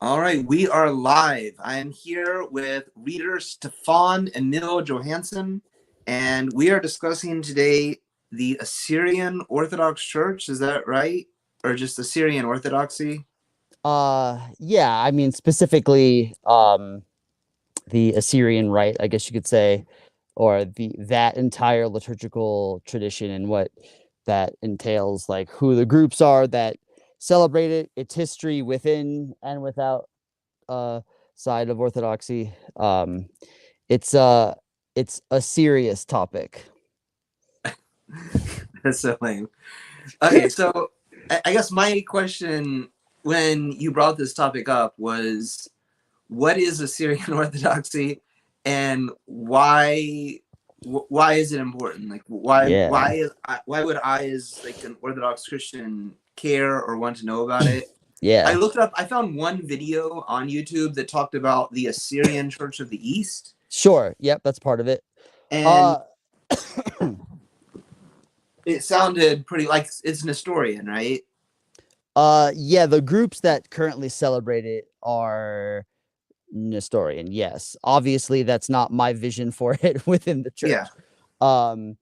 All right, we are live. I am here with reader Stefan, Emil, Johansson, and we are discussing today the Assyrian Orthodox Church. Is that right? Or just Assyrian Orthodoxy? Yeah, I mean specifically the Assyrian rite, I guess you could say, or that entire liturgical tradition and what that entails, like who the groups are that celebrate it, its history within and without side of Orthodoxy. It's uh it's a serious topic. That's so lame. Okay, so I guess my question when you brought this topic up was, what is Assyrian Orthodoxy, and why is it important? Like Yeah. why would I, as like an Orthodox Christian, care or want to know about it? I Yeah. looked up. I found one video on YouTube that talked about the Assyrian Church of the East, Sure. Yep, that's part of it. and Uh it sounded pretty like it's Nestorian, right? yeah, the groups that currently celebrate it are Nestorian, yes. Obviously, that's not my vision for it within the Yeah. church. Um,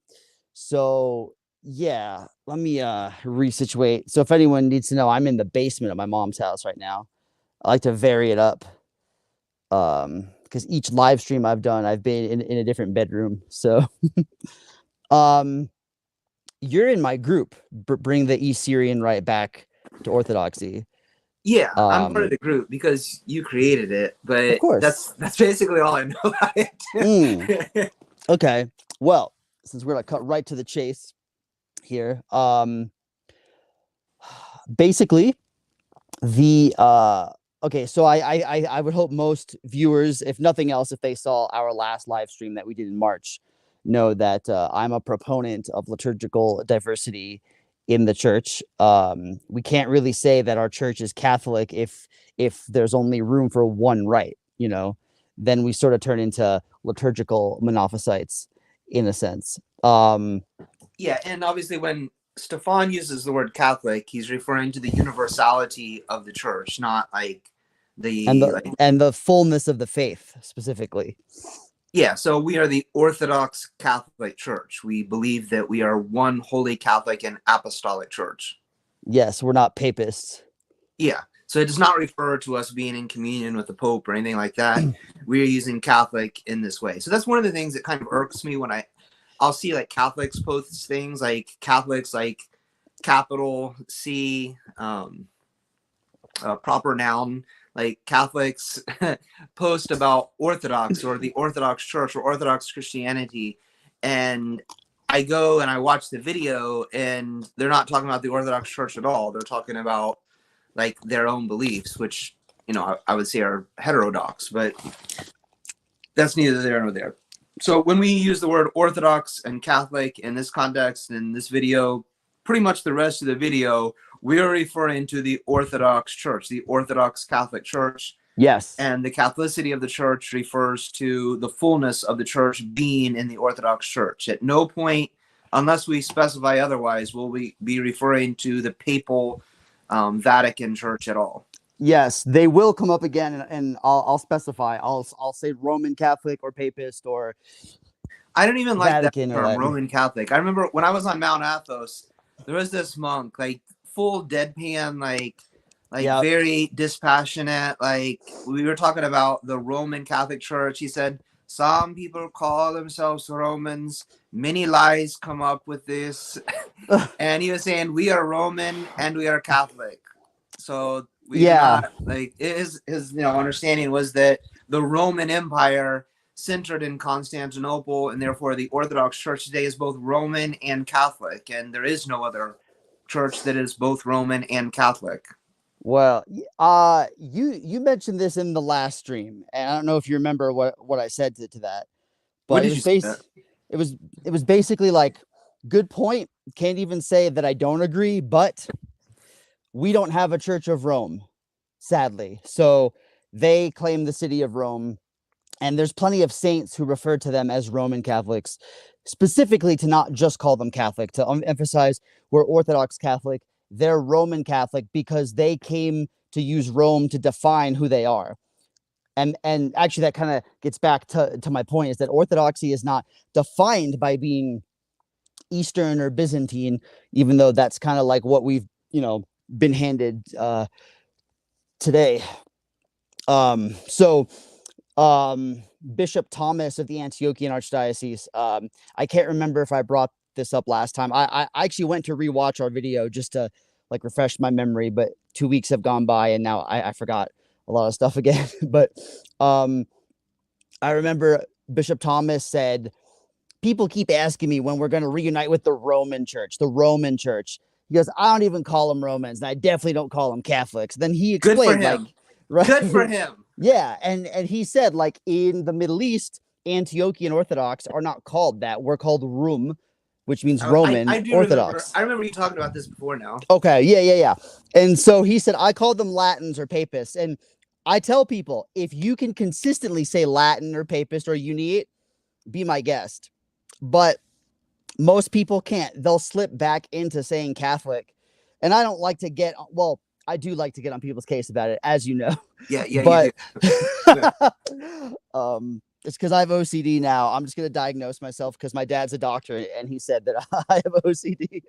so yeah, let me resituate. So if anyone needs to know, I'm in the basement of my mom's house right now. I like to vary it up. Because each live stream I've done, I've been in a different bedroom. So um you're in my group. Bring the East Syrian right back to Orthodoxy. Yeah, I'm part of Um, the group because you created it, of but course. that's basically all I know about Mm, it. okay. Well, since we're gonna cut right to the chase here, basically the okay, so I would hope most viewers, if nothing else, if they saw our last live stream that we did in March, know that I'm a proponent of liturgical diversity in the church. We can't really say that our church is Catholic if there's only room for one rite, then we sort of turn into liturgical monophysites in a sense. Yeah, and obviously when Stefan uses the word Catholic, he's referring to the universality of the church, not like and the the like. and the fullness of the faith specifically. Yeah, so we are the Orthodox Catholic Church. We believe that we are one holy Catholic and Apostolic Church. Yes, we're not papists. Yeah. So it does not refer to us being in communion with the Pope or anything like that. We are using Catholic in this way. So that's one of the things that kind of irks me when I'll see like Catholics post things like Catholics like capital C, proper noun, like Catholics post about Orthodox or the Orthodox Church or Orthodox Christianity, and I go and I watch the video and they're not talking about the Orthodox Church at all. They're talking about like their own beliefs, which I would say are heterodox, but that's neither there nor there. So when we use the word Orthodox and Catholic in this context, in this video, pretty much the rest of the video, we are referring to the Orthodox Church, the Orthodox Catholic Church. Yes. And the Catholicity of the church refers to the fullness of the church being in the Orthodox Church. At no point, unless we specify otherwise, will we be referring to the papal Vatican Church at all. Yes, they will come up again, and I'll specify. I'll say Roman Catholic or Papist or I don't even like that Vatican or term, Latin. Roman Catholic. I remember when I was on Mount Athos, there was this monk, like full deadpan, like Yep. very dispassionate. Like we were talking about the Roman Catholic Church. He said some people call themselves Romans. Many lies come up with this, and he was saying we are Roman and we are Catholic. So we do Yeah. not like his understanding was that the Roman Empire centered in Constantinople, and therefore the Orthodox Church today is both Roman and Catholic, and there is no other church that is both Roman and Catholic. Well, you mentioned this in the last stream, and I don't know if you remember what I said to that, What but did you say? it was basically like, good point. Can't even say that I don't agree, but we don't have a Church of Rome, sadly. So they claim the city of Rome, and there's plenty of saints who refer to them as Roman Catholics, specifically to not just call them Catholic, to emphasize we're Orthodox Catholic. They're Roman Catholic because they came to use Rome to define who they are. And actually that kind of gets back to my point, is that Orthodoxy is not defined by being Eastern or Byzantine, even though that's kind of like what we've, been handed today. Bishop Thomas of the Antiochian Archdiocese, I can't remember if I brought this up last time. I actually went to rewatch our video just to like refresh my memory, but 2 weeks have gone by and now I forgot a lot of stuff again. But I remember Bishop Thomas said, people keep asking me when we're going to reunite with the Roman Church. He goes, I don't even call them Romans, and I definitely don't call them Catholics. Then he explained, like, right? Good for him. Yeah, and he said, like, in the Middle East, Antiochian Orthodox are not called that. We're called Rum, which means Roman Orthodox. I remember you talking about this before now. Okay, yeah. And so he said, I call them Latins or Papists. And I tell people, if you can consistently say Latin or Papist or Uniate, be my guest. But most people can't. They'll slip back into saying Catholic. And I don't like to get, well, I do like to get on people's case about it, as you know. Yeah. But it's because I have OCD now. I'm just going to diagnose myself because my dad's a doctor and he said that I have OCD.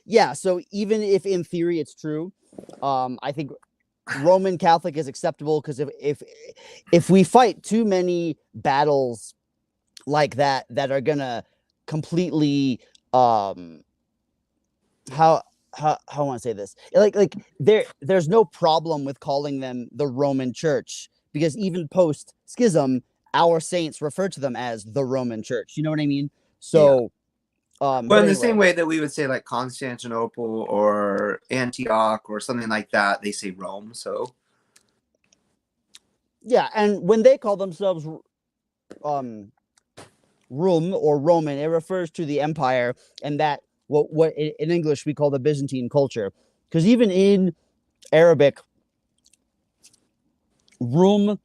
Yeah, so even if in theory it's true, I think Roman Catholic is acceptable, because if we fight too many battles like that are gonna completely how I want to say this, like there's no problem with calling them the Roman Church, because even post schism our saints refer to them as the Roman Church, you know what I mean? So well, in the same way that we would say like Constantinople or Antioch or something like that, they say Rome. So yeah, and when they call themselves Rum or Roman, it refers to the empire, and that what in English we call the Byzantine culture. Because even in Arabic, Rum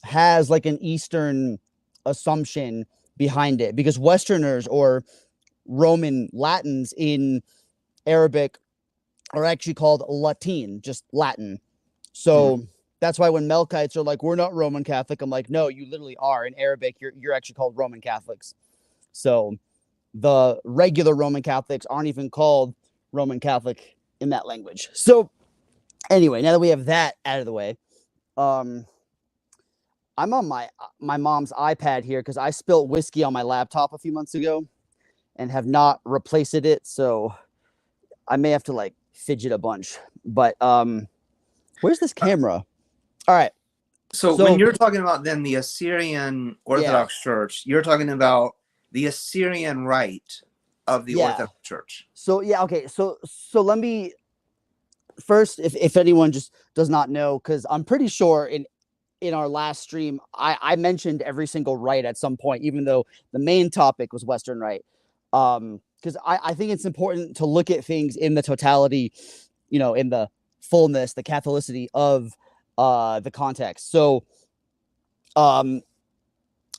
has like an Eastern assumption behind it, because Westerners or Roman Latins in Arabic are actually called Latin, just Latin. So that's why when Melkites are like, we're not Roman Catholic, I'm like, no, you literally are. In Arabic, you're actually called Roman Catholics. So the regular Roman Catholics aren't even called Roman Catholic in that language. So anyway, now that we have that out of the way, I'm on my mom's iPad here because I spilled whiskey on my laptop a few months ago and have not replaced it, so I may have to like fidget a bunch. But where's this camera? All right. So when you're talking about then the Assyrian Orthodox Church, you're talking about the Assyrian rite of the Orthodox Church. So okay. So let me first, if anyone just does not know, because I'm pretty sure in our last stream I mentioned every single rite at some point, even though the main topic was Western Rite. Because I think it's important to look at things in the totality, in the fullness, the Catholicity of the context. So I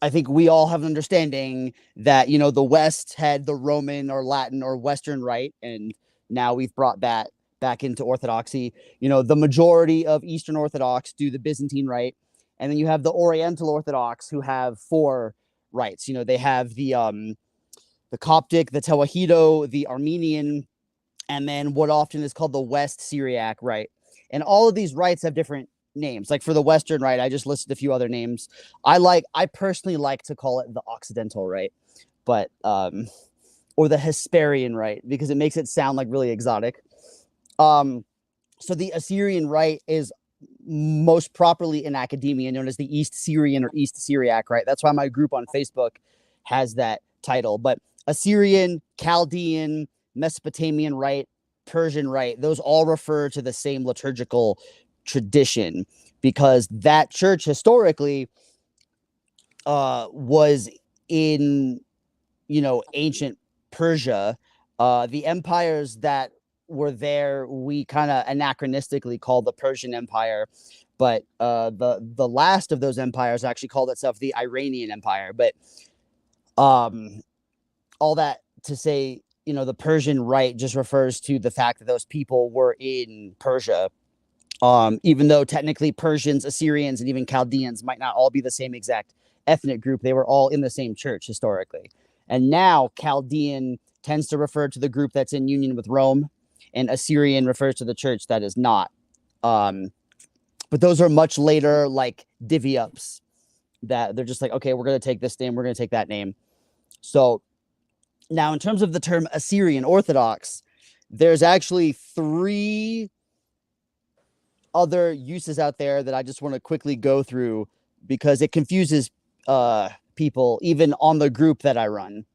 think we all have an understanding that, the West had the Roman or Latin or Western Rite, and now we've brought that back into Orthodoxy. The majority of Eastern Orthodox do the Byzantine Rite, and then you have the Oriental Orthodox who have 4 rites. They have the Coptic, the Tewahedo, the Armenian, and then what often is called the West Syriac Rite. And all of these rites have different names. Like for the Western Rite, I just listed a few other names. I personally like to call it the Occidental Rite, but or the Hesperian Rite, because it makes it sound like really exotic. So the Assyrian Rite is most properly in academia known as the East Syrian or East Syriac Rite. That's why my group on Facebook has that title. But Assyrian, Chaldean, Mesopotamian Rite, Persian Rite, those all refer to the same liturgical tradition, because that church historically was in ancient Persia. The empires that were there we kind of anachronistically called the Persian Empire, but the last of those empires actually called itself the Iranian Empire. But all that to say, the Persian Rite just refers to the fact that those people were in Persia. Even though technically Persians, Assyrians, and even Chaldeans might not all be the same exact ethnic group, they were all in the same church historically. And now Chaldean tends to refer to the group that's in union with Rome, and Assyrian refers to the church that is not. But those are much later, like, divvy ups that they're just like, okay, we're going to take this name, we're going to take that name. So now, in terms of the term Assyrian Orthodox, there's actually 3 other uses out there that I just want to quickly go through because it confuses people even on the group that I run.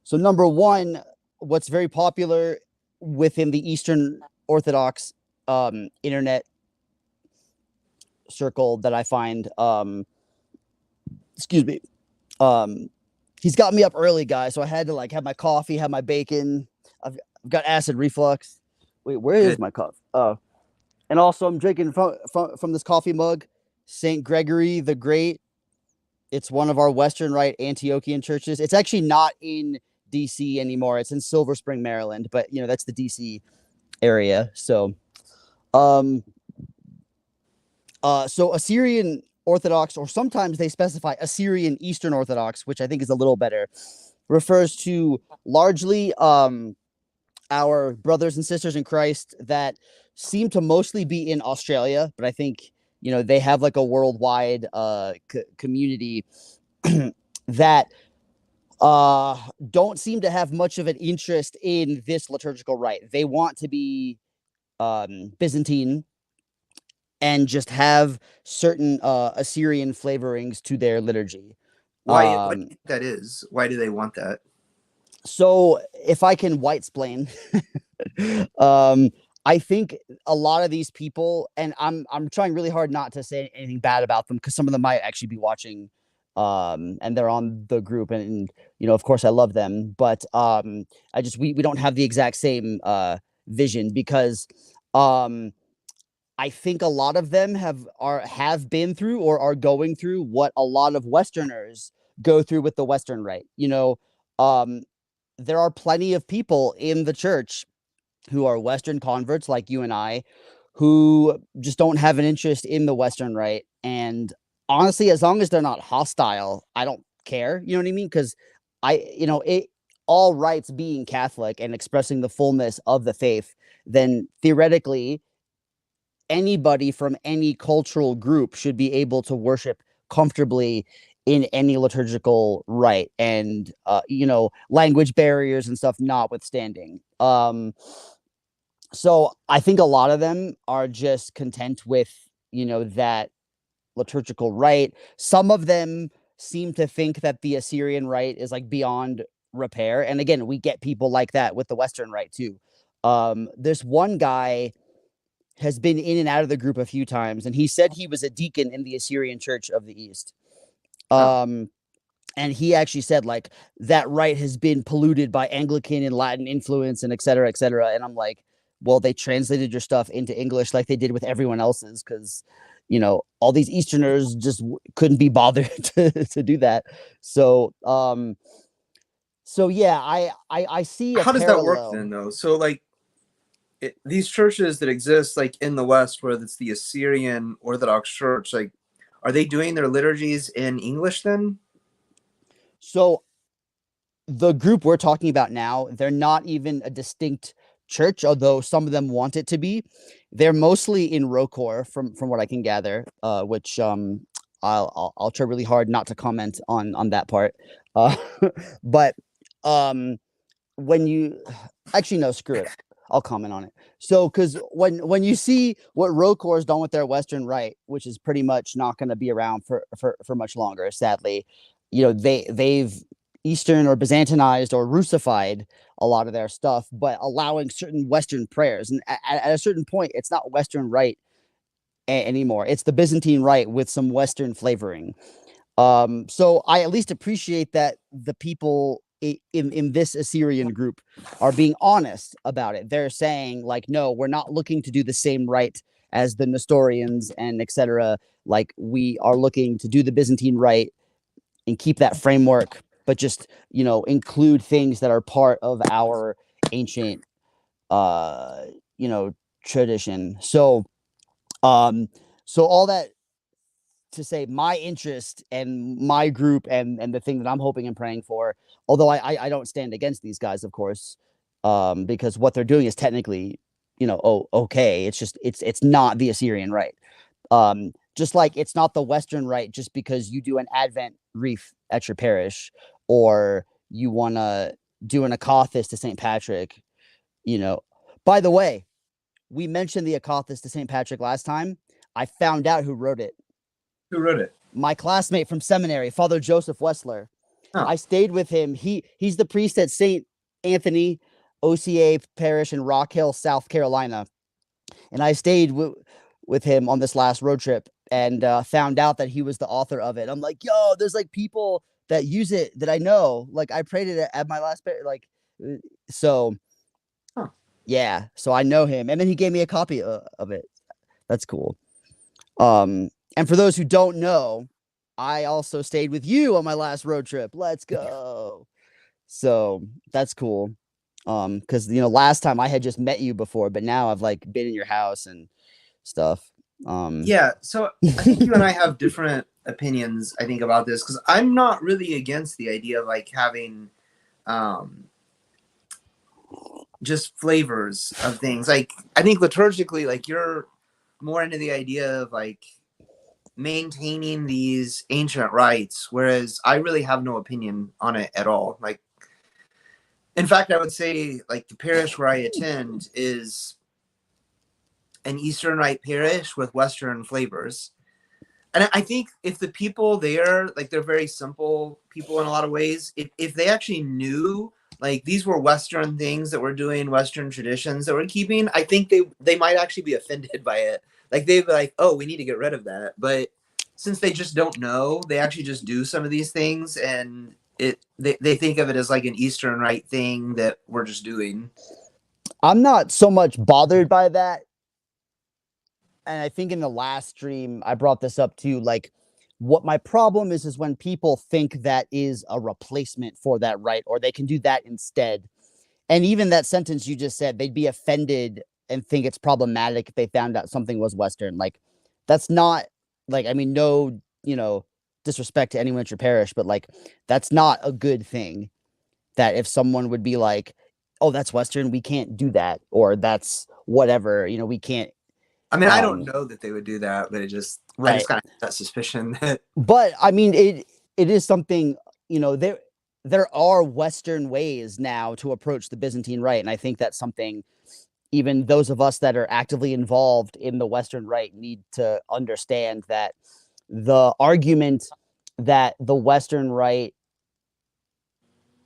So number 1, what's very popular within the Eastern Orthodox internet circle that I find, excuse me, he's got me up early, guys, so I had to like have my coffee, have my bacon. I've got acid reflux. Wait, where is my coffee? Oh, and also I'm drinking from this coffee mug, St. Gregory the Great. It's one of our Western Rite Antiochian churches. It's actually not in DC anymore. It's in Silver Spring, Maryland, but that's the DC area. So, so Assyrian Orthodox, or sometimes they specify Assyrian Eastern Orthodox, which I think is a little better, refers to largely our brothers and sisters in Christ that seem to mostly be in Australia, but I think they have like a worldwide community that don't seem to have much of an interest in this liturgical rite. They want to be Byzantine and just have certain Assyrian flavorings to their liturgy. Why do you think that is? Why do they want that? So if I can white explain, I think a lot of these people, and I'm trying really hard not to say anything bad about them because some of them might actually be watching, and they're on the group, and of course I love them, but we don't have the exact same vision because I think a lot of them have been through or are going through what a lot of Westerners go through with the Western Rite. There are plenty of people in the church who are Western converts like you and I, who just don't have an interest in the Western Rite. And honestly, as long as they're not hostile, I don't care. You know what I mean? Because all rites being Catholic and expressing the fullness of the faith, then theoretically, anybody from any cultural group should be able to worship comfortably in any liturgical rite, and language barriers and stuff notwithstanding. So I think a lot of them are just content with that liturgical rite. Some of them seem to think that the Assyrian rite is like beyond repair, and again, we get people like that with the Western rite too. This one guy has been in and out of the group a few times, and he said he was a deacon in the Assyrian Church of the East. And he actually said like that rite has been polluted by Anglican and Latin influence and et cetera, et cetera. And I'm like, well, they translated your stuff into English like they did with everyone else's, because all these Easterners just couldn't be bothered to do that. So yeah, I see a How does parallel. That work then, though? So like these churches that exist like in the West, where it's the Assyrian Orthodox Church, like, are they doing their liturgies in English then? So the group we're talking about now, they're not even a distinct church, although some of them want it to be. They're mostly in Rokor, from what I can gather, which I'll try really hard not to comment on that part. But when you actually no, screw it. I'll comment on it. So, because when you see what Rokor has done with their Western Rite, which is pretty much not going to be around for much longer, sadly, they've Eastern or Byzantinized or Russified a lot of their stuff, but allowing certain Western prayers. And at a certain point, it's not Western Rite anymore. It's the Byzantine Rite with some Western flavoring. So I at least appreciate that the people in this Assyrian group are being honest about it. They're saying like, no, we're not looking to do the same rite as the Nestorians and etc. Like, we are looking to do the Byzantine rite and keep that framework, but just include things that are part of our ancient, tradition. So, so all that to say, my interest and my group and the thing that I'm hoping and praying for, although I don't stand against these guys, of course, because what they're doing is technically, okay. It's just it's not the Assyrian rite. Just like it's not the Western rite just because you do an Advent wreath at your parish or you want to do an Akathis to St. Patrick, By the way, we mentioned the Akathis to St. Patrick last time. I found out who wrote it. Who wrote it? My classmate from seminary, Father Joseph Wessler. Oh. I stayed with him. He's the priest at St. Anthony OCA Parish in Rock Hill, South Carolina. And I stayed with him on this last road trip and found out that he was the author of it. I'm like, yo, there's like people that use it that I know. Like I prayed it at my last so huh. Yeah, so I know him. And then he gave me a copy of it. That's cool. And for those who don't know, I also stayed with you on my last road trip. Let's go. So that's cool. Because last time I had just met you before, but now I've like been in your house and stuff. Yeah, so I think you and I have different opinions, I think, about this, because I'm not really against the idea of like having just flavors of things. Like I think liturgically, like you're more into the idea of like maintaining these ancient rites, whereas I really have no opinion on it at all. Like, in fact, I would say like the parish where I attend is an Eastern Rite parish with Western flavors. And I think if the people there, like they're very simple people in a lot of ways, if they actually knew like these were Western things that we're doing, Western traditions that we're keeping, I think they might actually be offended by it. Like they'd be like, oh, we need to get rid of that. But since they just don't know, they actually just do some of these things and they think of it as like an Eastern Rite thing that we're just doing. I'm not so much bothered by that. And I think in the last stream, I brought this up too. Like, what my problem is when people think that is a replacement for that rite, or they can do that instead. And even that sentence you just said, they'd be offended and think it's problematic if they found out something was Western. Like, that's not like, I mean, no, disrespect to anyone at your parish, but like, that's not a good thing. That if someone would be like, oh, that's Western, we can't do that, or that's whatever, we can't. I mean, I don't know that they would do that, but I just kind of have that suspicion that. But I mean, it is something, there are Western ways now to approach the Byzantine Rite, and I think that's something even those of us that are actively involved in the Western Rite need to understand, that the argument that the Western Rite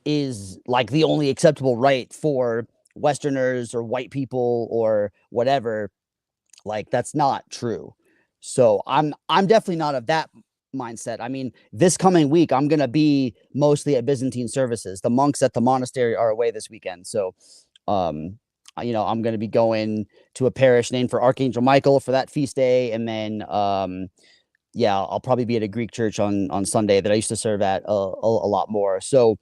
is like the only acceptable rite for Westerners or white people or whatever, like that's not true. So I'm definitely not of that mindset. I mean, this coming week, I'm going to be mostly at Byzantine services. The monks at the monastery are away this weekend. So, I'm going to be going to a parish named for Archangel Michael for that feast day. And then, I'll probably be at a Greek church on Sunday that I used to serve at a lot more. So,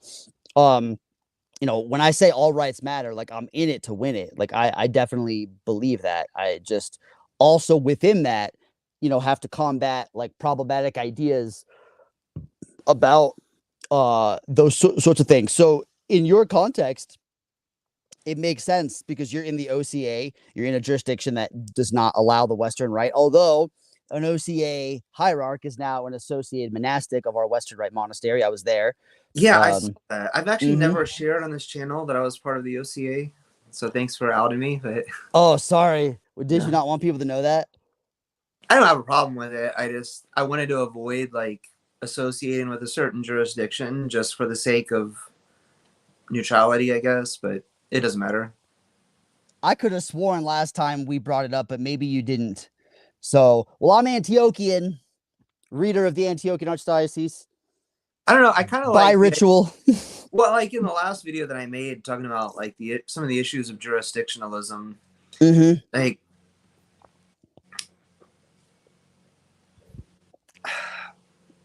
when I say all rights matter, like I'm in it to win it. Like I definitely believe that. I just also within that, have to combat like problematic ideas about those sorts of things. So in your context, it makes sense because you're in the OCA, you're in a jurisdiction that does not allow the Western Rite, although an OCA hierarch is now an associated monastic of our Western Rite monastery. I was there. Yeah, I saw that. I've actually never shared on this channel that I was part of the OCA, so thanks for outing me. But oh, sorry. Did you not want people to know that? I don't have a problem with it. I wanted to avoid like associating with a certain jurisdiction just for the sake of neutrality, I guess. But it doesn't matter. I could have sworn last time we brought it up, but maybe you didn't. So, well, I'm Antiochian, reader of the Antiochian Archdiocese. I don't know. I kind of by like ritual. Well, like in the last video that I made talking about like some of the issues of jurisdictionalism, like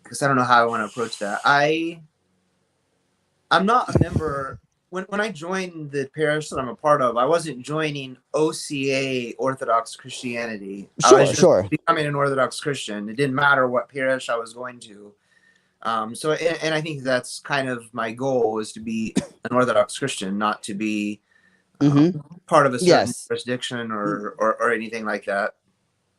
because I don't know how I want to approach that. I'm not a member when I joined the parish that I'm a part of, I wasn't joining OCA Orthodox Christianity. I was Sure, just sure. becoming an Orthodox Christian. It didn't matter what parish I was going to. So, and I think that's kind of my goal, is to be an Orthodox Christian, not to be Mm-hmm. part of a certain Yes. jurisdiction or anything like that.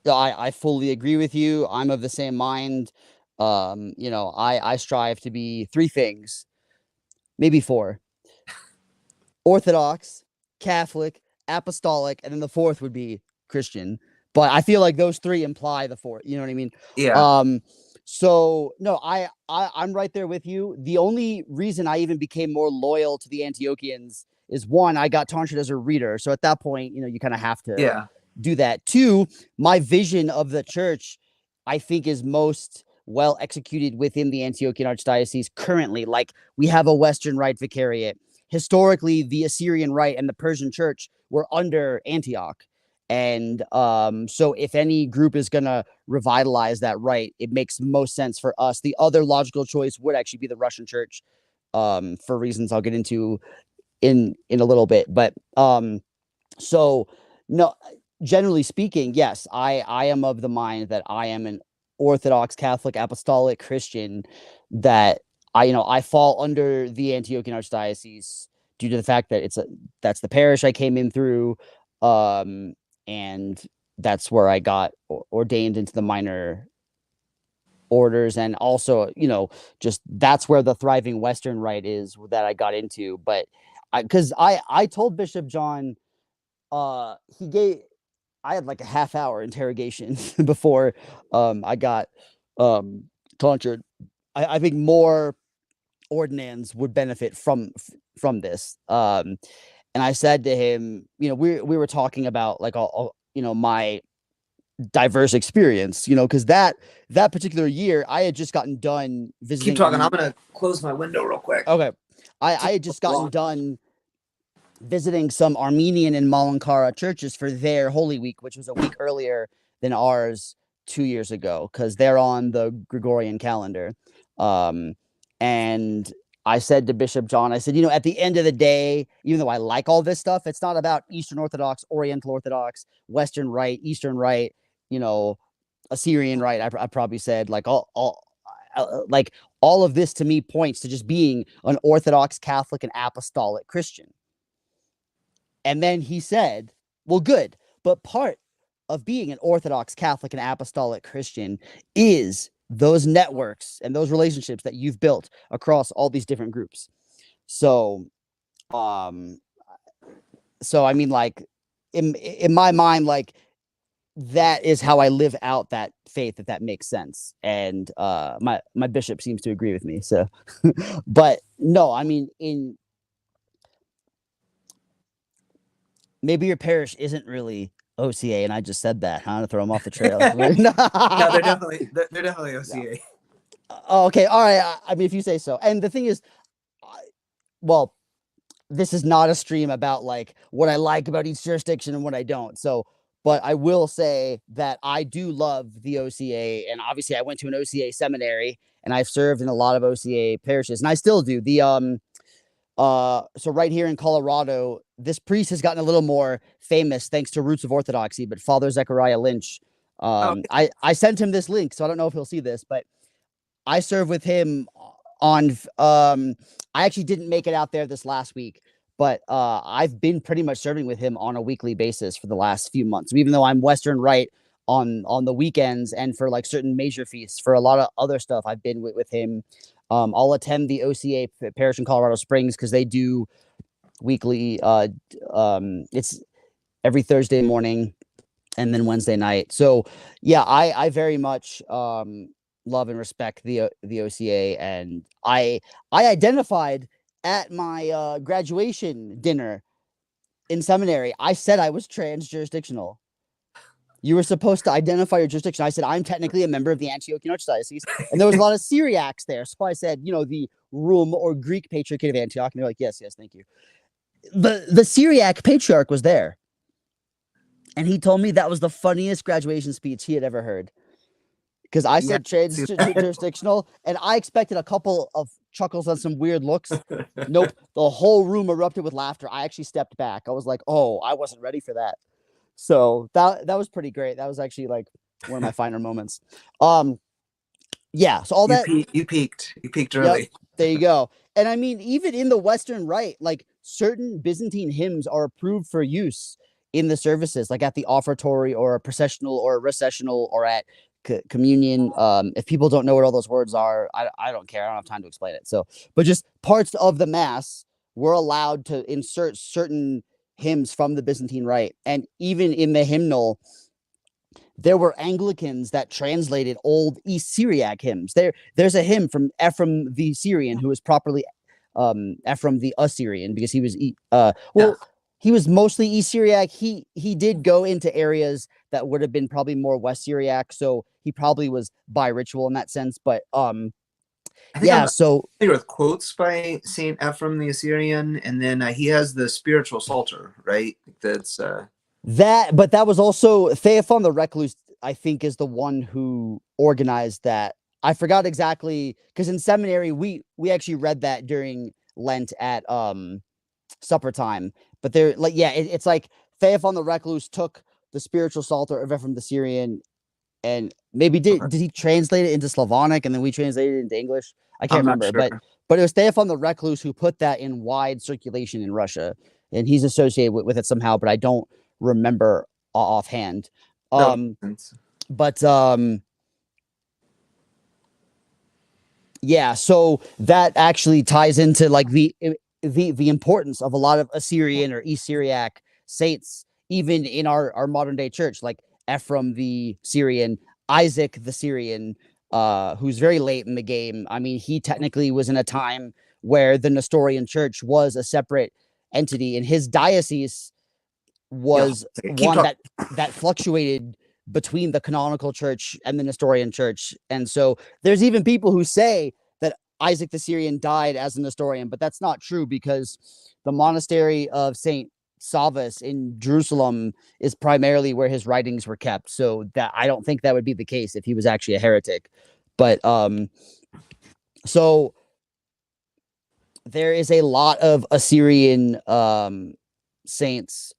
I fully agree with you. I'm of the same mind. I strive to be three things, maybe four: Orthodox, Catholic, Apostolic, and then the fourth would be Christian. But I feel like those three imply the fourth. You know what I mean? Yeah. So no, I'm right there with you. The only reason I even became more loyal to the Antiochians is, one, I got taunted as a reader. So at that point, you kind of have to Yeah. do that. Two, my vision of the church, I think, is most well executed within the Antiochian Archdiocese currently. Like, we have a Western Rite Vicariate. Historically, the Assyrian Rite and the Persian Church were under Antioch. And so if any group is going to revitalize that rite, it makes most sense for us. The other logical choice would actually be the Russian Church, for reasons I'll get into in a little bit. But so no, generally speaking, yes, I am of the mind that I am an Orthodox, Catholic, Apostolic Christian, that I fall under the Antiochian Archdiocese due to the fact that that's the parish I came in through, and that's where I got ordained into the minor orders, and also just that's where the thriving Western Rite is that I got into. But I told Bishop John, he gave I had like a half hour interrogation before I got tonsured. I think more ordinands would benefit from this. And I said to him, we were talking about like all my diverse experience, because that particular year I had just gotten done Keep visiting. talking. I'm gonna close my window real quick. Okay, I had just gotten done visiting some Armenian and Malankara churches for their Holy Week, which was a week earlier than ours 2 years ago, because they're on the Gregorian calendar. And I said to Bishop John, I said, at the end of the day, even though I like all this stuff, it's not about Eastern Orthodox, Oriental Orthodox, Western Rite, Eastern Rite, Assyrian Rite. I probably said like all of this to me points to just being an Orthodox, Catholic, and Apostolic Christian. And then he said, well, good, but part of being an Orthodox, Catholic, and Apostolic Christian is those networks and those relationships that you've built across all these different groups. So I mean, like, in my mind, like, that is how I live out that faith, if that makes sense. And my bishop seems to agree with me. So, but no, I mean, maybe your parish isn't really OCA, and I just said that, huh, to throw them off the trail. No, they're definitely OCA. Oh, okay, all right. I mean, if you say so. And the thing is, well, this is not a stream about like what I like about each jurisdiction and what I don't. So, but I will say that I do love the OCA, and obviously I went to an OCA seminary, and I've served in a lot of OCA parishes, and I still do. So right here in Colorado, this priest has gotten a little more famous thanks to Roots of Orthodoxy, but Father Zechariah Lynch. I sent him this link, so I don't know if he'll see this, but I serve with him on. I actually didn't make it out there this last week, but I've been pretty much serving with him on a weekly basis for the last few months. Even though I'm Western Rite on the weekends and for like certain major feasts, for a lot of other stuff, I've been with him. I'll attend the OCA parish in Colorado Springs because they do weekly. It's every Thursday morning and then Wednesday night. So yeah, I very much love and respect the OCA, and I identified at my graduation dinner in seminary. I said I was trans jurisdictional. You were supposed to identify your jurisdiction. I said, I'm technically a member of the Antiochian Archdiocese. And there was a lot of Syriacs there. So I said, the Rum or Greek Patriarchate of Antioch. And they're like, yes, thank you. The Syriac Patriarch was there. And he told me that was the funniest graduation speech he had ever heard. Because I said trans jurisdictional, and I expected a couple of chuckles and some weird looks. Nope. The whole room erupted with laughter. I actually stepped back. I was like, oh, I wasn't ready for that. So that was pretty great. That was actually like one of my finer moments. Yeah. So all that. You peaked. You peaked Yep, early. there you go. And I mean, even in the Western Rite, like certain Byzantine hymns are approved for use in the services, like at the offertory or a processional or a recessional or at communion. If people don't know what all those words are, I don't care. I don't have time to explain it. So, but just parts of the Mass were allowed to insert certain hymns from the Byzantine Rite. And even in the hymnal, there were Anglicans that translated old East Syriac hymns. There's a hymn from Ephraim the Syrian, who was properly Ephraim the Assyrian, because he was he was mostly East Syriac. He did go into areas that would have been probably more West Syriac, so he probably was bi-ritual in that sense. But I think yeah, I'm so familiar with quotes by Saint Ephrem the Assyrian, and then he has the spiritual Psalter, right? That's but that was also Stefan the Recluse, I think, is the one who organized that. I forgot exactly, because in seminary we actually read that during Lent at supper time. But they're like, yeah, it's like Stefan the Recluse took the spiritual Psalter of Ephraim the Syrian, and maybe did he translate it into Slavonic and then we translated it into English? I can't remember, sure. but it was Stefan the Recluse who put that in wide circulation in Russia, and he's associated with it somehow, but I don't remember offhand. But yeah, so that actually ties into like the importance of a lot of Assyrian or East Syriac saints, even in our modern day church, like Ephraim the Syrian, Isaac the Syrian, who's very late in the game. I mean, he technically was in a time where the Nestorian church was a separate entity, and his diocese was one that fluctuated between the canonical church and the Nestorian church. And so there's even people who say that Isaac the Syrian died as a Nestorian, but that's not true, because the monastery of Saint Savas in Jerusalem is primarily where his writings were kept. So that I don't think that would be the case if he was actually a heretic. But so there is a lot of Assyrian saints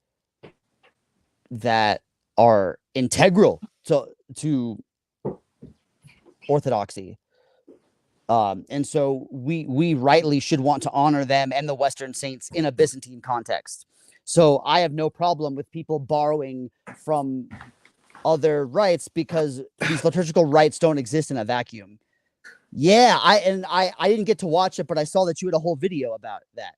that are integral to Orthodoxy. And so we rightly should want to honor them and the Western saints in a Byzantine context. So I have no problem with people borrowing from other rites, because these liturgical rites don't exist in a vacuum. Yeah, I didn't get to watch it, but I saw that you had a whole video about that.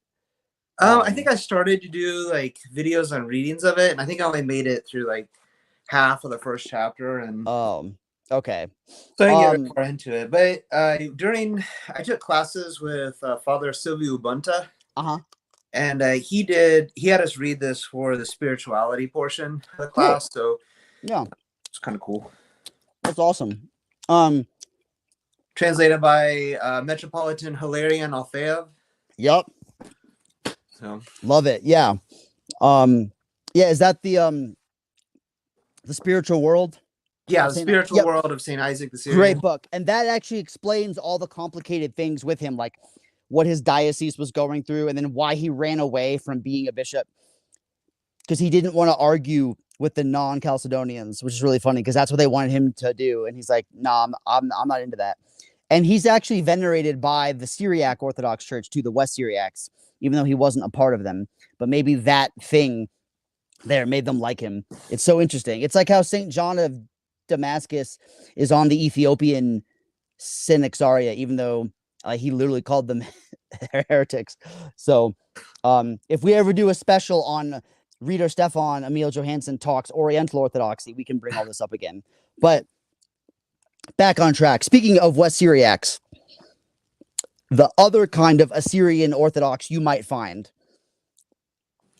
I think I started to do like videos on readings of it, and I think I only made it through like half of the first chapter. And okay, so I get more into it. But I took classes with Father Silvio Bunta. And he had us read this for the spirituality portion of the class. So yeah, it's kind of cool. That's awesome. Translated by Metropolitan Hilarion Alfeev. Yep. So love it. Yeah. Yeah, is that the spiritual world? Yeah, the spiritual world of Saint Isaac the Syrian. Great book. And that actually explains all the complicated things with him, like what his diocese was going through, and then why he ran away from being a bishop, because he didn't want to argue with the non-Chalcedonians, which is really funny because that's what they wanted him to do. And he's like, nah, I'm not into that. And he's actually venerated by the Syriac Orthodox Church to the West Syriacs, even though he wasn't a part of them. But maybe that thing there made them like him. It's so interesting. It's like how St. John of Damascus is on the Ethiopian Synaxaria, even though he literally called them heretics. So if we ever do a special on Reader Stefan, Emil Johansson talks Oriental Orthodoxy, we can bring all this up again. But back on track. Speaking of West Syriacs, the other kind of Assyrian Orthodox you might find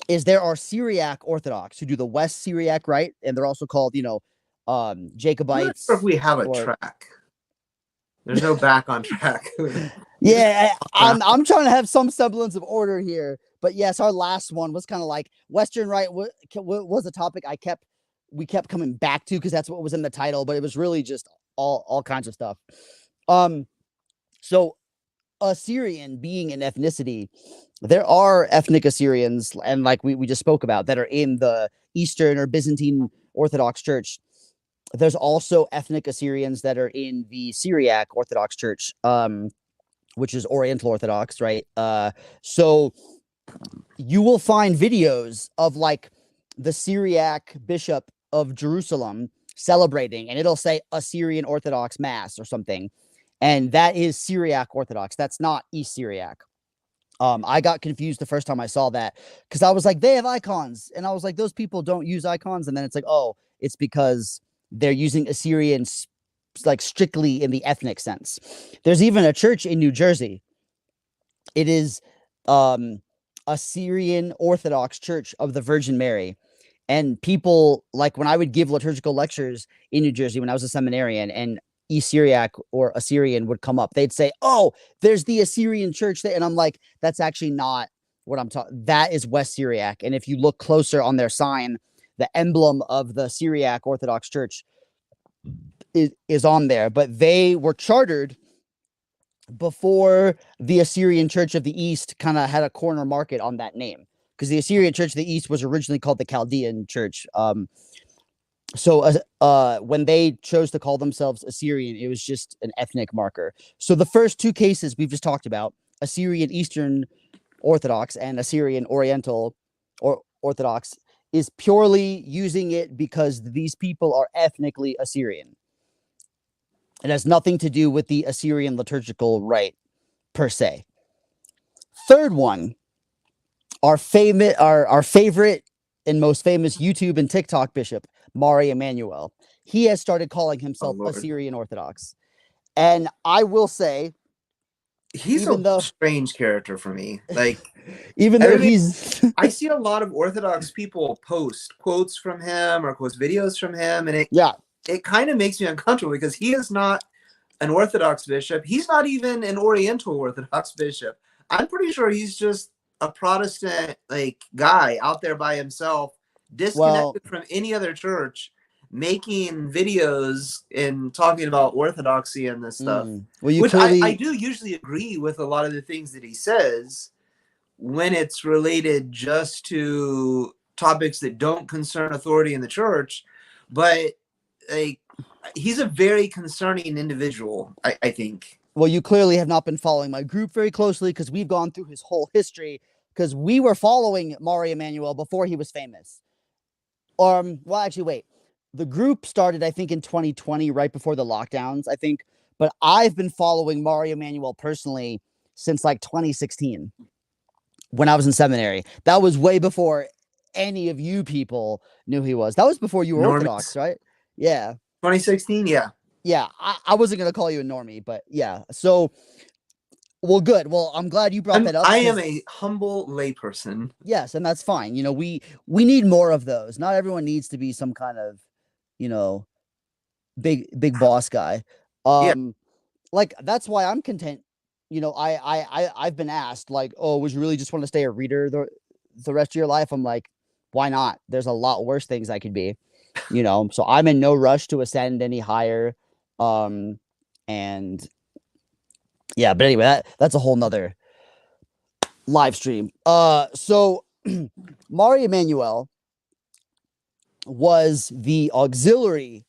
is there are Syriac Orthodox who do the West Syriac Rite, and they're also called, Jacobites. I'm not sure if we have a track. There's no back on track. Yeah, I'm trying to have some semblance of order here. But yes, our last one was kind of like Western Rite was a topic we kept coming back to because that's what was in the title, but it was really just all kinds of stuff. So Assyrian being an ethnicity, there are ethnic Assyrians, and like we just spoke about, that are in the Eastern or Byzantine Orthodox Church. There's also ethnic Assyrians that are in the Syriac Orthodox Church, which is Oriental Orthodox, right? So you will find videos of like the Syriac bishop of Jerusalem celebrating, and it'll say Assyrian Orthodox Mass or something. And that is Syriac Orthodox. That's not East Syriac. I got confused the first time I saw that because I was like, they have icons. And I was like, those people don't use icons. And then it's like, oh, it's because they're using Assyrian like strictly in the ethnic sense. There's even a church in New Jersey. It is Assyrian Orthodox Church of the Virgin Mary. And people, like when I would give liturgical lectures in New Jersey when I was a seminarian, and East Syriac or Assyrian would come up, they'd say, oh, there's the Assyrian church there. And I'm like, that's actually not what I'm talking. That is West Syriac. And if you look closer on their sign, the emblem of the Syriac Orthodox Church is on there. But they were chartered before the Assyrian Church of the East kind of had a corner market on that name, because the Assyrian Church of the East was originally called the Chaldean Church. So when they chose to call themselves Assyrian, it was just an ethnic marker. So the first two cases we've just talked about, Assyrian Eastern Orthodox and Assyrian Oriental or Orthodox, is purely using it because these people are ethnically Assyrian. It has nothing to do with the Assyrian liturgical rite per se. Third one, our favorite and most famous YouTube and TikTok bishop, Mari Emanuel. He has started calling himself Assyrian Orthodox. And I will say, he's a strange character for me. Like, even though he's I see a lot of Orthodox people post quotes from him or post videos from him, and it kind of makes me uncomfortable because he is not an Orthodox bishop. He's not even an Oriental Orthodox bishop. I'm pretty sure he's just a Protestant like guy out there by himself, disconnected from any other church, making videos and talking about Orthodoxy and this stuff. Which clearly... I do usually agree with a lot of the things that he says when it's related just to topics that don't concern authority in the church, but like he's a very concerning individual, I think. Well, you clearly have not been following my group very closely because we've gone through his whole history, because we were following Mari Emanuel before he was famous. Well, actually, wait. The group started, I think, in 2020, right before the lockdowns, I think. But I've been following Mari Emanuel personally since like 2016 when I was in seminary. That was way before any of you people knew he was. That was before you were Orthodox, right? Yeah. 2016, yeah. Yeah, I wasn't going to call you a normie, but yeah. So, well, good. Well, I'm glad you brought that up. I am a humble layperson. Yes, and that's fine. You know, we need more of those. Not everyone needs to be some kind of, you know, big boss guy. Like that's why I'm content. You know, I've been asked like, oh, would you really just want to stay a reader the rest of your life? I'm like, why not? There's a lot worse things I could be. You know, so I'm in no rush to ascend any higher. And yeah, but anyway, that's a whole nother live stream. So Mari Emanuel was the auxiliary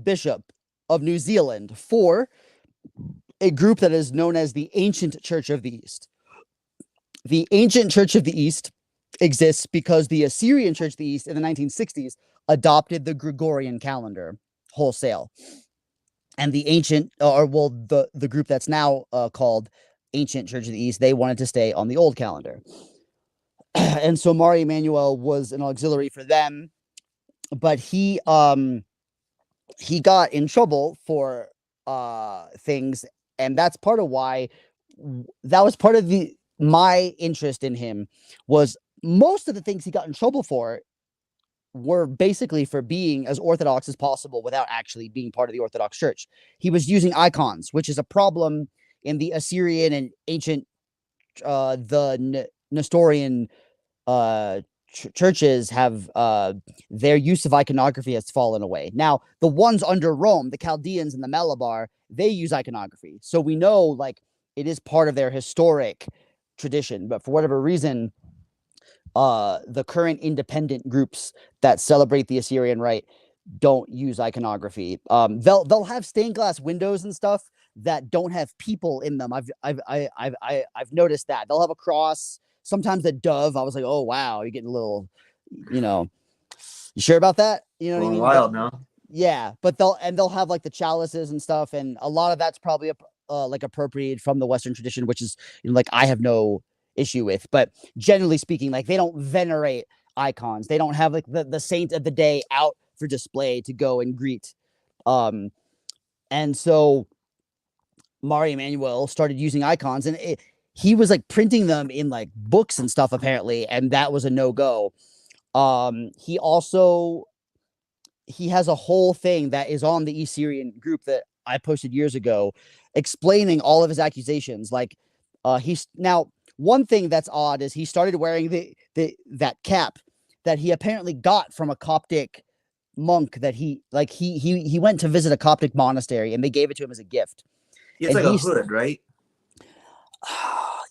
bishop of New Zealand for a group that is known as the Ancient Church of the East. The Ancient Church of the East exists because the Assyrian Church of the East in the 1960s adopted the Gregorian calendar wholesale. And the ancient, the group that's now called Ancient Church of the East, they wanted to stay on the old calendar. And so Mari Emanuel was an auxiliary for them, but he got in trouble for things, and that's part of why that was part of my interest in him. Was most of the things he got in trouble for were basically for being as Orthodox as possible without actually being part of the Orthodox Church. He was using icons, which is a problem in the Assyrian and ancient, the Nestorian churches have their use of iconography has fallen away. Now, the ones under Rome, the Chaldeans and the Malabar, they use iconography. So we know, like, it is part of their historic tradition. But for whatever reason, the current independent groups that celebrate the Assyrian Rite don't use iconography. They'll have stained glass windows and stuff that don't have people in them. I've noticed that they'll have a cross, sometimes a dove. I was like, oh wow, you're getting a little, you sure about that? You know what I mean? Wild, no? Yeah, but they'll have like the chalices and stuff, and a lot of that's probably like appropriated from the Western tradition, which is like I have no issue with. But generally speaking, like they don't venerate icons. They don't have like the saint of the day out for display to go and greet. And so Mari Emanuel started using icons, and he was like printing them in like books and stuff apparently, and that was a no-go. He has a whole thing that is on the Assyrian group that I posted years ago, explaining all of his accusations. Like, he's now one thing that's odd is he started wearing that cap that he apparently got from a Coptic monk that he went to visit a Coptic monastery and they gave it to him as a gift. It's like a hood, right?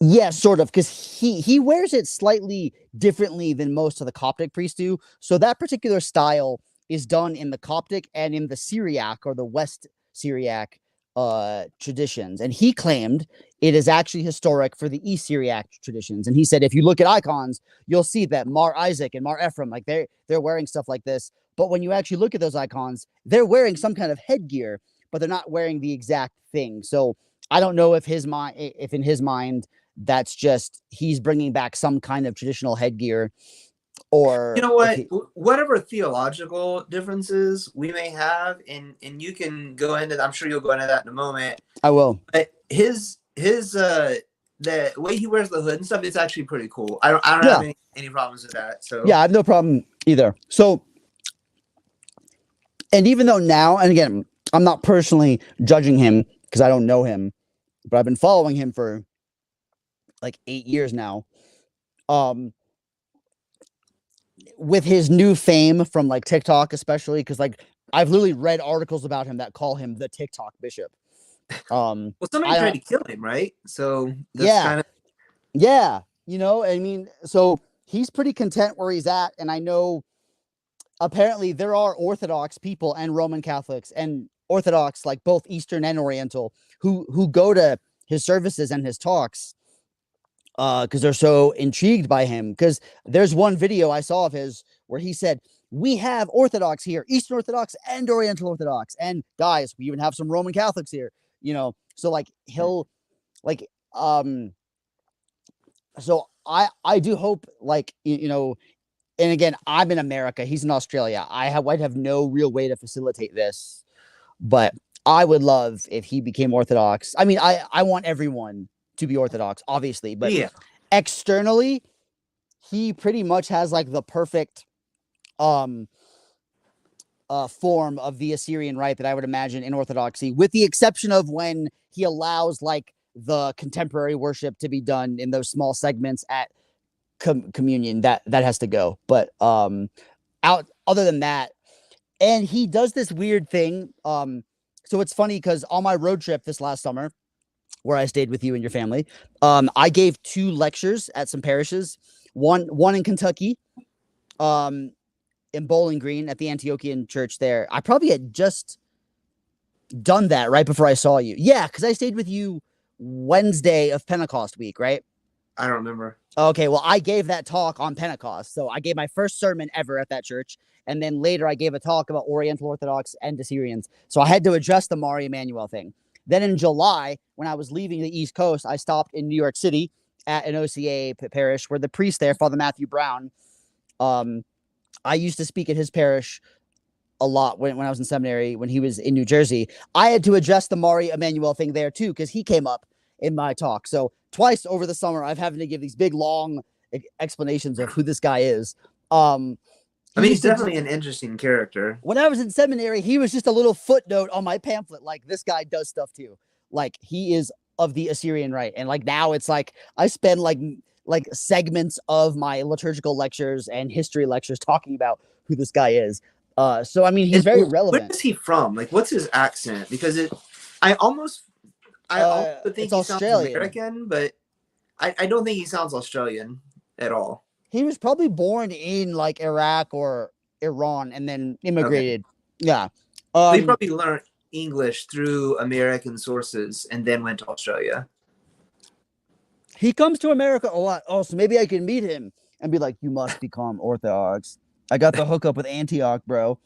Yeah, sort of, because he wears it slightly differently than most of the Coptic priests do. So that particular style is done in the Coptic and in the Syriac or the West Syriac traditions. And he claimed it is actually historic for the East Syriac traditions. And he said, if you look at icons, you'll see that Mar Isaac and Mar Ephraim, like they're wearing stuff like this. But when you actually look at those icons, they're wearing some kind of headgear, but they're not wearing the exact thing. So I don't know if in his mind, that's just he's bringing back some kind of traditional headgear, or you know what, whatever theological differences we may have, and you can go into that. I'm sure you'll go into that in a moment. I will. But his the way he wears the hood and stuff, it's actually pretty cool. I don't have any problems with that. So yeah, I have no problem either. So, and even though now, and again, I'm not personally judging him because I don't know him, but I've been following him for like 8 years now. With his new fame from like TikTok, especially because like I've literally read articles about him that call him the TikTok bishop. Well, somebody tried to kill him, right? So that's I mean, so he's pretty content where he's at, and I know apparently there are Orthodox people and Roman Catholics and Orthodox, like both Eastern and Oriental, who go to his services and his talks because they're so intrigued by him. Because there's one video I saw of his where he said, we have Orthodox here, Eastern Orthodox and Oriental Orthodox, and guys, we even have some Roman Catholics here, so like he'll like so I do hope, like, and again, I'm in America, he's in Australia, I'd have no real way to facilitate this, but I would love if he became Orthodox. I mean, I want everyone to be Orthodox, obviously, but externally, he pretty much has like the perfect form of the Assyrian Rite that I would imagine in Orthodoxy, with the exception of when he allows like the contemporary worship to be done in those small segments at communion. That has to go. But other than that, and he does this weird thing. So it's funny because on my road trip this last summer, where I stayed with you and your family, I gave 2 lectures at some parishes. One in Kentucky, in Bowling Green at the Antiochian church there. I probably had just done that right before I saw you. Yeah, because I stayed with you Wednesday of Pentecost week, right? I don't remember. Okay, well, I gave that talk on Pentecost. So I gave my first sermon ever at that church. And then later I gave a talk about Oriental Orthodox and Assyrians. So I had to address the Mari Emanuel thing. Then in July, when I was leaving the East Coast, I stopped in New York City at an OCA parish where the priest there, Father Matthew Brown, I used to speak at his parish a lot when I was in seminary, when he was in New Jersey. I had to address the Mari Emanuel thing there too, because he came up in my talk. So twice over the summer, I've having to give these big, long explanations of who this guy is. I mean, he's definitely an interesting character. When I was in seminary, he was just a little footnote on my pamphlet. Like, this guy does stuff too. Like, he is of the Assyrian Rite. And like, now it's like, I spend like segments of my liturgical lectures and history lectures talking about who this guy is. So, I mean, he's very relevant. Where is he from? Like, what's his accent? Because I I also think it's he sounds Australian. American, but I don't think he sounds Australian at all. He was probably born in like Iraq or Iran and then immigrated. Yeah. So he probably learned English through American sources and then went to Australia. He comes to America a lot. Oh, so maybe I can meet him and be like, you must become Orthodox. I got the hookup with Antioch, bro.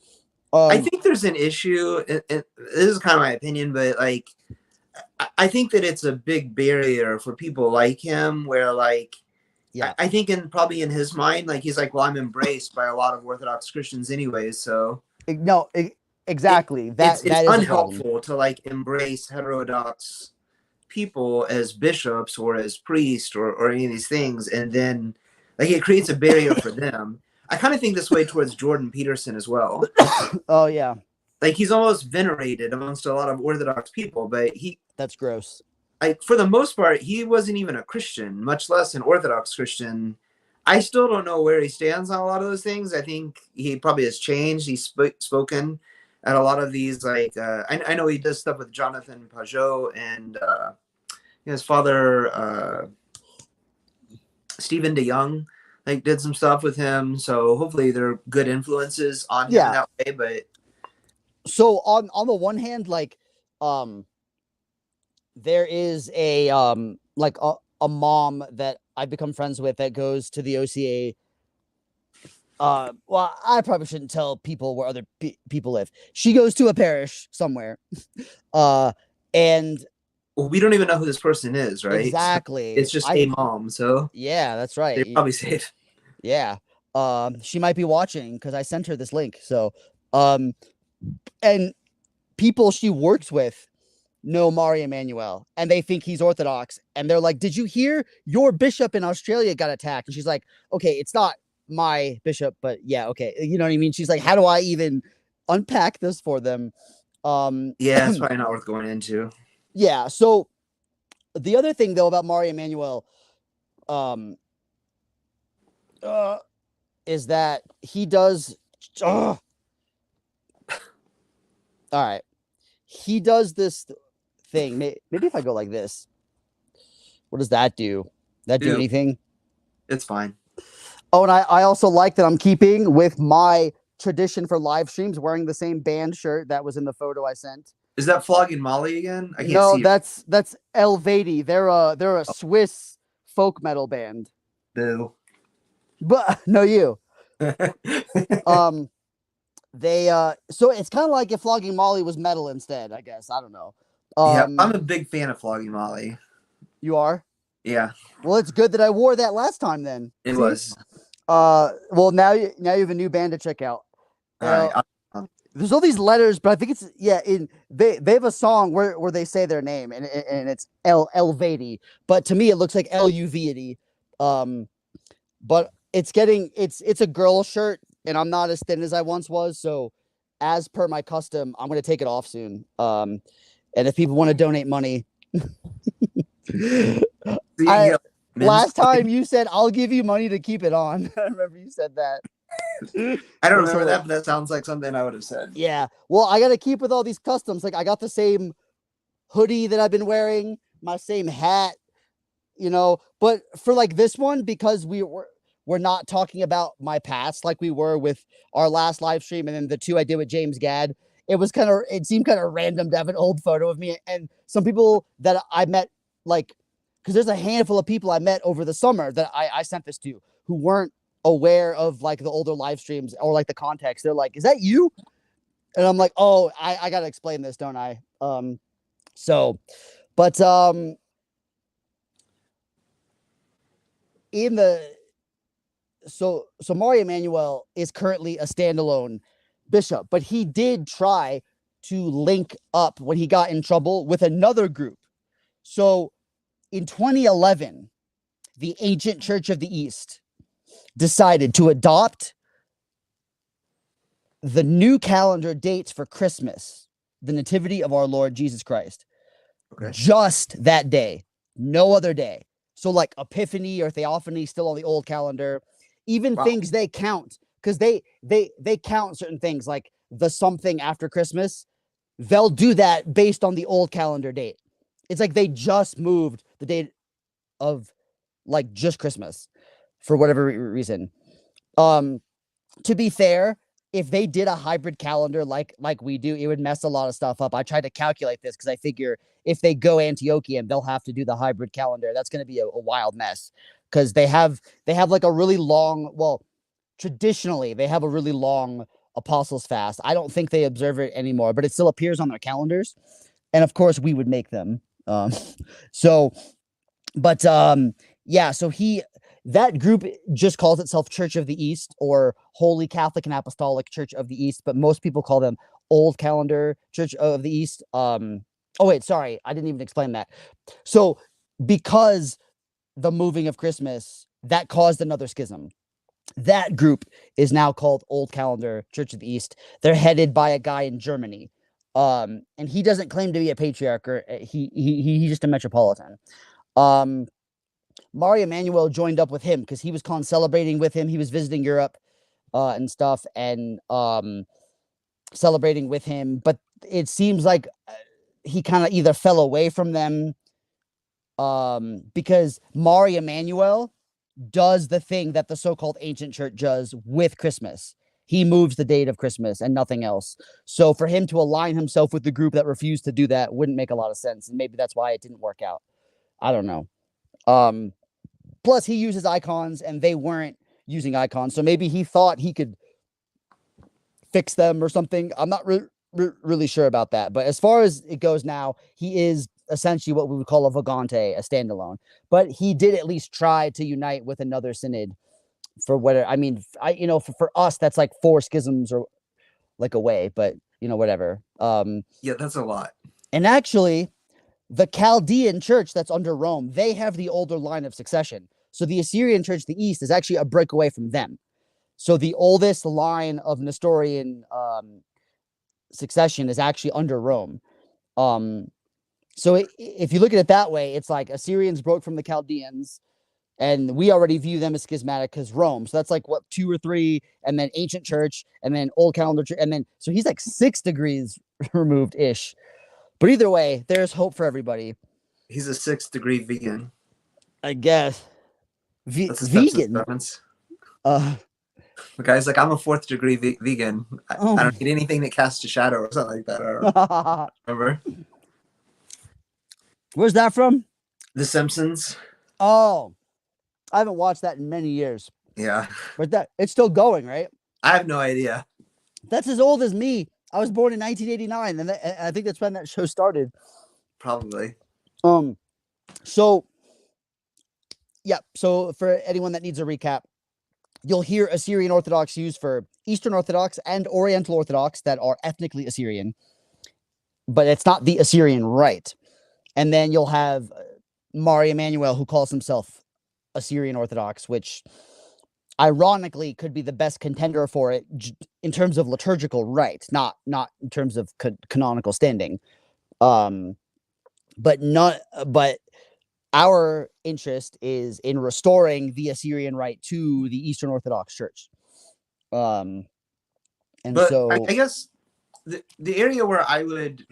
I think there's an issue. This is kind of my opinion, but like, I think that it's a big barrier for people like him where like, yeah, I think probably in his mind, like he's like, well, I'm embraced by a lot of Orthodox Christians anyways. So no, exactly. It's that is unhelpful to like embrace heterodox people as bishops or as priests or any of these things. And then like it creates a barrier for them. I kind of think this way towards Jordan Peterson as well. Oh yeah. Like he's almost venerated amongst a lot of Orthodox people, but that's gross. Like for the most part, he wasn't even a Christian, much less an Orthodox Christian. I still don't know where he stands on a lot of those things. I think he probably has changed. He's spoken at a lot of these, like, I know he does stuff with Jonathan Pajot and his father, Stephen DeYoung, like did some stuff with him. So hopefully they're good influences on him that way. But so on the one hand, like, there is a like a mom that I've become friends with that goes to the OCA. Well, I probably shouldn't tell people where other people live. She goes to a parish somewhere. And well, we don't even know who this person is, right? Exactly. So it's just a mom, so yeah, that's right. They're probably safe. Yeah. She might be watching because I sent her this link. So and people she works with know Mari Emanuel and they think he's Orthodox. And they're like, did you hear your bishop in Australia got attacked? And she's like, okay, it's not my bishop, but yeah, okay. You know what I mean? She's like, how do I even unpack this for them? Yeah, it's probably not worth going into. Yeah. So the other thing though about Mari Emanuel is that he does all right. He does this thing. Maybe if I go like this, what does that do? That do anything? It's fine. Oh, and I also like that I'm keeping with my tradition for live streams, wearing the same band shirt that was in the photo I sent. Is that Foggy Molly again? I can't see. No, that's Elvedi. They're a Swiss folk metal band. Boo. But no, you. They so it's kind of like if Flogging Molly was metal instead, I guess. I don't know. Yeah, I'm a big fan of Foggy Molly. You are? Yeah. Well, it's good that I wore that last time then. It was. Well, now you have a new band to check out. There's all these letters, but I think it's they have a song where they say their name and it's Elvedi, but to me it looks like Luvedi. But it's a girl shirt and I'm not as thin as I once was, so as per my custom, I'm going to take it off soon. And if people want to donate money, last time you said I'll give you money to keep it on. I remember you said that. I don't remember that, but that sounds like something I would have said. Yeah. Well, I got to keep with all these customs. Like I got the same hoodie that I've been wearing, my same hat, but for like this one, because we're not talking about my past like we were with our last live stream and then the two I did with James Gadd. It seemed kind of random to have an old photo of me and some people that I met, like, because there's a handful of people I met over the summer that I sent this to who weren't aware of like the older live streams or like the context. They're like, is that you? And I'm like, oh, I got to explain this, don't I? So Mari Emanuel is currently a standalone bishop, but he did try to link up when he got in trouble with another group. So in 2011, the Ancient Church of the East decided to adopt the new calendar dates for Christmas, the nativity of our Lord Jesus Christ. Okay. Just that day, no other day. So like Epiphany or Theophany still on the old calendar. Even things they count, because they count certain things like the something after Christmas. They'll do that based on the old calendar date. It's like they just moved the date of like just Christmas for whatever reason. To be fair, if they did a hybrid calendar like we do, it would mess a lot of stuff up. I tried to calculate this because I figure if they go Antiochian, they'll have to do the hybrid calendar. That's going to be a wild mess because they have like a really long, well, traditionally they have a really long Apostles fast. I don't think they observe it anymore, but it still appears on their calendars. And of course we would make them. So, but yeah, so that group just calls itself Church of the East or Holy Catholic and Apostolic Church of the East, but most people call them Old Calendar Church of the East. Oh wait, sorry, I didn't even explain that. So because the moving of Christmas, that caused another schism. That group is now called Old Calendar Church of the East. They're headed by a guy in Germany. And he doesn't claim to be a patriarch, or he's just a metropolitan. Emanuel joined up with him because he was celebrating with him. He was visiting Europe and stuff, and celebrating with him. But it seems like he kind of either fell away from them because Emanuel does the thing that the so-called ancient church does with Christmas. He moves the date of Christmas and nothing else. So for him to align himself with the group that refused to do that wouldn't make a lot of sense. And maybe that's why it didn't work out. I don't know. Plus, he uses icons and they weren't using icons. So maybe he thought he could fix them or something. I'm not really sure about that. But as far as it goes now, he is essentially what we would call a vagante, a standalone. But he did at least try to unite with another synod for whatever. I mean, for us, that's like 4 schisms or like away, but whatever. Yeah, that's a lot. And actually, the Chaldean church that's under Rome, they have the older line of succession. So the Assyrian church, the East, is actually a breakaway from them. So the oldest line of Nestorian succession is actually under Rome. So if you look at it that way, it's like Assyrians broke from the Chaldeans, and we already view them as schismatic because Rome. So that's like, what, 2 or 3, and then ancient church, and then old calendar church, and then, so he's like 6 degrees removed-ish. But either way, there's hope for everybody. He's a 6th-degree vegan, I guess. That's a vegan? The guy's like, I'm a 4th-degree vegan. I don't eat anything that casts a shadow or something like that. I don't remember. Where's that from? The Simpsons. Oh, I haven't watched that in many years. Yeah. But it's still going, right? I have no idea. That's as old as me. I was born in 1989, and I think that's when that show started. Probably. So, yeah. So for anyone that needs a recap, you'll hear Assyrian Orthodox used for Eastern Orthodox and Oriental Orthodox that are ethnically Assyrian, but it's not the Assyrian rite. And then you'll have Emanuel, who calls himself Assyrian Orthodox, which ironically could be the best contender for it in terms of liturgical rite, not in terms of canonical standing. But our interest is in restoring the Assyrian rite to the Eastern Orthodox Church. And but so I guess the area where I would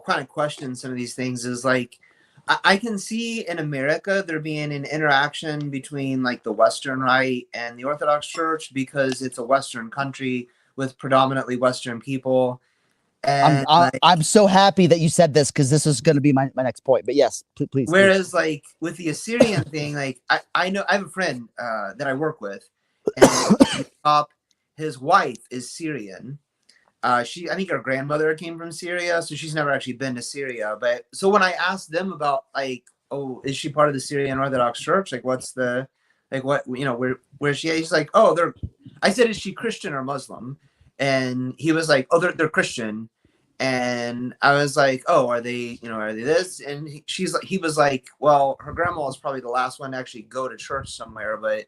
kind of question some of these things is like, I can see in America there being an interaction between like the Western Rite and the Orthodox Church because it's a Western country with predominantly Western people. And I'm so happy that you said this because this is going to be my next point. But yes, please. Whereas like with the Assyrian thing, like I know I have a friend that I work with, and his wife is Syrian. I think her grandmother came from Syria, so she's never actually been to Syria. But so when I asked them about like, oh, is she part of the Syrian Orthodox Church? Like, what's the, like, what, where's she at? He's like, oh, I said, is she Christian or Muslim? And he was like, oh, they're Christian. And I was like, oh, are they this? And he was like, well, her grandma was probably the last one to actually go to church somewhere, but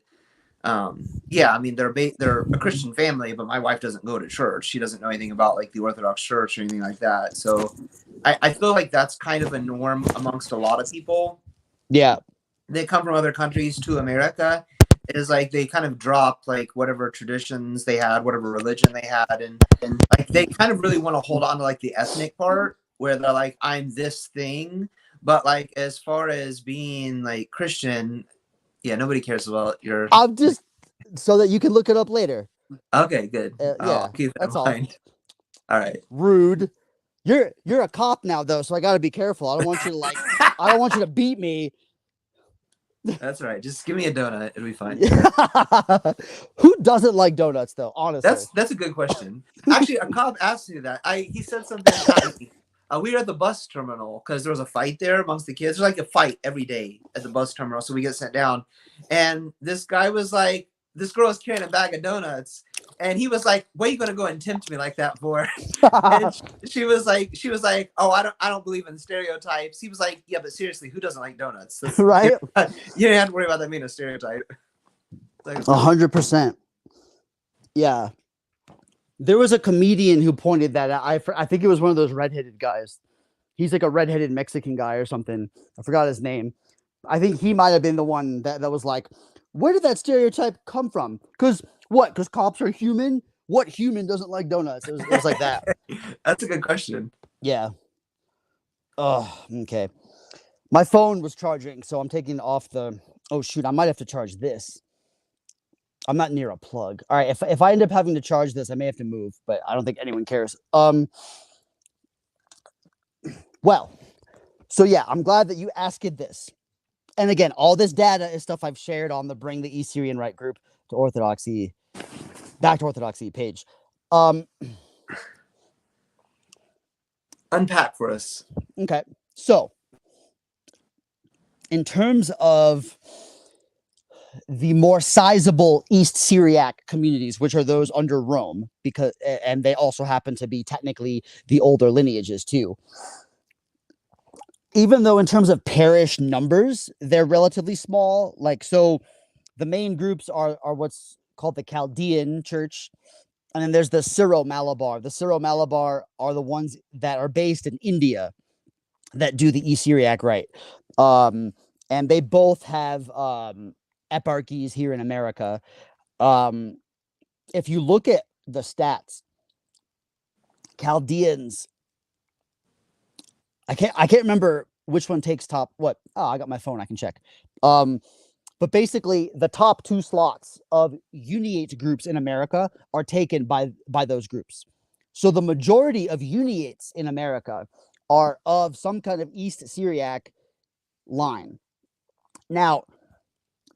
yeah, I mean, they're a Christian family, but my wife doesn't go to church. She doesn't know anything about like the Orthodox Church or anything like that. So I feel like that's kind of a norm amongst a lot of people. Yeah. They come from other countries to America. Is like they kind of drop like whatever traditions they had, whatever religion they had, and like they kind of really want to hold on to like the ethnic part where they're like, I'm this thing. But like, as far as being like Christian, yeah, nobody cares about your. I'm just so that you can look it up later. Okay, good. I'll Yeah, keep it in that's all. mind. All right. Rude. You're a cop now though, so I got to be careful. I don't want you to like. I don't want you to beat me. That's right. Just give me a donut. It'll be fine. Who doesn't like donuts though? Honestly, That's a good question. Actually, a cop asked me that. He said something at me. We were at the bus terminal because there was a fight there amongst the kids. There's like a fight every day at the bus terminal, so we get sent down. And this guy was like, this girl was carrying a bag of donuts, and he was like, "What are you gonna go and tempt me like that for?" And she was like, "Oh, I don't believe in stereotypes." He was like, "Yeah, but seriously, who doesn't like donuts?" right? You don't have to worry about that being a stereotype. Like, 100%. Yeah. There was a comedian who pointed that out. I think it was one of those redheaded guys. He's like a redheaded Mexican guy or something. I forgot his name. I think he might have been the one that was like, where did that stereotype come from? Because cops are human? What human doesn't like donuts? It was like that. That's a good question. Yeah. Oh, okay. My phone was charging, so I'm taking off the... Oh, shoot. I might have to charge this. I'm not near a plug. All right, if I end up having to charge this, I may have to move, but I don't think anyone cares. Well, so yeah, I'm glad that you asked this. And again, all this data is stuff I've shared on the Bring the Assyrian Right group to Orthodoxy, back to Orthodoxy page. Unpack for us. Okay, so in terms of the more sizable East Syriac communities, which are those under Rome, and they also happen to be technically the older lineages too. Even though in terms of parish numbers, they're relatively small. Like, so the main groups are what's called the Chaldean church. And then there's the Syro-Malabar. The Syro-Malabar are the ones that are based in India that do the East Syriac rite. And they both have eparchies here in America. If you look at the stats, Chaldeans, I can't remember which one takes top what. Oh, I got my phone, I can check. But basically the top 2 slots of uniate groups in America are taken by those groups. So the majority of uniates in America are of some kind of East Syriac line. Now,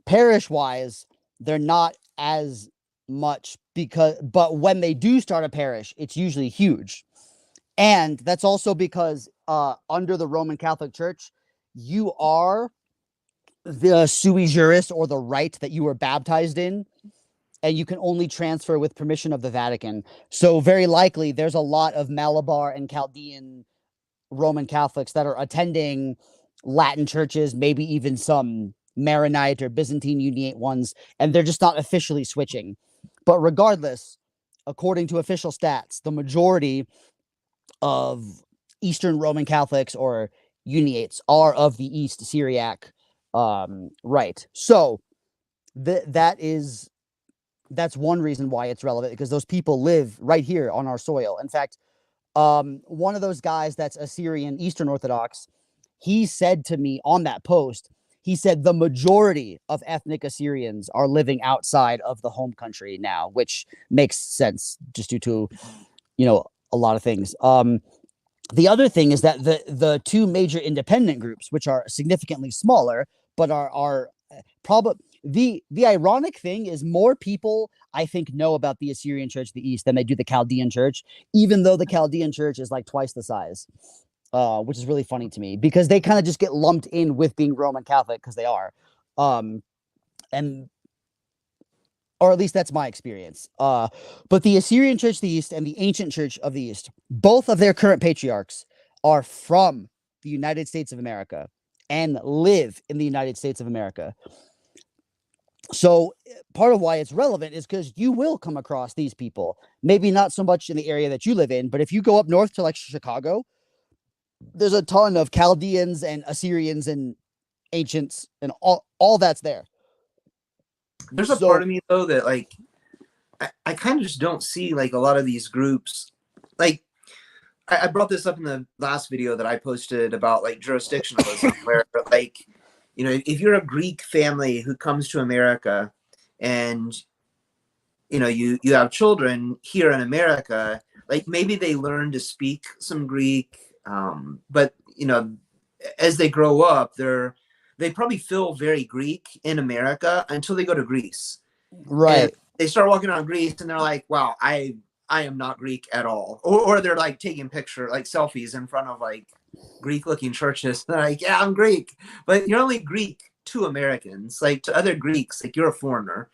parish-wise, they're not as much but when they do start a parish, it's usually huge. And that's also because under the Roman Catholic Church, you are the sui juris, or the rite that you were baptized in, and you can only transfer with permission of the Vatican. So very likely there's a lot of Malabar and Chaldean Roman Catholics that are attending Latin churches, maybe even some Maronite or Byzantine Uniate ones, and they're just not officially switching. But regardless, according to official stats, the majority of Eastern Roman Catholics or Uniates are of the East Syriac rite. So that's one reason why it's relevant, because those people live right here on our soil. In fact, one of those guys that's Assyrian Eastern Orthodox, he said to me on that post, he said the majority of ethnic Assyrians are living outside of the home country now, which makes sense just due to, a lot of things. The other thing is that the 2 major independent groups, which are significantly smaller, but are probably the ironic thing is more people, I think, know about the Assyrian Church of the East than they do the Chaldean Church, even though the Chaldean Church is like twice the size, which is really funny to me because they kind of just get lumped in with being Roman Catholic because they are, or at least that's my experience. But the Assyrian Church of the East and the Ancient Church of the East, both of their current patriarchs are from the United States of America and live in the United States of America. So part of why it's relevant is because you will come across these people. Maybe not so much in the area that you live in, but if you go up north to like Chicago, there's a ton of Chaldeans and Assyrians and ancients and all that's there. There's a part of me though that like I kind of just don't see like a lot of these groups. Like I brought this up in the last video that I posted about like jurisdictionalism, where like, you know, if you're a Greek family who comes to America and, you know, you have children here in America, like maybe they learn to speak some Greek, but you know, as they grow up, they probably feel very Greek in America until they go to Greece. And Right. they start walking around Greece and they're like, wow, I am not Greek at all. Or they're like taking like selfies in front of like Greek looking churches. They're like, yeah, I'm Greek. But you're only Greek to Americans. Like to other Greeks, like you're a foreigner.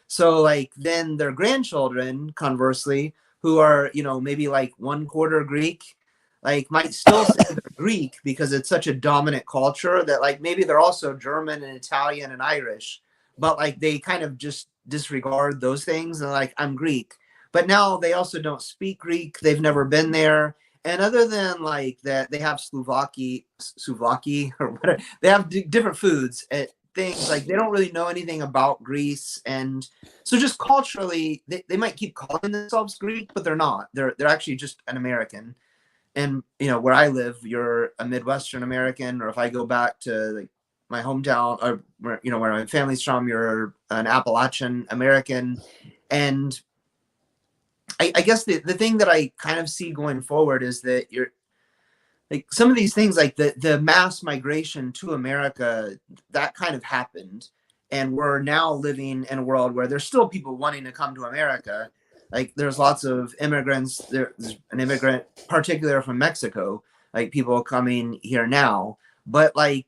So like then their grandchildren, conversely, who are, you know, maybe like 1/4 Greek, like might still say they're Greek because it's such a dominant culture that like maybe they're also German and Italian and Irish, but like they kind of just disregard those things and like I'm Greek. But now they also don't speak Greek. They've never been there. And other than like that, they have souvlaki or whatever. They have different foods at things like they don't really know anything about Greece. And so just culturally, they might keep calling themselves Greek, but they're not. They're actually just an American. And you know, where I live, you're a Midwestern American, or if I go back to like my hometown or where, you know, where my family's from, you're an Appalachian American. And I guess the thing that I kind of see going forward is that you're like some of these things like the mass migration to America that kind of happened, and we're now living in a world where there's still people wanting to come to America. Like there's lots of immigrants. There's an immigrant particular from Mexico, like people coming here now, but like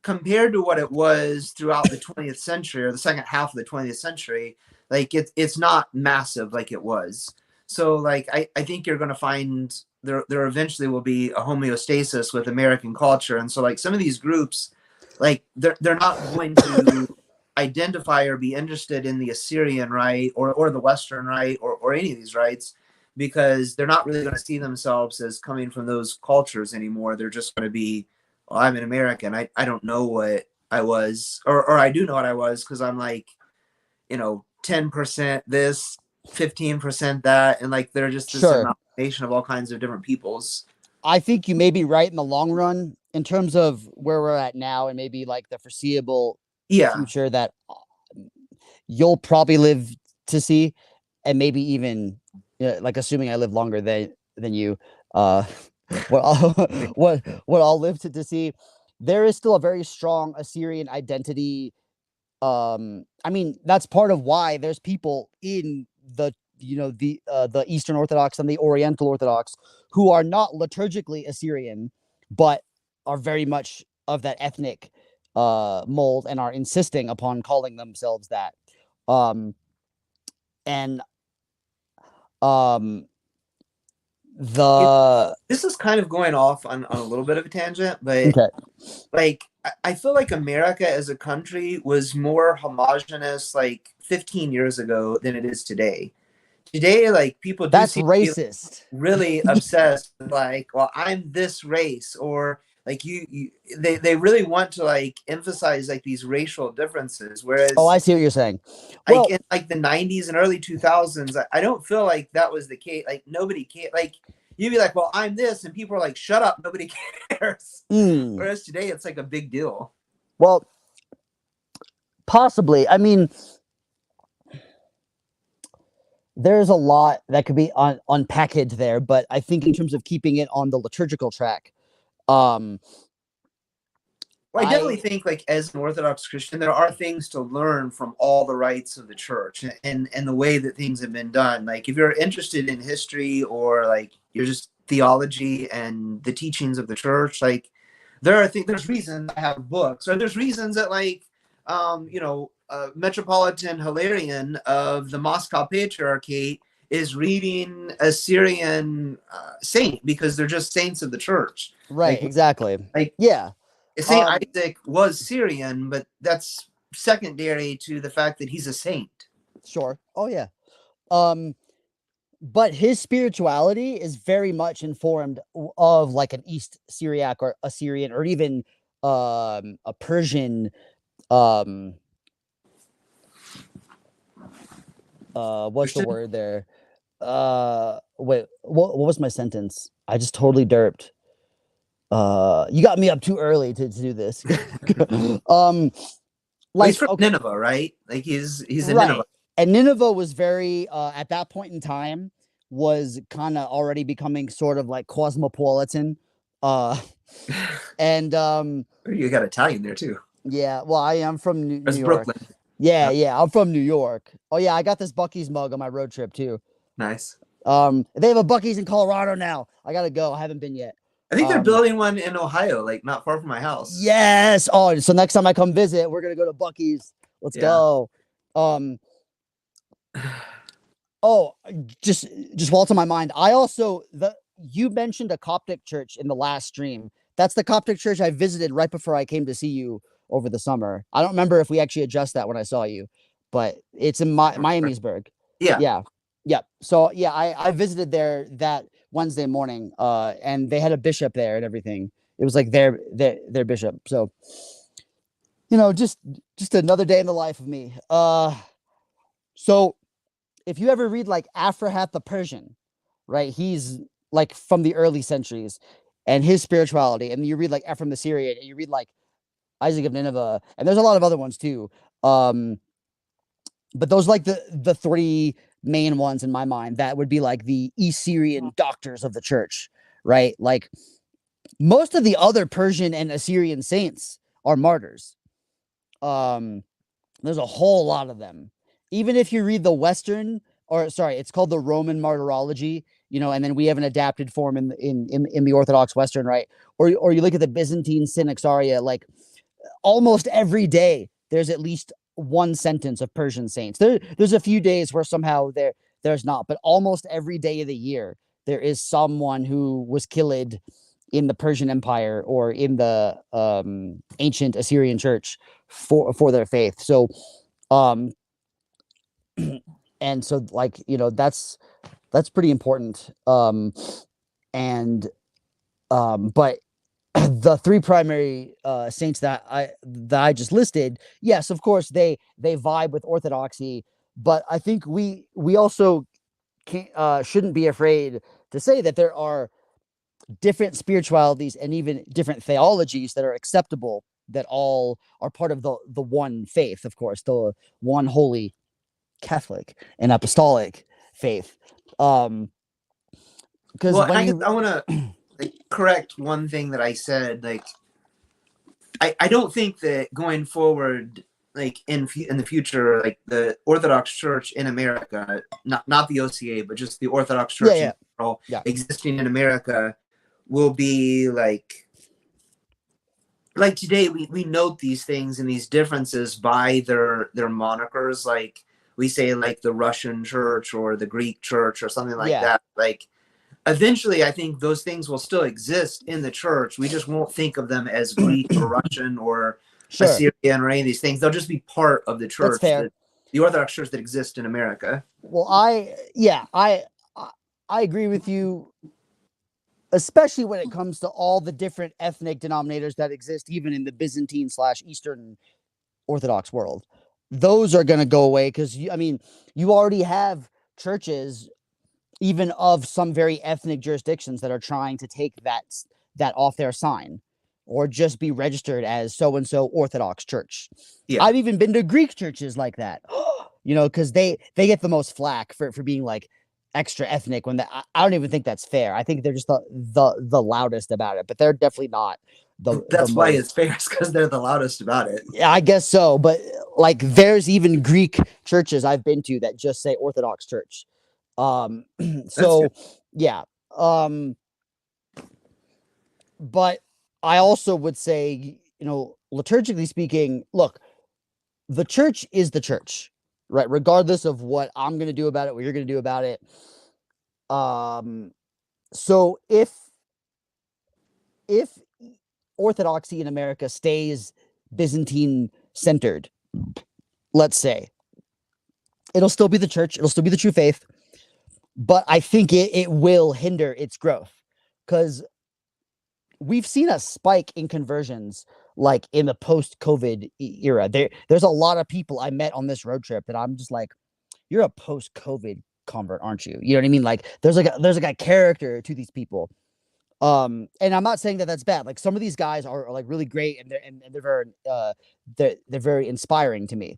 compared to what it was throughout the 20th century or the second half of the 20th century, like it's not massive like it was. So like I think you're going to find there eventually will be a homeostasis with American culture. And so like some of these groups, like they're not going to identify or be interested in the Assyrian rite or the Western rite or any of these rites, because they're not really going to see themselves as coming from those cultures anymore. They're just going to be, well, I'm an American. I don't know what I was, or I do know what I was because I'm like, you know, 10% this, 15% that, and like they're just this Sure. amalgamation of all kinds of different peoples. I think you may be right in the long run in terms of where we're at now and maybe like the foreseeable Yeah. future that you'll probably live to see, and maybe even like assuming I live longer than you, what I'll, what I'll live to see. There is still a very strong Assyrian identity. I mean, that's part of why there's people in the the Eastern Orthodox and the Oriental Orthodox who are not liturgically Assyrian, but are very much of that ethnic mold and are insisting upon calling themselves that. And the This is kind of going off on a little bit of a tangent, but okay. like I feel like America as a country was more homogenous like 15 years ago than it is today. Today, like people do That's seem to be racist. really obsessed with like, well, I'm this race, or like they really want to like emphasize like these racial differences. Oh, Whereas I see what you're saying. like Well, in like the 90s and early 2000s, I don't feel like that was the case. Like nobody cared. Like you'd be like, well, I'm this, and people are like, shut up, nobody cares. Whereas today it's like a big deal. well, possibly. I mean, there's a lot that could be unpackaged there, but I think in terms of keeping it on the liturgical track, um, Well, I definitely think like as an Orthodox Christian, there are things to learn from all the rites of the church and the way that things have been done. Like if you're interested in history or like you're just theology and the teachings of the church, like there's reasons to have books, or there's reasons that like you know, Metropolitan Hilarion of the Moscow Patriarchate is reading a Syrian saint because they're just saints of the church. right? Exactly. Like Yeah. Saint Isaac was Syrian, but that's secondary to the fact that he's a saint. Sure. Oh yeah. But his spirituality is very much informed of like an East Syriac or Assyrian or even a Persian what's the word there? wait, what was my sentence? I just totally derped. You got me up too early to do this. Well, he's Like, from okay, Nineveh, right? Like he's in Nineveh. right. And Nineveh was very at that point in time was kind of already becoming sort of like cosmopolitan. Uh and You got Italian there too. yeah, well, I am from New There's York. Brooklyn. Yeah, Yep. yeah, I'm from New York. Oh yeah, I got this Bucky's mug on my road trip too. Nice. They have a Bucky's in Colorado now. I gotta go. I haven't been yet. I think they're Um, building one in Ohio, like not far from my house. yes. Oh, so next time I come visit, we're gonna go to Bucky's. Let's Yeah. go. Um, oh, just while it's on my mind, I also you mentioned a Coptic church in the last stream. That's the Coptic church I visited right before I came to see you over the summer. I don't remember if we actually addressed that when I saw you, but it's in Miamisburg. Yeah. Yeah. Yeah. So yeah, I visited there that Wednesday morning, and they had a bishop there and everything. It was like their bishop. So, just another day in the life of me. So if you ever read like Aphrahat the Persian, right? He's like from the early centuries and his spirituality, and you read like Ephraim the Syrian, and you read like Isaac of Nineveh, and there's a lot of other ones too. But those like the three main ones in my mind that would be like the Assyrian doctors of the church, right? Like most of the other Persian and Assyrian saints are martyrs. There's a whole lot of them. Even if you read the Western, or sorry, it's called the Roman Martyrology, and then we have an adapted form in the Orthodox Western, right? Or you look at the Byzantine Synaxaria, like almost every day there's at least one sentence of Persian saints. There's a few days where somehow there's not, but almost every day of the year there is someone who was killed in the Persian Empire or in the ancient Assyrian church for their faith. So and so like that's pretty important. And but the three primary saints that I just listed, yes, of course they vibe with orthodoxy, but I think we also shouldn't be afraid to say that there are different spiritualities and even different theologies that are acceptable, that all are part of the one faith, of course, the one holy Catholic and Apostolic faith. Because Well, when I want to correct one thing that I said. Like, I don't think that going forward, like in the future, like the Orthodox Church in America, not the OCA, but just the Orthodox Church in general, existing in America, will be like today we note these things and these differences by their monikers. Like we say like the Russian church or the Greek church or something like that. Like eventually I think those things will still exist in the church. We just won't think of them as Greek or Russian or Assyrian or any of these things. They'll just be part of the church, the Orthodox church that exists in America. Well, I agree with you, especially when it comes to all the different ethnic denominators that exist even in the Byzantine / Eastern Orthodox world. Those are going to go away because you already have churches even of some very ethnic jurisdictions that are trying to take that off their sign or just be registered as so-and-so Orthodox church. Yeah. I've even been to Greek churches like that, because they get the most flack for being like extra ethnic when I don't even think that's fair. I think they're just the loudest about it, but they're definitely not that's why it's fair, because they're the loudest about it. Yeah, I guess so. But like there's even Greek churches I've been to that just say Orthodox church. So yeah. But I also would say, liturgically speaking, look, the church is the church, right? Regardless of what I'm going to do about it, what you're going to do about it. So if Orthodoxy in America stays Byzantine centered, let's say, it'll still be the church, it'll still be the true faith, but I think it will hinder its growth because we've seen a spike in conversions like in the post-COVID era. There's a lot of people I met on this road trip that I'm just like, you're a post-COVID convert, aren't you? You know what I mean? Like there's like a character to these people. And I'm not saying that that's bad. Like some of these guys are like really great, and they're very they're very inspiring to me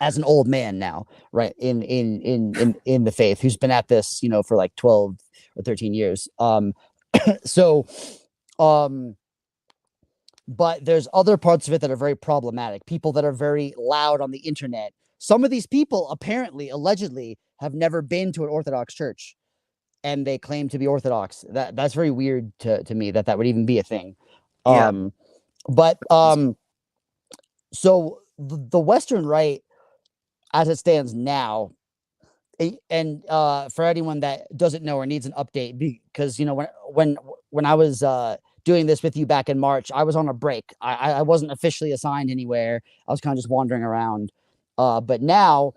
as an old man now, right? In the faith, who's been at this, you know, for like 12 or 13 years. So but there's other parts of it that are very problematic. People that are very loud on the internet. Some of these people apparently, allegedly, have never been to an Orthodox church, and they claim to be Orthodox. That's very weird to me that would even be a thing. Yeah. But so the Western right, as it stands now, and for anyone that doesn't know or needs an update, because you know when I was doing this with you back in March, I was on a break. I wasn't officially assigned anywhere. I was kind of just wandering around. But now,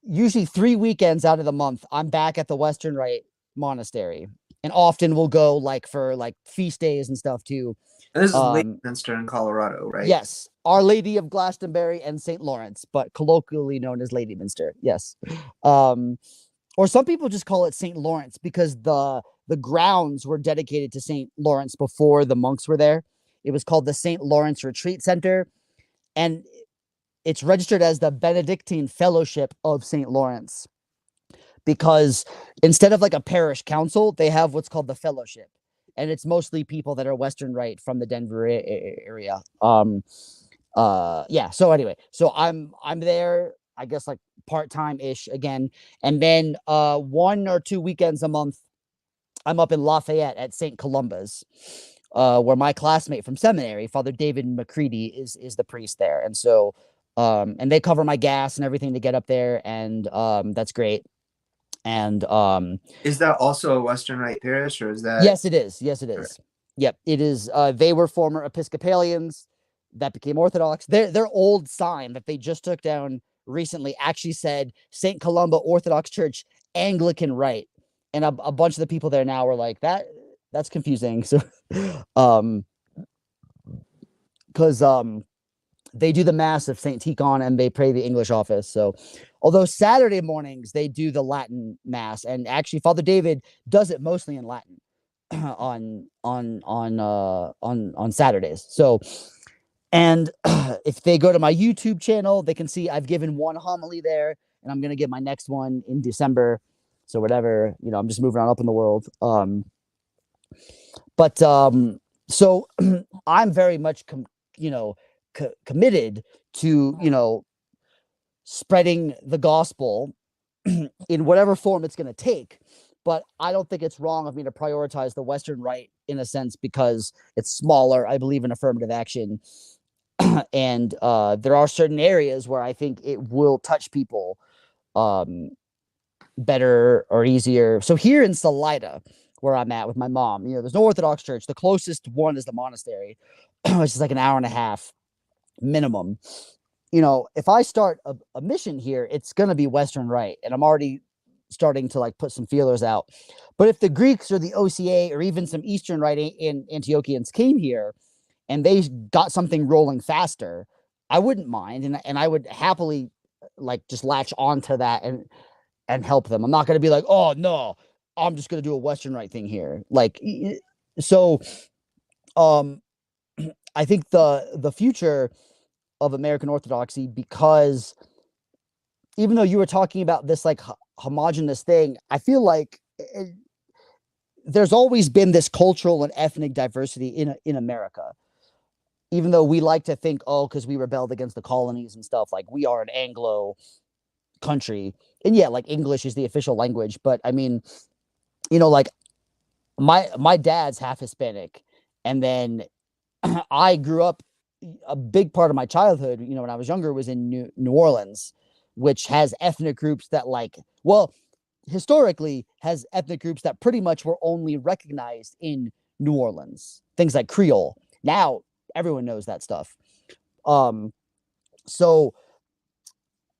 usually 3 weekends out of the month, I'm back at the Western Rite Monastery, and often we'll go like for like feast days and stuff too. And this is Leidminster in Colorado, right? Yes, Our Lady of Glastonbury and St. Lawrence, but colloquially known as Leidminster. Yes, or some people just call it St. Lawrence because the grounds were dedicated to St. Lawrence before the monks were there. It was called the St. Lawrence Retreat Center, and it's registered as the Benedictine Fellowship of St. Lawrence because instead of like a parish council, they have what's called the fellowship, and it's mostly people that are Western Rite from the Denver area. Yeah. So anyway, so I'm there, I guess like part-time ish again, and then 1 or 2 weekends a month, I'm up in Lafayette at St. Columba's, where my classmate from seminary, Father David McCready, is the priest there, and so. And they cover my gas and everything to get up there, and that's great. And is that also a Western Rite parish, or is that? Yes, it is. Yes, it is. Yep, it is. They were former Episcopalians that became Orthodox. Their old sign that they just took down recently actually said St. Columba Orthodox Church Anglican Rite, and a bunch of the people there now were like that's confusing. So, because they do the Mass of St. Tikhon and they pray the English office. So, although Saturday mornings they do the Latin Mass, and actually Father David does it mostly in Latin on Saturdays. So, and if they go to my YouTube channel, they can see I've given one homily there, and I'm gonna give my next one in December. So whatever, you know, I'm just moving on up in the world. So I'm very much committed to, you know, spreading the gospel in whatever form it's going to take. But I don't think it's wrong of me to prioritize the Western Rite in a sense because it's smaller. I believe in affirmative action. And there are certain areas where I think it will touch people better or easier. So here in Salida, where I'm at with my mom, you know, there's no Orthodox church. The closest one is the monastery, which is like an hour and a half minimum. You know, if I start a mission here, it's going to be Western Rite, and I'm already starting to like put some feelers out. But if the Greeks or the OCA or even some Eastern Rite in Antiochians came here and they got something rolling faster, I wouldn't mind, and I would happily like just latch onto that and help them. I'm not going to be like, oh no, I'm just going to do a Western Rite thing here. Like, so, I think the future of American Orthodoxy, because even though you were talking about this like homogenous thing, I feel like there's always been this cultural and ethnic diversity in America. Even though we like to think, oh, because we rebelled against the colonies and stuff, like we are an Anglo country, and yeah, like English is the official language. But I mean, you know, like my dad's half Hispanic, and then I grew up. A big part of my childhood, you know, when I was younger, was in New Orleans, which has ethnic groups that historically has ethnic groups that pretty much were only recognized in New Orleans. Things like Creole. Now everyone knows that stuff. So,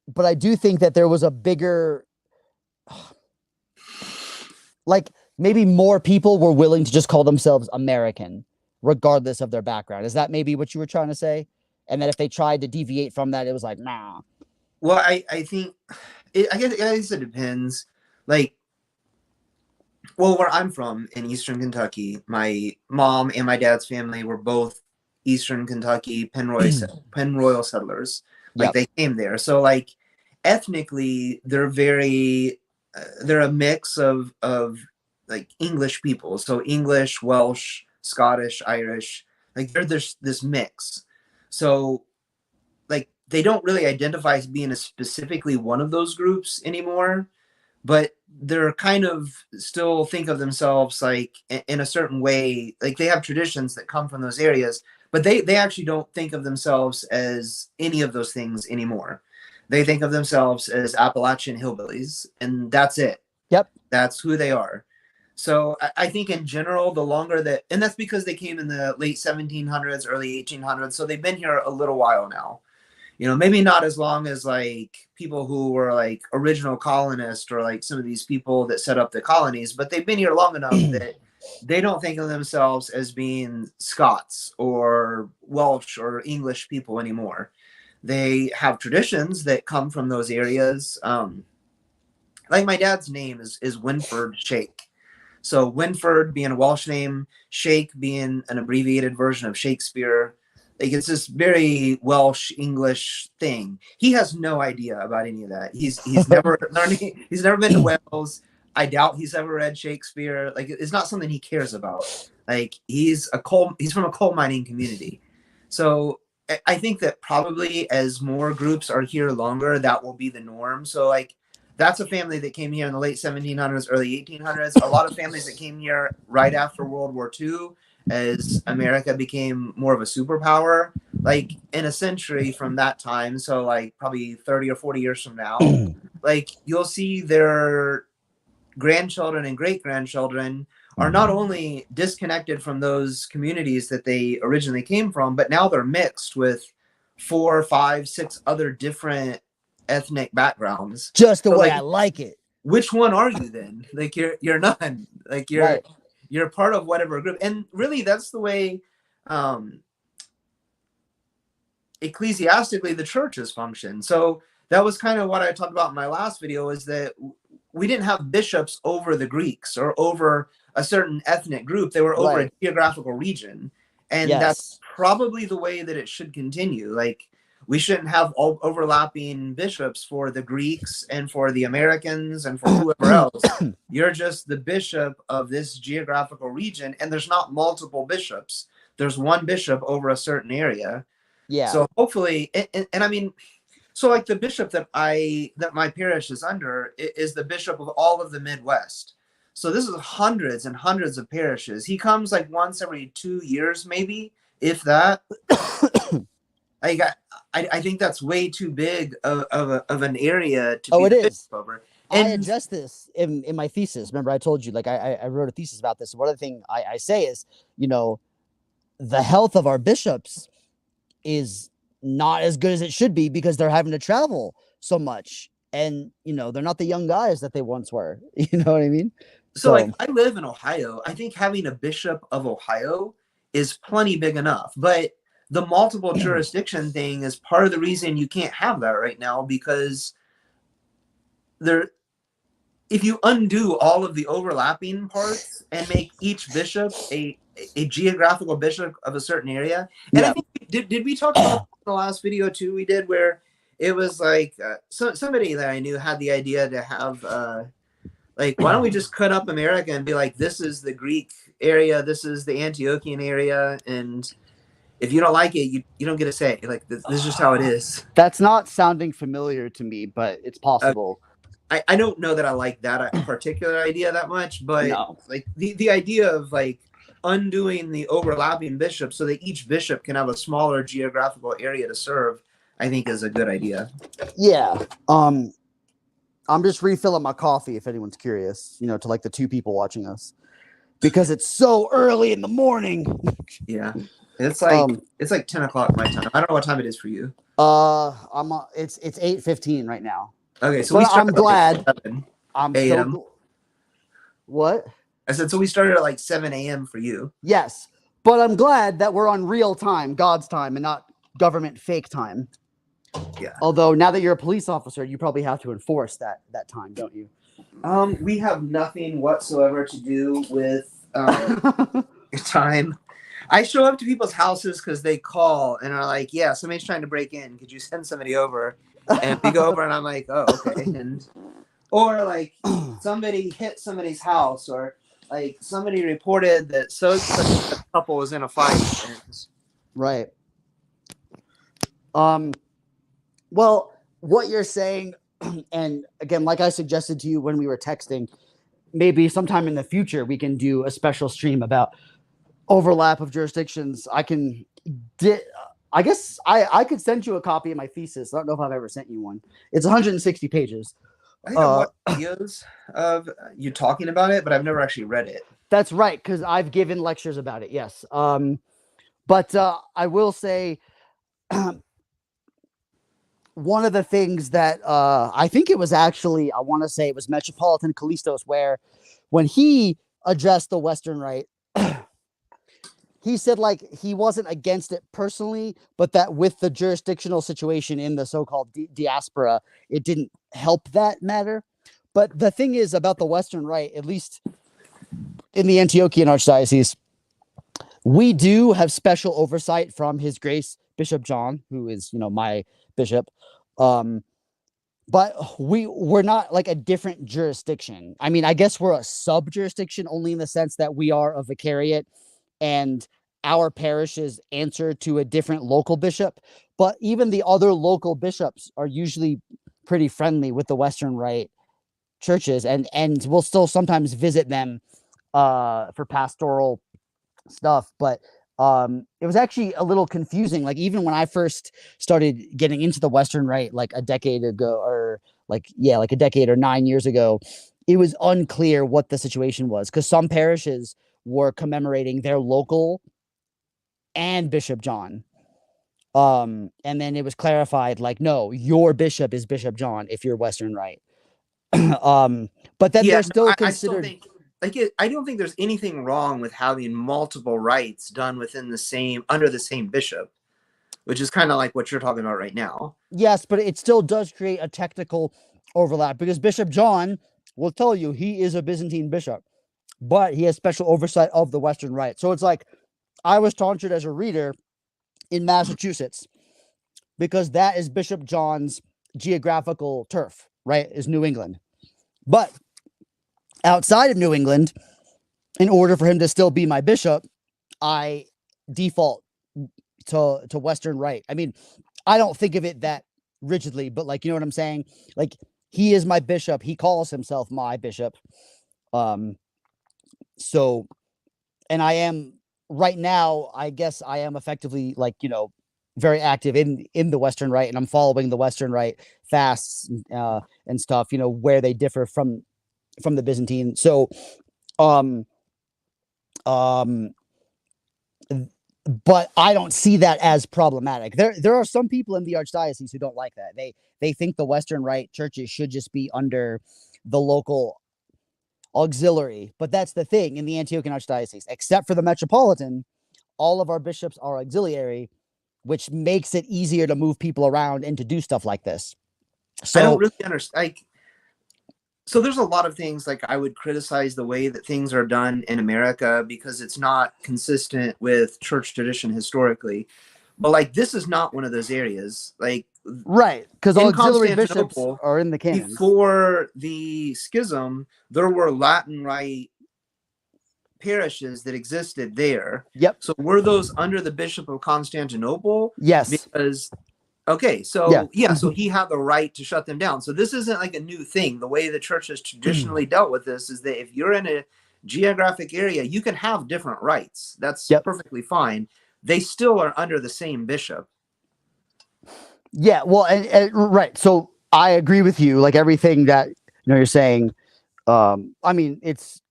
but I do think that there was a bigger, like maybe more people were willing to just call themselves American regardless of their background. Is that maybe what you were trying to say? And that if they tried to deviate from that, it was like, nah. Well, I think I guess it depends. Like, well, where I'm from in Eastern Kentucky, my mom and my dad's family were both Eastern Kentucky Penroyal settlers. Like Yep. they came there, so like ethnically, they're a mix of like English people. So English, Welsh, Scottish, Irish. Like they're this mix. So like they don't really identify as being a specifically one of those groups anymore, but they're kind of still think of themselves like in a certain way. Like they have traditions that come from those areas, but they actually don't think of themselves as any of those things anymore. They think of themselves as Appalachian hillbillies, and that's it. Yep. That's who they are. So I think in general, the longer that, and that's because they came in the late 1700s, early 1800s, so they've been here a little while now. Maybe not as long as like people who were like original colonists or like some of these people that set up the colonies, but they've been here long enough that they don't think of themselves as being Scots or Welsh or English people anymore. They have traditions that come from those areas. Like my dad's name is Winford Shake. So Winford being a Welsh name, Shake being an abbreviated version of Shakespeare. Like it's this very Welsh English thing. He has no idea about any of that. He's never learned. He's never been to Wales. I doubt he's ever read Shakespeare. Like it's not something he cares about. Like he's from a coal mining community. So I think that probably as more groups are here longer, that will be the norm. So like that's a family that came here in the late 1700s, early 1800s. A lot of families that came here right after World War II, as America became more of a superpower, like in a century from that time. So like probably 30 or 40 years from now, like you'll see their grandchildren and great grandchildren are not only disconnected from those communities that they originally came from, but now they're mixed with 4, 5, 6 other different ethnic backgrounds. Just the So, way like, I like it. which one are you then? Like you're none. Like Right. you're part of whatever group. And really that's the way ecclesiastically the churches function. So that was kind of what I talked about in my last video, is that we didn't have bishops over the Greeks or over a certain ethnic group. They were over a geographical region. And that's probably the way that it should continue. Like we shouldn't have all overlapping bishops for the Greeks and for the Americans and for whoever else. You're just the bishop of this geographical region, and there's not multiple bishops. There's one bishop over a certain area. Yeah. So hopefully, and I mean, so like the bishop that my parish is under is the bishop of all of the Midwest. So this is hundreds and hundreds of parishes. He comes like once every 2 years, maybe, if that. I think that's way too big of an area to be the bishop over. And I address this in my thesis. Remember, I told you, like I wrote a thesis about this. One of the things I say is, the health of our bishops is not as good as it should be because they're having to travel so much, and they're not the young guys that they once were. You know what I mean? So like I live in Ohio. I think having a bishop of Ohio is plenty big enough, but the multiple jurisdiction thing is part of the reason you can't have that right now, because if you undo all of the overlapping parts and make each bishop a geographical bishop of a certain area. And I think did we talk about the last video too we did, where it was like somebody that I knew had the idea to have like, why don't we just cut up America and be like, this is the Greek area, this is the Antiochian area, and if you don't like it, you don't get a say. Like this is just how it is. That's not sounding familiar to me, but it's possible. I don't know that I like that particular idea that much, but like the idea of like undoing the overlapping bishops so that each bishop can have a smaller geographical area to serve, I think is a good idea. Yeah. I'm just refilling my coffee if anyone's curious, to like the 2 people watching us, because it's so early in the morning. Yeah. It's like 10 o'clock my time. I don't know what time it is for you. It's 8:15 right now. Okay, so I'm glad. I'm a.m. What? I said, so we started at like 7 a.m. for you. Yes, but I'm glad that we're on real time, God's time, and not government fake time. Yeah. Although now that you're a police officer, you probably have to enforce that time, don't you? We have nothing whatsoever to do with time. I show up to people's houses because they call and are like, "Yeah, somebody's trying to break in. Could you send somebody over?" And we go over, and I'm like, "Oh, okay." And or like somebody hit somebody's house, or like somebody reported that such a couple was in a fight. And Right. Well, what you're saying, and again, like I suggested to you when we were texting, maybe sometime in the future we can do a special stream about overlap of jurisdictions. I guess I could send you a copy of my thesis. I don't know if I've ever sent you one. It's 160 pages. I think I've watched videos of you talking about it, but I've never actually read it. That's right, because I've given lectures about it. Yes. But I will say one of the things that I think it was actually, I want to say it was Metropolitan Callistos, where when he addressed the Western Rite, he said like he wasn't against it personally, but that with the jurisdictional situation in the so-called diaspora, it didn't help that matter. But the thing is about the Western Rite, at least in the Antiochian Archdiocese, we do have special oversight from His Grace Bishop John, who is, my bishop. But we're not like a different jurisdiction. I mean, I guess we're a sub-jurisdiction only in the sense that we are a vicariate and our parishes answer to a different local bishop. But even the other local bishops are usually pretty friendly with the Western Rite churches, and we'll still sometimes visit them for pastoral stuff. But it was actually a little confusing. Like even when I first started getting into the Western Rite, like a decade ago, or like a decade or 9 years ago, it was unclear what the situation was, because some parishes were commemorating their local and Bishop John. And then it was clarified, like, no, your bishop is Bishop John if you're Western Rite. But then they're still considered. I still think, I don't think there's anything wrong with having multiple rites done within under the same bishop, which is kind of like what you're talking about right now. Yes, but it still does create a technical overlap, because Bishop John will tell you he is a Byzantine bishop, but he has special oversight of the Western Rite. So it's like I was tonsured as a reader in Massachusetts because that is Bishop John's geographical turf, right? Is New England. But outside of New England, in order for him to still be my bishop, I default to Western Rite. I mean, I don't think of it that rigidly, but like, you know what I'm saying? Like, he is my bishop. He calls himself my bishop. So, and I am right now, I guess I am effectively like, very active in the Western Rite, and I'm following the Western Rite fasts and stuff, where they differ from the Byzantine. So, but I don't see that as problematic. There are some people in the archdiocese who don't like that. They think the Western Rite churches should just be under the local auxiliary. But that's the thing in the Antiochian Archdiocese, except for the Metropolitan, all of our bishops are auxiliary, which makes it easier to move people around and to do stuff like this. So I don't really understand. So there's a lot of things like I would criticize the way that things are done in America because it's not consistent with church tradition historically. But like this is not one of those areas. Like right, because auxiliary bishops are in the canons. Before the schism, there were Latin Rite parishes that existed there. Yep. So were those under the Bishop of Constantinople? Yes. Because okay, so so he had the right to shut them down. So this isn't like a new thing. The way the church has traditionally dealt with this is that if you're in a geographic area, you can have different rites. That's perfectly fine. They still are under the same bishop. Yeah, well, and right. So I agree with you. Like everything that you're saying. I mean, it's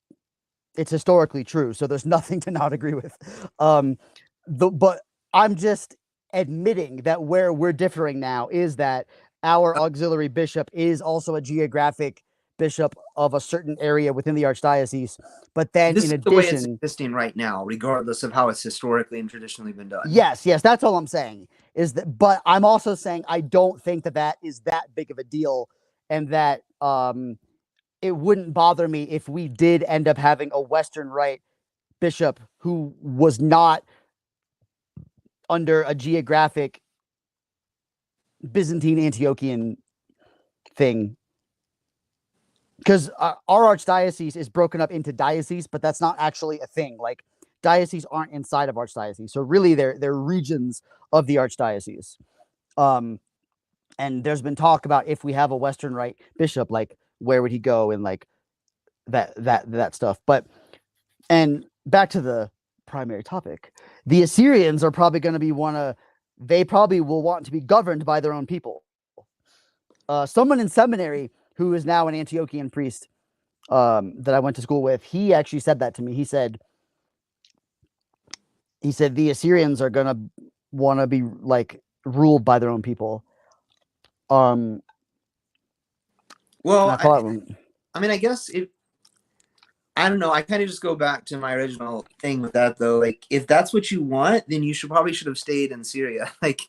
historically true. So there's nothing to not agree with. But I'm just admitting that where we're differing now is that our auxiliary bishop is also a geographic bishop of a certain area within the archdiocese. But then This in is the way it's addition, existing right now, regardless of how it's historically and traditionally been done. yes, that's all I'm saying is that, but I'm also saying I don't think that is that big of a deal, and that it wouldn't bother me if we did end up having a Western Rite bishop who was not under a geographic Byzantine Antiochian thing. Because our archdiocese is broken up into dioceses, but that's not actually a thing. Like, dioceses aren't inside of archdiocese, so really they're regions of the archdiocese. And there's been talk about if we have a Western Rite bishop, like where would he go, and like that stuff. But and back to the primary topic, the Assyrians are probably going to be they probably will want to be governed by their own people. Someone in seminary who is now an Antiochian priest that I went to school with, he actually said that to me. He said the Assyrians are going to want to be like ruled by their own people. Well, I mean, I guess I don't know. I kind of just go back to my original thing with that, though. Like, if that's what you want, then you should have stayed in Syria. Like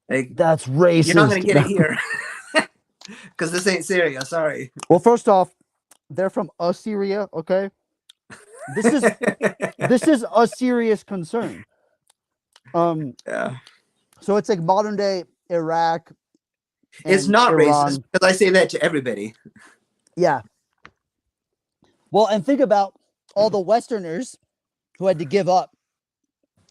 that's racist. You're not going to get it here because this ain't Syria. Sorry. Well, first off, they're from Assyria. Okay, this is a serious concern. Yeah. So it's like modern day Iraq. It's not Iran. racist because I say that to everybody. Yeah. Well, and think about all the Westerners who had to give up.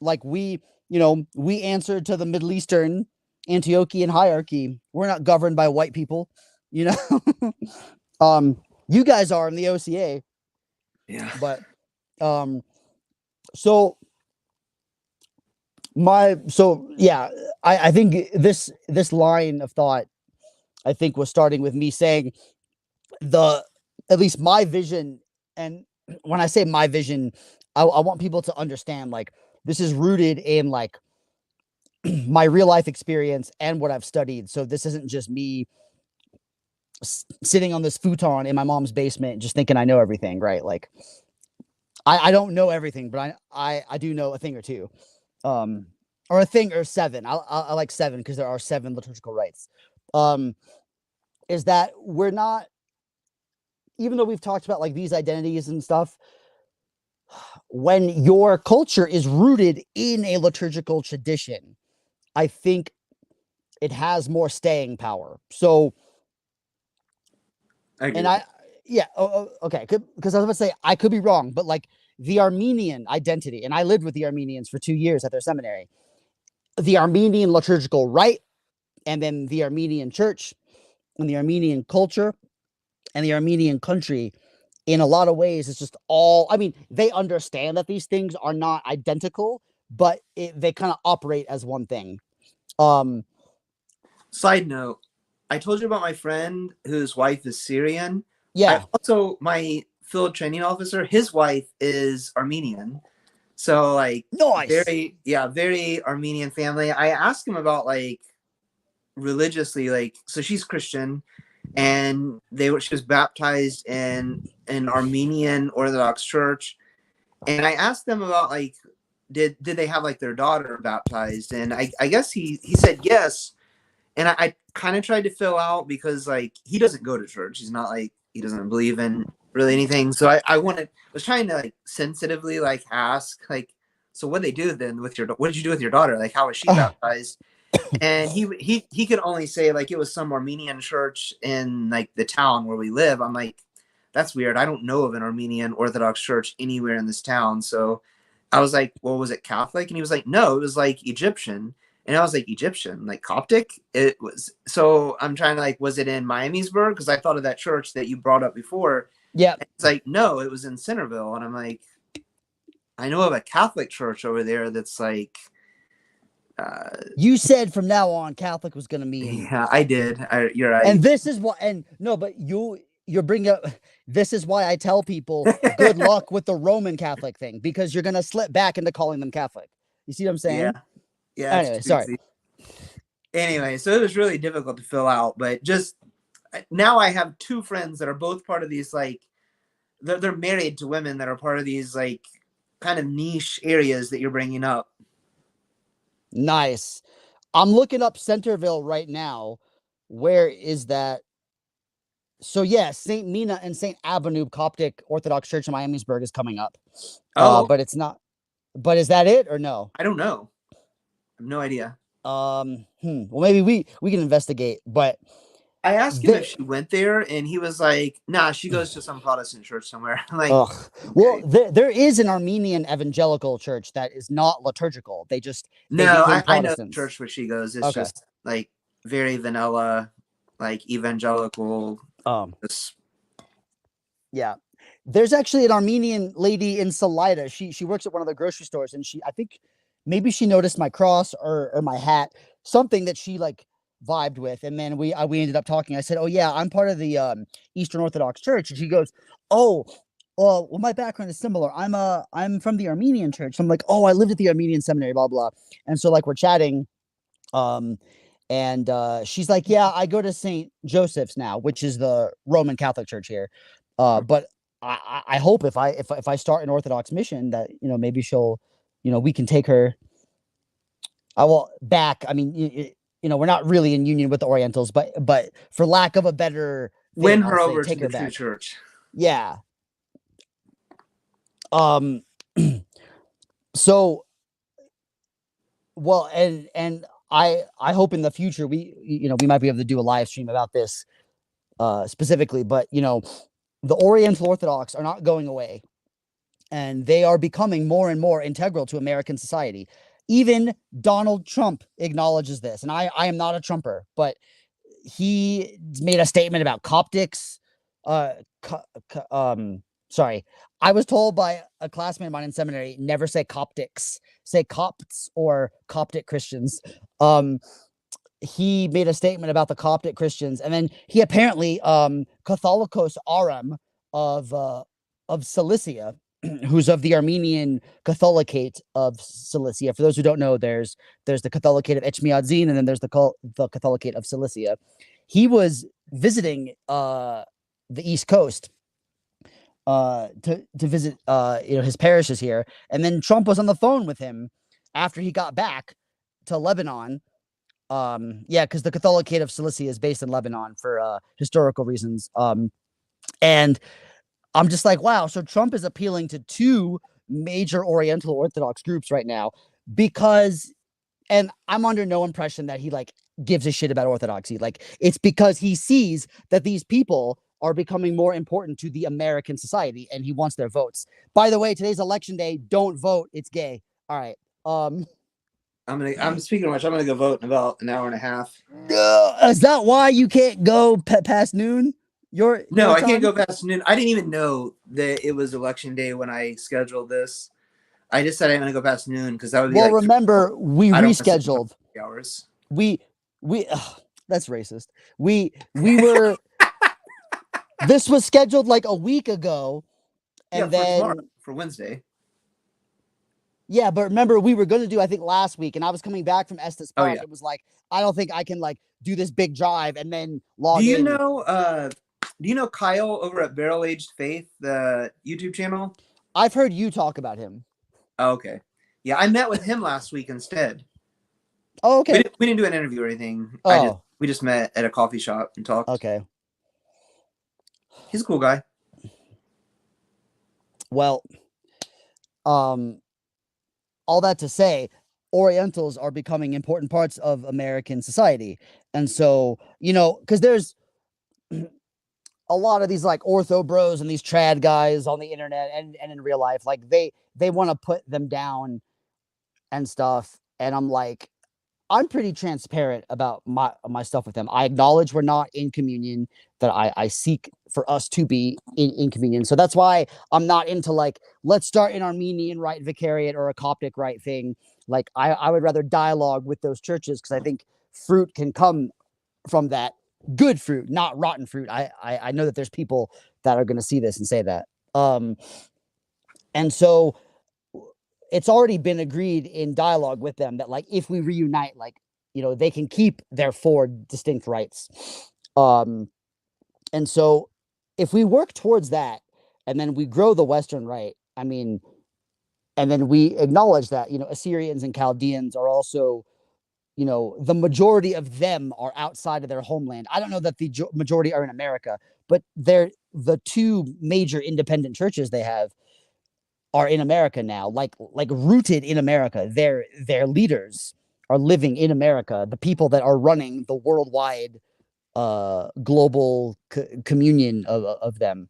Like we answered to the Middle Eastern Antiochian hierarchy. We're not governed by white people, you know. You guys are in the OCA. Yeah. But I think this line of thought, I think, was starting with me saying at least my vision. And when I say my vision, I want people to understand, like, this is rooted in like my real life experience and what I've studied. So this isn't just me sitting on this futon in my mom's basement just thinking I know everything, right? Like, I don't know everything, but I do know a thing or two, or a thing or seven. I like seven because there are 7 liturgical rites. Is that we're not, even though we've talked about like these identities and stuff, when your culture is rooted in a liturgical tradition, I think it has more staying power. So, okay, because I was going to say, I could be wrong, but like the Armenian identity, and I lived with the Armenians for 2 years at their seminary, the Armenian liturgical rite, and then the Armenian church, and the Armenian culture, and the Armenian country, in a lot of ways, it's just all, I mean, they understand that these things are not identical, but they kind of operate as one thing. Side note, I told you about my friend whose wife is Syrian. Yeah. Also, my field training officer, his wife is Armenian. So, like, nice. Very Armenian family. I asked him about, like, religiously, like, so she's Christian, and she was baptized in an Armenian Orthodox church. And I asked them about, like, did they have, like, their daughter baptized? And I guess he said yes. And I kind of tried to fill out because, like, he doesn't go to church. He's not, like, he doesn't believe in really anything. So I was trying to, like, sensitively, like, ask, like, so what did they do then what did you do with your daughter? Like, how was she baptized? And he could only say, like, it was some Armenian church in, like, the town where we live. I'm like, that's weird. I don't know of an Armenian Orthodox church anywhere in this town. So I was like, well, was it Catholic? And he was like, no, it was, like, Egyptian. And I was like, Egyptian, like Coptic? It was. So I'm trying to, like, was it in Miamisburg? Because I thought of that church that you brought up before. Yeah. It's like, no, it was in Centerville. And I'm like, I know of a Catholic church over there that's like. You said from now on Catholic was going to mean. Yeah, I did. You're right. And this is what, and no, but you're bringing up, this is why I tell people good luck with the Roman Catholic thing, because you're going to slip back into calling them Catholic. You see what I'm saying? Yeah. Yeah. Anyway, sorry. Anyway, so it was really difficult to fill out, but just now I have two friends that are both part of these, like, they're married to women that are part of these, like, kind of niche areas that you're bringing up. Nice. I'm looking up Centerville right now. Where is that? So yeah, St. Mina and St. Avenue Coptic Orthodox Church in Miamisburg is coming up. Oh, But it's not. But is that it or no? I don't know. I have no idea. Well, maybe we can investigate. But I asked him if she went there, and he was like, "Nah, she goes to some Protestant church somewhere." I'm like, ugh. okay. Well, there is an Armenian evangelical church that is not liturgical. They No, became I know the Protestants. church where she goes. It's Okay. just like very vanilla, like evangelical. Just... Yeah. There's actually an Armenian lady in Salida. She works at one of the grocery stores, and I think maybe she noticed my cross or my hat, something that she like vibed with, and then we ended up talking. I said, "Oh yeah, I'm part of the Eastern Orthodox Church," and she goes, "Oh, well, my background is similar. I'm from the Armenian Church." So I'm like, "Oh, I lived at the Armenian seminary, blah blah." And so like we're chatting, and she's like, "Yeah, I go to St. Joseph's now, which is the Roman Catholic Church here, but." I hope if I start an Orthodox mission that maybe she'll we can take her I will back. I mean we're not really in union with the Orientals, but for lack of a better Win thing, her I'll say over take to her the true back. church. Yeah. So well, and I hope in the future we might be able to do a live stream about this specifically, but the Oriental Orthodox are not going away. And they are becoming more and more integral to American society. Even Donald Trump acknowledges this. And I am not a Trumper, but he made a statement about Coptics. Sorry. I was told by a classmate of mine in seminary, never say Coptics, say Copts or Coptic Christians. He made a statement about the Coptic Christians, and then he apparently Catholicos Aram of Cilicia, who's of the Armenian Catholicate of Cilicia. For those who don't know, there's the Catholicate of Echmiadzin, and then there's the Catholicate of Cilicia. He was visiting the East Coast to visit his parishes here, and then Trump was on the phone with him after he got back to Lebanon. Because the Catholicate of Cilicia is based in Lebanon for historical reasons. And I'm just like, wow. So Trump is appealing to two major Oriental Orthodox groups right now because, and I'm under no impression that he like gives a shit about Orthodoxy. Like it's because he sees that these people are becoming more important to the American society and he wants their votes. By the way, today's election day. Don't vote. It's gay. All right. I'm speaking of which, I'm gonna go vote in about an hour and a half. Is that why you can't go past noon? No, I can't go past noon. I didn't even know that it was election day when I scheduled this. I just said I'm gonna go past noon because that would be well. Remember, we rescheduled. Hours. We that's racist. We were. This was scheduled like a week ago, and then for Wednesday. Yeah, but remember we were going to do I think last week, and I was coming back from Estes Park. Oh, yeah. It was like I don't think I can like do this big drive and then log in. Do you know Kyle over at Barrel Aged Faith, the YouTube channel? I've heard you talk about him. Oh, okay. Yeah, I met with him last week instead. Oh, okay. We didn't do an interview or anything. We just met at a coffee shop and talked. Okay. He's a cool guy. Well, all that to say, Orientals are becoming important parts of American society. And so, because there's a lot of these like ortho bros and these trad guys on the internet and in real life, like they want to put them down and stuff. And I'm like, I'm pretty transparent about my stuff with them. I acknowledge we're not in communion, that I seek for us to be in communion. So that's why I'm not into like, let's start an Armenian rite vicariate or a Coptic rite thing. Like I would rather dialogue with those churches because I think fruit can come from that. Good fruit, not rotten fruit. I know that there's people that are going to see this and say that. And so it's already been agreed in dialogue with them that like if we reunite, like they can keep their 4 distinct rights. And so if we work towards that and then we grow the Western Rite, I mean, and then we acknowledge that, Assyrians and Chaldeans are also, the majority of them are outside of their homeland. I don't know that the majority are in America, but they're the two major independent churches they have are in America now, like rooted in America. Their leaders are living in America. The people that are running the worldwide global communion of them.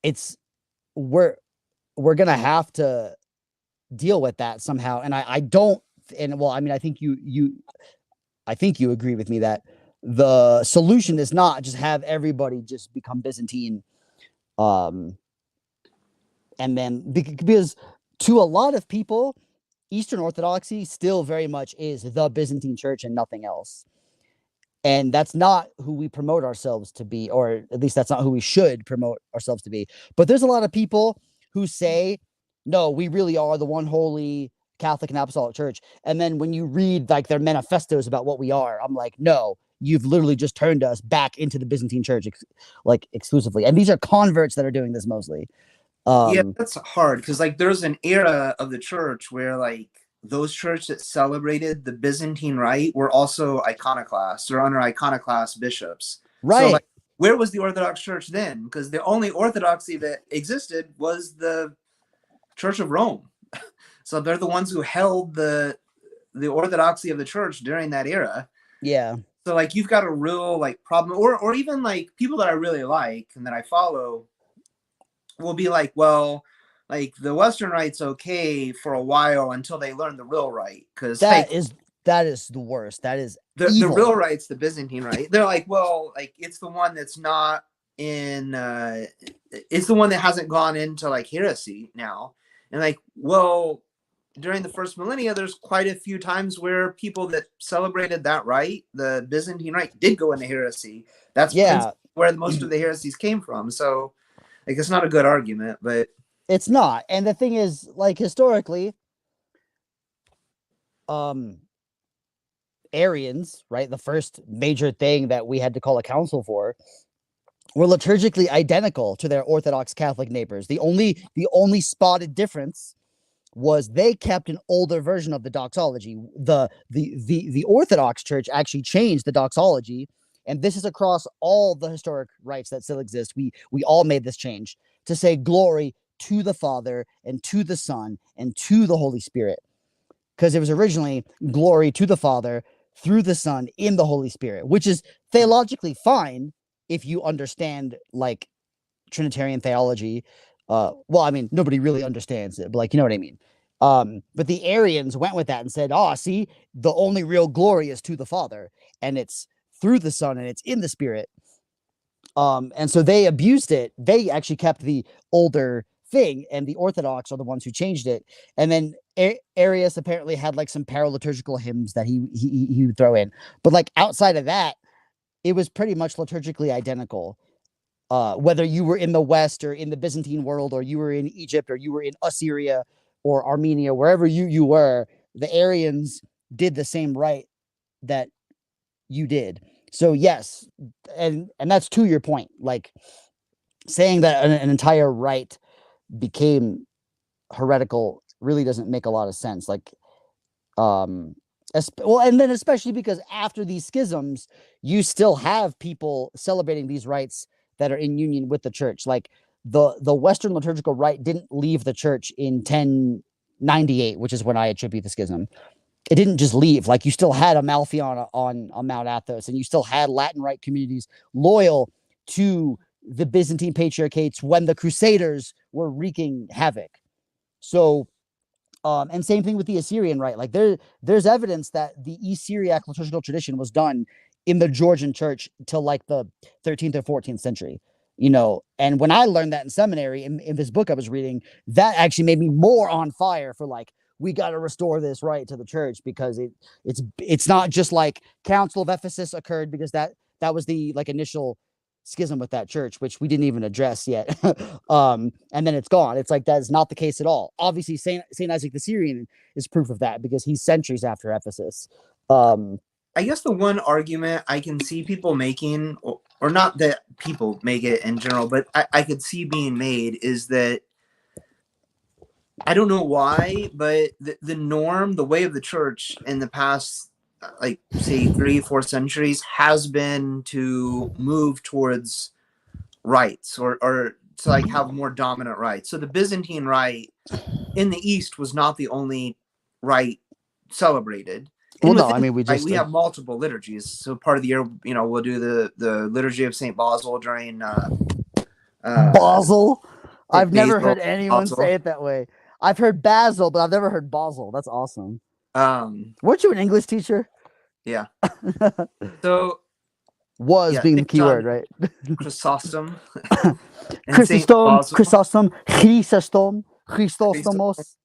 It's we're gonna have to deal with that somehow, and I don't. And well, I mean, I think you agree with me that the solution is not just have everybody just become Byzantine, and then because to a lot of people, Eastern Orthodoxy still very much is the Byzantine Church and nothing else. And that's not who we promote ourselves to be, or at least that's not who we should promote ourselves to be. But there's a lot of people who say, no, we really are the one holy Catholic and Apostolic Church. And then when you read like their manifestos about what we are, I'm like, no, you've literally just turned us back into the Byzantine Church, exclusively. And these are converts that are doing this mostly. Yeah, that's hard because like there's an era of the church where like those churches that celebrated the Byzantine Rite were also iconoclasts or under iconoclast bishops. Right. So like, where was the Orthodox Church then? Because the only Orthodoxy that existed was the Church of Rome. So they're the ones who held the orthodoxy of the church during that era. Yeah. So like you've got a real like problem, or even like people that I really like and that I follow will be like, well, like the Western Rite's okay for a while until they learn the real Rite, because that is the worst. That is the real Rite's the Byzantine Rite. They're like, well, like it's the one that's not in it's the one that hasn't gone into like heresy now. And like, well, during the first millennia, there's quite a few times where people that celebrated that rite, the Byzantine Rite, did go into heresy. That's where most of the heresies came from. So like it's not a good argument, but it's not. And the thing is, like historically, Arians, right, the first major thing that we had to call a council for, were liturgically identical to their Orthodox Catholic neighbors. The only spotted difference was they kept an older version of the doxology. The Orthodox Church actually changed the doxology, and this is across all the historic rites that still exist. We all made this change to say glory to the Father and to the Son and to the Holy Spirit, because it was originally glory to the Father through the Son in the Holy Spirit, which is theologically fine if you understand like Trinitarian theology. Well, I mean, nobody really understands it, but like, you know what I mean? But the Arians went with that and said, see, the only real glory is to the Father, and it's through the Son, and it's in the Spirit. And so they abused it. They actually kept the older thing, and the Orthodox are the ones who changed it. And then Arius apparently had like some paraliturgical hymns that he would throw in. But like outside of that, it was pretty much liturgically identical. Whether you were in the West or in the Byzantine world, or you were in Egypt, or you were in Assyria or Armenia, wherever you were, the Arians did the same rite that you did. So yes, and that's to your point, like saying that an entire rite became heretical really doesn't make a lot of sense. Like, and then especially because after these schisms, you still have people celebrating these rites that are in union with the church. Like the Western liturgical rite didn't leave the church in 1098, which is when I attribute the schism. It didn't just leave. Like you still had Amalfi on Mount Athos, and you still had Latin Rite communities loyal to the Byzantine patriarchates when the Crusaders were wreaking havoc. So, and same thing with the Assyrian Rite. Like there's evidence that the East Syriac liturgical tradition was done in the Georgian church till like the 13th or 14th century. And when I learned that in seminary, in this book I was reading, that actually made me more on fire for like, we got to restore this right to the church, because it's not just like Council of Ephesus occurred because that was the like initial schism with that church, which we didn't even address yet. And then it's gone. It's like that is not the case at all. Obviously, Saint Isaac the Syrian is proof of that, because he's centuries after Ephesus. I guess the one argument I can see people making, or not that people make it in general, but I could see being made is that I don't know why, but the norm, the way of the church in the past, like say 3-4 centuries, has been to move towards rites or to like have more dominant rites. So the Byzantine rite in the East was not the only rite celebrated. Well, And no, I within mean we right, just we have multiple liturgies. So part of the year, we'll do the liturgy of Saint Basil during Basel. I've never Basil, heard anyone Basil. say it that way. I've heard Basil, but I've never heard Basel. That's awesome. Um, Weren't you an English teacher? yeah. So Was yeah, being the Saint key word, John right? Chrysostom and Saint Chrysostom, Basil. Chrysostom, Chrysostom, Christostomos.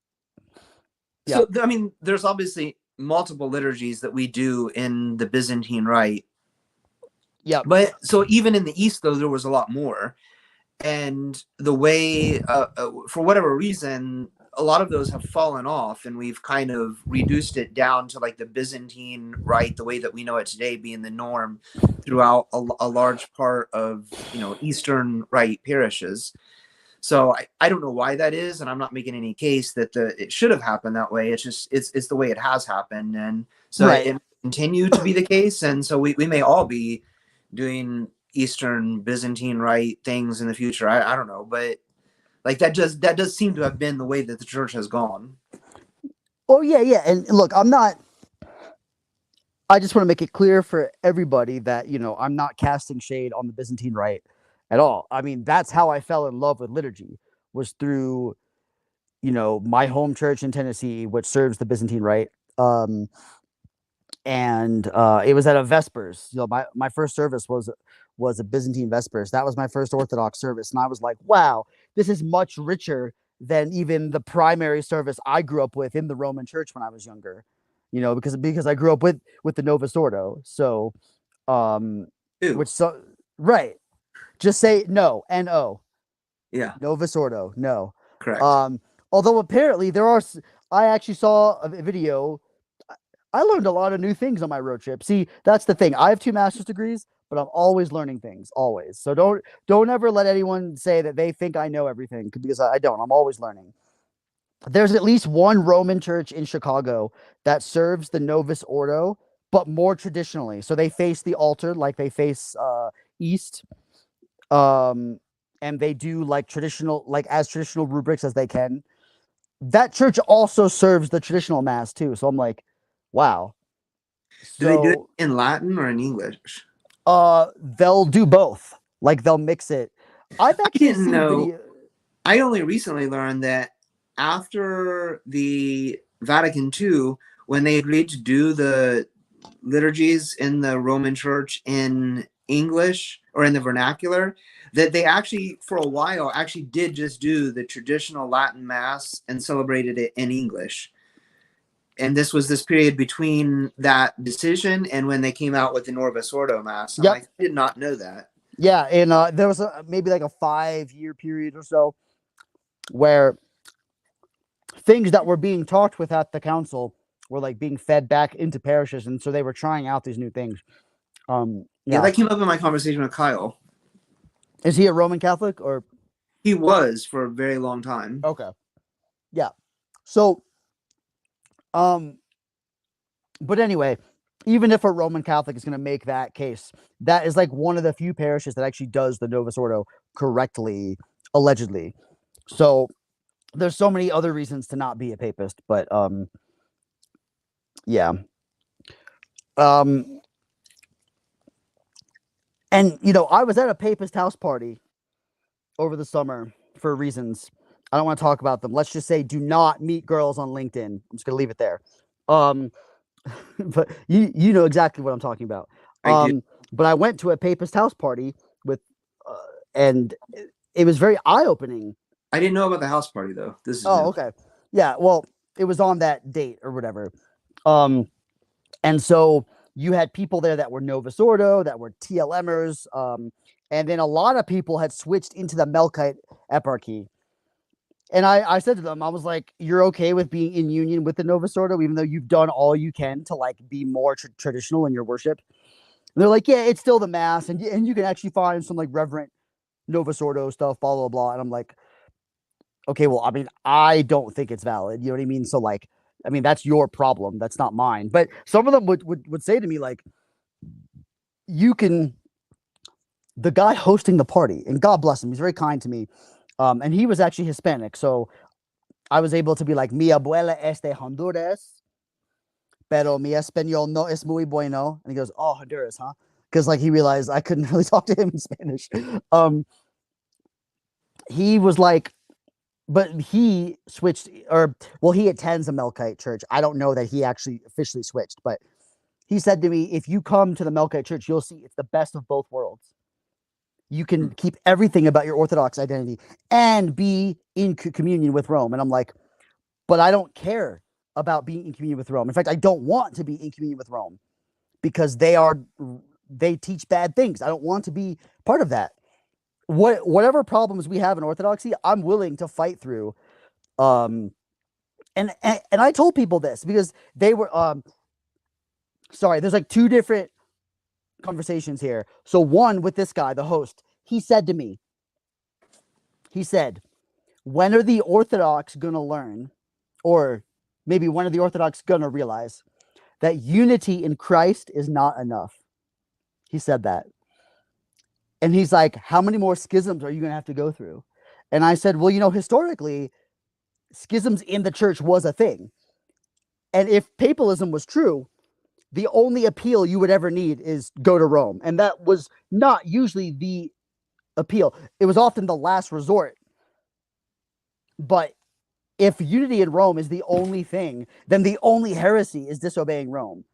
Yeah. So I mean, there's obviously multiple liturgies that we do in the Byzantine rite. Yeah. But so even in the East, though, there was a lot more. And the way, for whatever reason, a lot of those have fallen off, and we've kind of reduced it down to like the Byzantine rite, the way that we know it today, being the norm throughout a large part of Eastern rite parishes. So I don't know why that is, and I'm not making any case that it should have happened that way. It's just it's the way it has happened, and so Right. it continue to be the case, and so we may all be doing Eastern Byzantine rite things in the future. I don't know, but like that does seem to have been the way that the church has gone. Oh yeah, yeah. And look, I just want to make it clear for everybody that, I'm not casting shade on the Byzantine rite at all. I mean, that's how I fell in love with liturgy, was through, my home church in Tennessee, which serves the Byzantine rite. And it was at a Vespers. My first service was a Byzantine Vespers. That was my first Orthodox service. And I was like, wow, this is much richer than even the primary service I grew up with in the Roman church when I was younger. Because I grew up with the Novus Ordo. So Ew. right. Just say no, N-O. Yeah, Novus Ordo, no. correct. Although apparently I actually saw a video. I learned a lot of new things on my road trip. See, that's the thing. I have 2 master's degrees, but I'm always learning things, always. So don't ever let anyone say that they think I know everything, because I don't. I'm always learning. There's at least one Roman church in Chicago that serves the Novus Ordo, but more traditionally. So they face the altar like they face east. And they do like as traditional rubrics as they can. That church also serves the traditional mass too. So I'm like, wow. Do they do it So in Latin or in English? they'll do both. Like they'll mix it. I've I actually didn't seen know. video. I only recently learned that after the Vatican II, when they agreed to do the liturgies in the Roman Church in English or in the vernacular, that they actually, for a while, actually did just do the traditional Latin Mass and celebrated it in English. And this was this period between that decision and when they came out with the Novus Ordo Mass. I'm Yep. like, I did not know that. Yeah, and there was maybe like a 5-year period or so where things that were being talked with at the council were like being fed back into parishes, and so they were trying out these new things. Yeah, that came up in my conversation with Kyle. Is he a Roman Catholic or? He was for a very long time. Okay. Yeah. So, but anyway, even if a Roman Catholic is going to make that case, that is like one of the few parishes that actually does the Novus Ordo correctly, allegedly. So there's so many other reasons to not be a papist, but yeah. And I was at a papist house party over the summer for reasons I don't want to talk about them. Let's just say do not meet girls on LinkedIn. I'm just going to leave it there. But you know exactly what I'm talking about. I do. But I went to a papist house party and it was very eye-opening. I didn't know about the house party though. This is new. Okay. Yeah, well, it was on that date or whatever. And so you had people there that were Novus Ordo, that were TLMers, and then a lot of people had switched into the Melkite eparchy. And I said to them, I was like, you're okay with being in union with the Novus Ordo, even though you've done all you can to like be more traditional in your worship. And they're like, yeah, it's still the mass, and you can actually find some like reverent Novus Ordo stuff, blah blah blah. And I'm like, okay, well, I mean, I don't think it's valid. You know what I mean? So like, I mean, that's your problem. That's not mine. But some of them would say to me like, you can. The guy hosting the party, and God bless him, he's very kind to me. And he was actually Hispanic, so I was able to be like, mi abuela es de Honduras, pero mi español no es muy bueno. And he goes, oh, Honduras, huh? Because like he realized I couldn't really talk to him in Spanish. He was like, but he switched, or well, he attends a Melkite church. I don't know that he actually officially switched, but he said to me, if you come to the Melkite church, you'll see it's the best of both worlds. You can keep everything about your Orthodox identity and be in communion with Rome. And I'm like, but I don't care about being in communion with Rome. In fact, I don't want to be in communion with Rome because they teach bad things. I don't want to be part of that. Whatever problems we have in Orthodoxy, I'm willing to fight through. And I told people this because they were sorry, there's like two different conversations here. So one with this guy, the host, he said to me, he said, when are the Orthodox going to learn, or maybe when are the Orthodox going to realize that unity in Christ is not enough? He said that. And he's like, how many more schisms are you going to have to go through? And I said, well, you know, historically, schisms in the church was a thing. And if papalism was true, the only appeal you would ever need is go to Rome. And that was not usually the appeal. It was often the last resort. But if unity in Rome is the only thing, then the only heresy is disobeying Rome.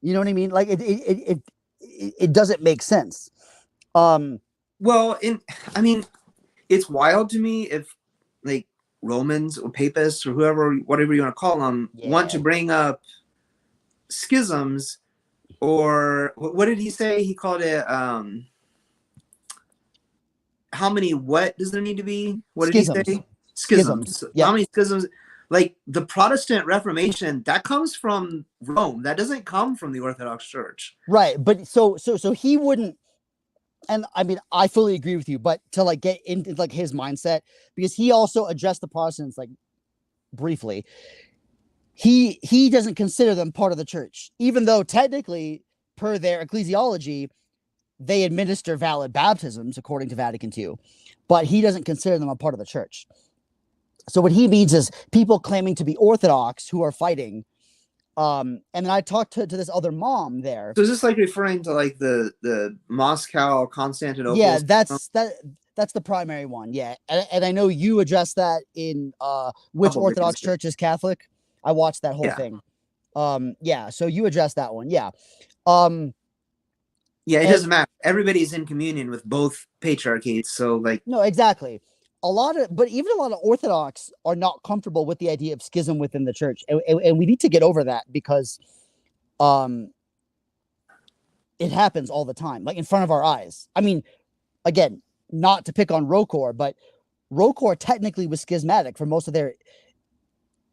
You know what I mean? Like it doesn't make sense. Well, I mean, it's wild to me if like Romans or papists or whoever, whatever you want to call them, want to bring up schisms, or what did he say? He called it how many what does there need to be? What schisms. Did he say? Schisms. Yep. How many schisms? Like the Protestant Reformation, that comes from Rome. That doesn't come from the Orthodox Church. Right. But so he wouldn't, and I mean, I fully agree with you, but to like get into like his mindset, because he also addressed the Protestants like briefly. He doesn't consider them part of the church, even though technically, per their ecclesiology, they administer valid baptisms according to Vatican II, but he doesn't consider them a part of the church. So what he means is people claiming to be Orthodox who are fighting. And then I talked to this other mom there. So is this like referring to like the Moscow, Constantinople? Yeah, that's the primary one. Yeah, and I know you addressed that in which Orthodox church is Catholic. I watched that whole thing. Yeah, so you addressed that one. Yeah. Yeah, it doesn't matter. Everybody's in communion with both patriarchates. So like, no, exactly. But even a lot of Orthodox are not comfortable with the idea of schism within the church. And we need to get over that because it happens all the time, like in front of our eyes. I mean, again, not to pick on Rokor, but Rokor technically was schismatic for most of their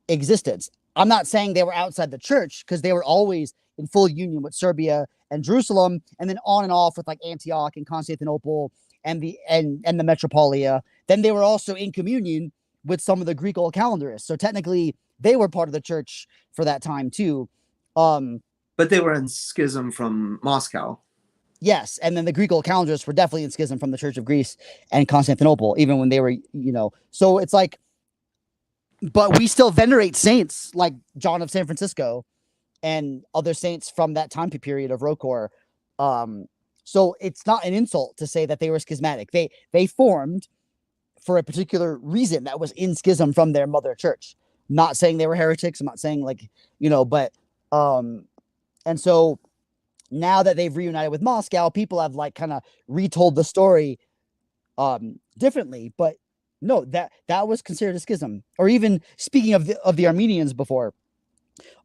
existence. I'm not saying they were outside the church because they were always in full union with Serbia and Jerusalem, and then on and off with like Antioch and Constantinople and the Metropolia. Then they were also in communion with some of the Greek old calendarists. So technically they were part of the church for that time too. But they were in schism from Moscow. Yes, and then the Greek old calendarists were definitely in schism from the Church of Greece and Constantinople, even when they were, so it's like, but we still venerate saints like John of San Francisco and other saints from that time period of Rokor. So it's not an insult to say that they were schismatic. They formed for a particular reason that was in schism from their mother church. Not saying they were heretics. I'm not saying but and so now that they've reunited with Moscow, people have like kind of retold the story differently. But no, that was considered a schism. Or even speaking of the Armenians before,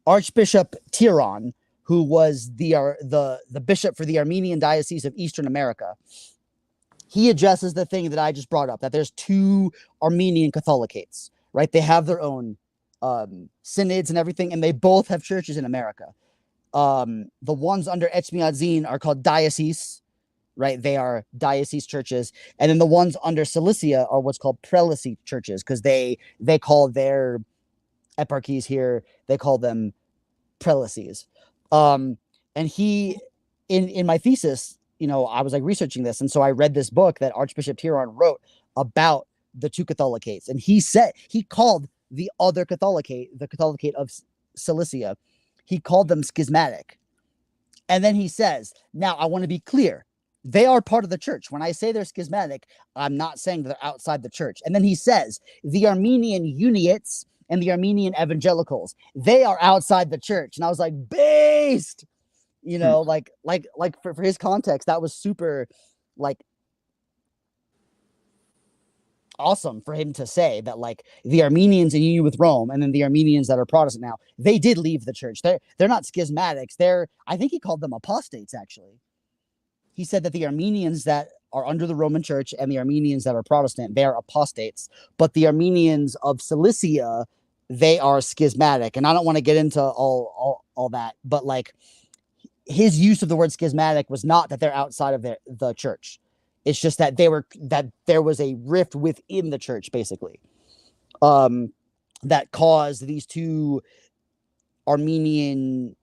Archbishop Tiron, who was the bishop for the Armenian Diocese of Eastern America, he addresses the thing that I just brought up, that there's two Armenian Catholicates, right? They have their own synods and everything, and they both have churches in America. The ones under Etchmiadzin are called dioceses, right? They are diocese churches. And then the ones under Cilicia are what's called prelacy churches, because they call their eparchies here, they call them prelacies. And he, in my thesis, I was like researching this, and so I read this book that Archbishop Tiron wrote about the two Catholicates, and he called the other Catholicate, the Catholicate of Cilicia, he called them schismatic. And then he says, now I want to be clear, they are part of the church. When I say they're schismatic, I'm not saying they're outside the church. And then he says, the Armenian Uniates and the Armenian evangelicals, they are outside the church. And I was like, based, like for his context, that was super like awesome for him to say that, like, the Armenians in union with Rome and then the Armenians that are Protestant now, they did leave the church. They're not schismatics. I think he called them apostates, actually. He said that the Armenians that are under the Roman Church and the Armenians that are Protestant, they are apostates. But the Armenians of Cilicia, they are schismatic. And I don't want to get into all that, but like his use of the word schismatic was not that they're outside of the church. It's just that there was a rift within the church, basically, that caused these two Armenian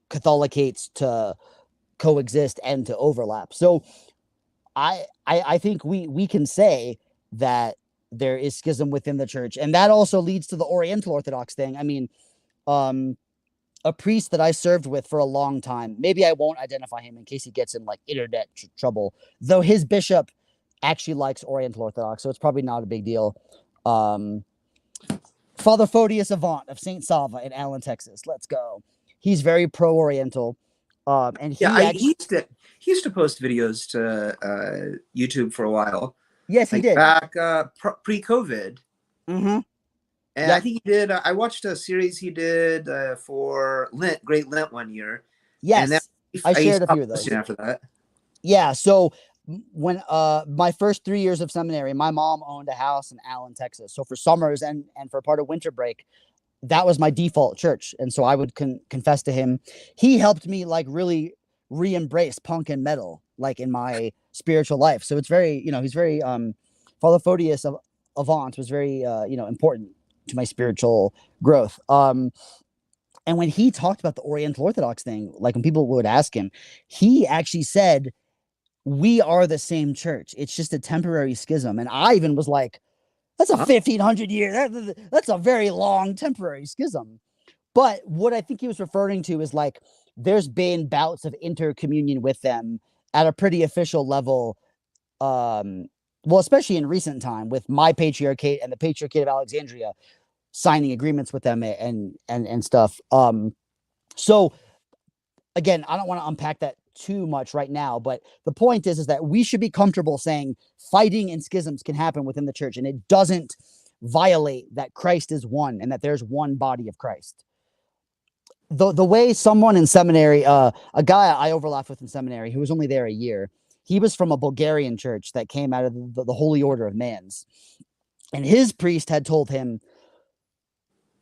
Catholicates to coexist and to overlap. So I think we can say that there is schism within the church, and that also leads to the Oriental Orthodox thing. I mean, a priest that I served with for a long time, maybe I won't identify him in case he gets in like internet trouble, though his bishop actually likes Oriental Orthodox, so it's probably not a big deal. Father Photius Avant of St. Sava in Allen, Texas. Let's go. He's very pro-Oriental. And he used to post videos to YouTube for a while. Yes, he did. Back pre-COVID. Mm-hmm. And I think he did. I watched a series he did for Lent, Great Lent, one year. Yes, and I shared a few of those. After that. Yeah. So when my first 3 years of seminary, my mom owned a house in Allen, Texas. So for summers and for part of winter break, that was my default church. And so I would confess to him. He helped me like really re-embrace punk and metal, like in my spiritual life. So it's very, he's very, Father Photius Avant was very, important to my spiritual growth. And when he talked about the Oriental Orthodox thing, like when people would ask him, he actually said, we are the same church. It's just a temporary schism. And I even was like, that's a 1,500 year. That's a very long temporary schism. But what I think he was referring to is like, there's been bouts of intercommunion with them at a pretty official level. Well, especially in recent time with my patriarchate and the Patriarchate of Alexandria signing agreements with them and stuff. So again, I don't want to unpack that too much right now, but the point is that we should be comfortable saying fighting and schisms can happen within the church, and it doesn't violate that Christ is one and that there's one body of Christ. The way someone in seminary, a guy I overlapped with in seminary who was only there a year, he was from a Bulgarian church that came out of the Holy Order of Mans, and his priest had told him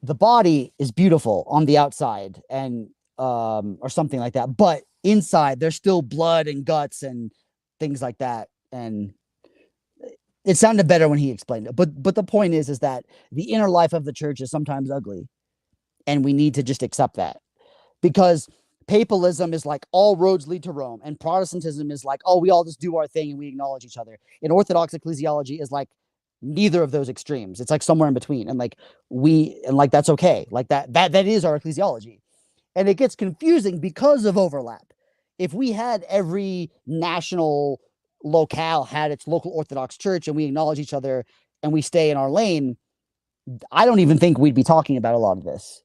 the body is beautiful on the outside and or something like that, but inside there's still blood and guts and things like that. And it sounded better when he explained it, but the point is that the inner life of the church is sometimes ugly, and we need to just accept that, because papalism is like all roads lead to Rome, and Protestantism is like, oh, we all just do our thing and we acknowledge each other. And Orthodox ecclesiology is like neither of those extremes. It's like somewhere in between, and that's okay. Like that is our ecclesiology. And it gets confusing because of overlap. If we had every national locale had its local Orthodox church and we acknowledge each other and we stay in our lane, I don't even think we'd be talking about a lot of this,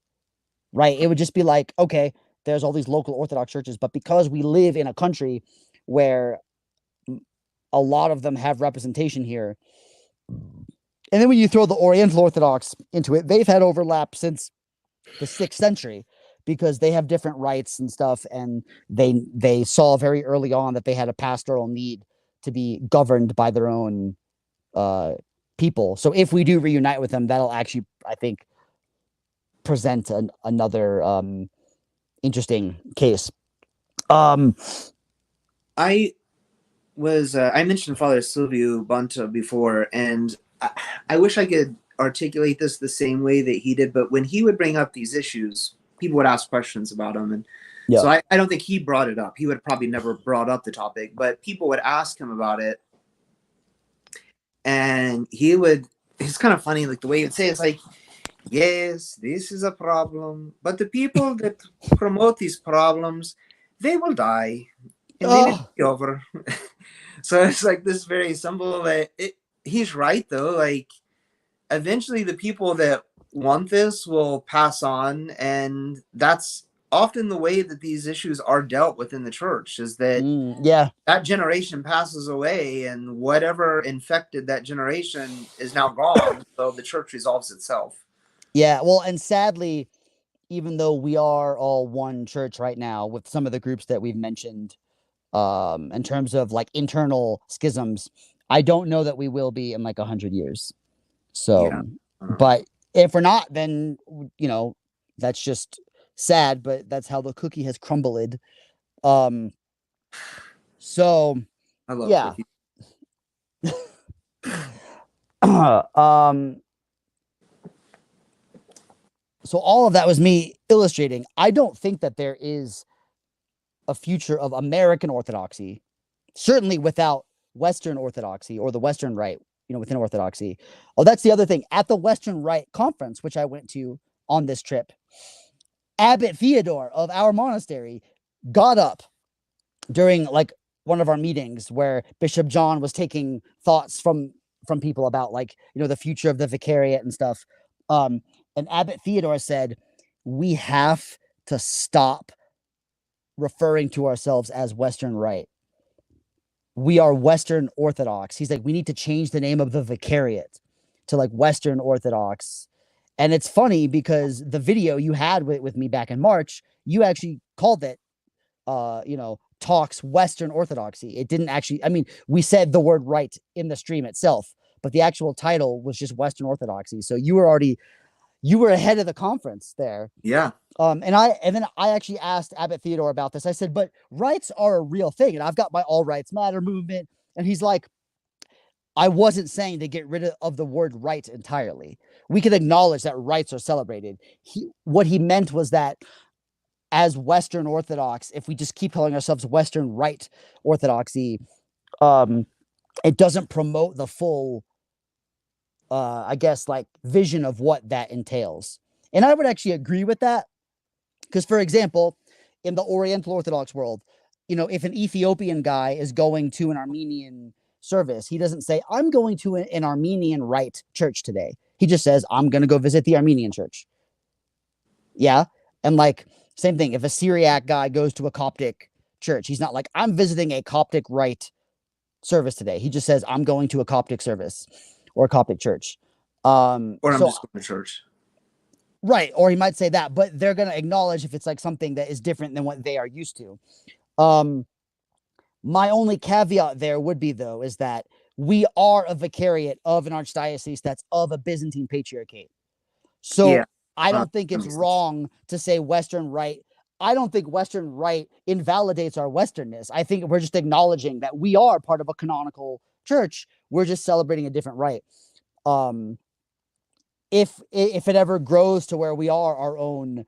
right? It would just be like, okay, there's all these local Orthodox churches, but because we live in a country where a lot of them have representation here, and then when you throw the Oriental Orthodox into it, they've had overlap since the 6th century, because they have different rites and stuff, and they saw very early on that they had a pastoral need to be governed by their own people. So if we do reunite with them, that'll actually, I think, present another interesting case. I mentioned Father Silvio Bonta before, and I wish I could articulate this the same way that he did, but when he would bring up these issues, people would ask questions about them, and so I don't think he brought it up. He would probably never brought up the topic, but people would ask him about it, and it's kind of funny, like the way he would say it's like, yes, this is a problem, but the people that promote these problems, they will die, and then it'll be over. So it's like this very simple that he's right though. Like eventually the people that want this will pass on, and that's often the way that these issues are dealt with in the church, is that that generation passes away, and whatever infected that generation is now gone, so the church resolves itself. Yeah, well, and sadly, even though we are all one church right now with some of the groups that we've mentioned, in terms of like internal schisms, I don't know that we will be in like 100 years. So, but if we're not, then, you know, that's just sad, but that's how the cookie has crumbled. So I love cookies. So all of that was me illustrating. I don't think that there is a future of American Orthodoxy, certainly without Western Orthodoxy or the Western Rite, you know, within Orthodoxy. Oh, that's the other thing. At the Western Rite conference, which I went to on this trip, Abbot Theodore of our monastery got up during like one of our meetings where Bishop John was taking thoughts from people about, like, you know, the future of the vicariate and stuff. And Abbot Theodore said, we have to stop referring to ourselves as Western Rite. We are Western Orthodox. He's like, we need to change the name of the vicariate to like Western Orthodox. And it's funny because the video you had with me back in March, you actually called it, you know, Talks Western Orthodoxy. It didn't actually, I mean, we said the word right in the stream itself, but the actual title was just Western Orthodoxy. So you were ahead of the conference there. Yeah. And then I actually asked Abbot Theodore about this. I said, but rights are a real thing. And I've got my All Rights Matter movement. And he's like, I wasn't saying to get rid of the word right entirely. We can acknowledge that rights are celebrated. What he meant was that as Western Orthodox, if we just keep calling ourselves Western Rite Orthodoxy, it doesn't promote the full, I guess, like vision of what that entails. And I would actually agree with that. Because, for example, in the Oriental Orthodox world, you know, if an Ethiopian guy is going to an Armenian service, he doesn't say, I'm going to an Armenian Rite church today. He just says, I'm going to go visit the Armenian church. Yeah. And like, same thing. If a Syriac guy goes to a Coptic church, he's not like, I'm visiting a Coptic Rite service today. He just says, I'm going to a Coptic service or a Coptic church. Or I'm just going to church. Right. Or he might say that, but they're going to acknowledge if it's like something that is different than what they are used to. My only caveat there would be, though, is that we are a vicariate of an archdiocese that's of a Byzantine patriarchate. So I don't think it's wrong to say Western Rite. I don't think Western Rite invalidates our Westernness. I think we're just acknowledging that we are part of a canonical church. We're just celebrating a different rite. If it ever grows to where we are our own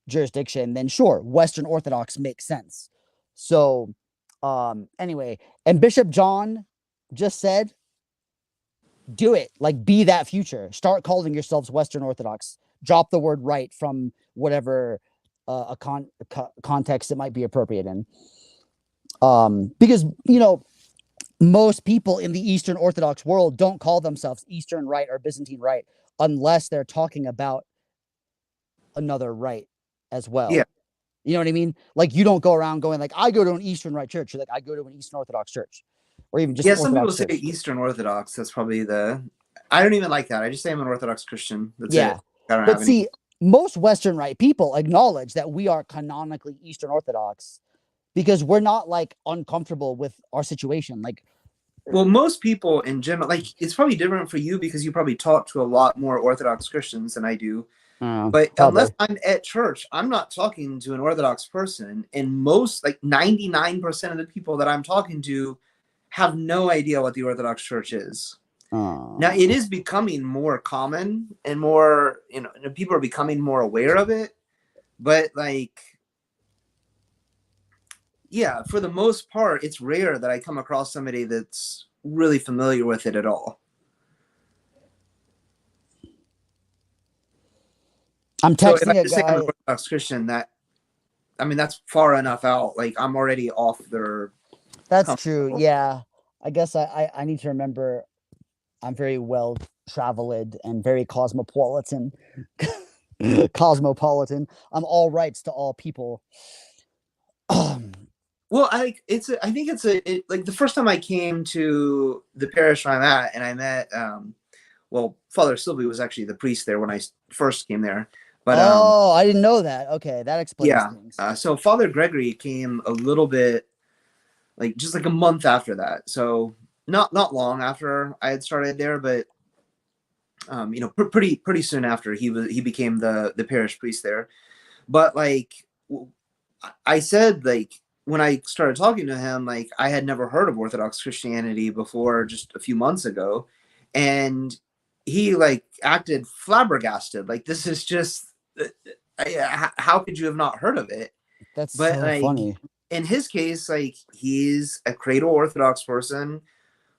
jurisdiction, then sure, Western Orthodox makes sense. So anyway, and Bishop John just said, do it. Like, be that future. Start calling yourselves Western Orthodox. Drop the word right from whatever context it might be appropriate in. Because, you know, most people in the Eastern Orthodox world don't call themselves Eastern Rite or Byzantine Rite unless they're talking about another rite as well. Yeah. You know what I mean? Like, you don't go around going like, I go to an Eastern Rite church. You're like, I go to an Eastern Orthodox church. Or even just some people say Eastern Orthodox. That's probably I don't even like that. I just say I'm an Orthodox Christian. That's it. But see, most Western Rite people acknowledge that we are canonically Eastern Orthodox because we're not like uncomfortable with our situation. Like, Well, most people in general, like it's probably different for you because you probably talk to a lot more Orthodox Christians than I do. But unless Probably. I'm at church, I'm not talking to an Orthodox person. And most, like 99% of the people that I'm talking to have no idea what the Orthodox Church is. Now, it is becoming more common and more, people are becoming more aware of it. But like, yeah, for the most part, it's rare that I come across somebody that's really familiar with it at all. I'm So if I texting a just say I'm an guy. Orthodox Christian, that's far enough out. Like I'm already off their That's comfort true. level. Yeah. I guess I need to remember I'm very well traveled and very cosmopolitan. Cosmopolitan. I'm all rights to all people. Well, I think like the first time I came to the parish where I'm at, and I met well, Father Sylvie was actually the priest there when I first came there. But Oh, I didn't know that. Okay, that explains yeah, things. so Father Gregory came a little bit, like just like a month after that. So not long after I had started there, but pretty soon after he became the parish priest there. But like I said, like when I started talking to him, like I had never heard of Orthodox Christianity before just a few months ago, and he like acted flabbergasted. Like this is just, how could you have not heard of it? That's But so like funny. in his case, like he's a cradle Orthodox person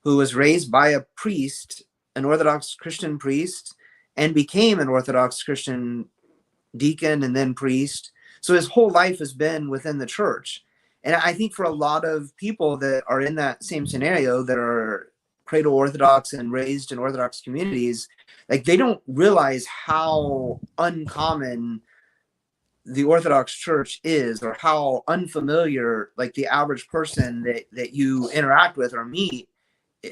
who was raised by a priest, an Orthodox Christian priest, and became an Orthodox Christian deacon and then priest. So his whole life has been within the church. And I think for a lot of people that are in that same scenario, that are cradle Orthodox and raised in Orthodox communities, like they don't realize how uncommon the Orthodox Church is, or how unfamiliar like the average person that you interact with or meet,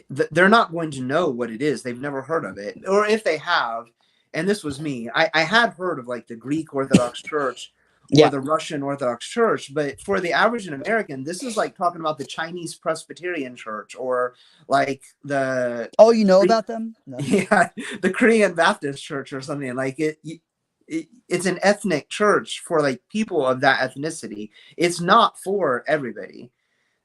they're not going to know what it is. They've never heard of it. Or if they have, and this was me, I had heard of like the Greek Orthodox Church or Yeah. the Russian Orthodox Church, but for the average American, this is like talking about the Chinese Presbyterian Church, or like the Oh, you know about them? No. yeah, the Korean Baptist Church or something. Like it's an ethnic church for like people of that ethnicity. It's not for everybody,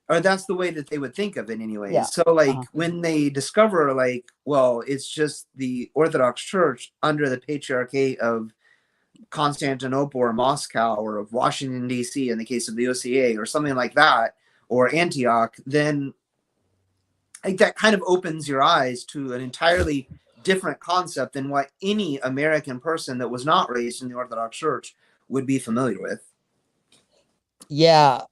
or that's the way that they would think of it anyways. Yeah. So like Uh-huh. when they discover like, well, it's just the Orthodox Church under the patriarchate of Constantinople or Moscow, or of Washington D.C. in the case of the OCA, or something like that, or Antioch, then like that kind of opens your eyes to an entirely different concept than what any American person that was not raised in the Orthodox Church would be familiar with. Yeah.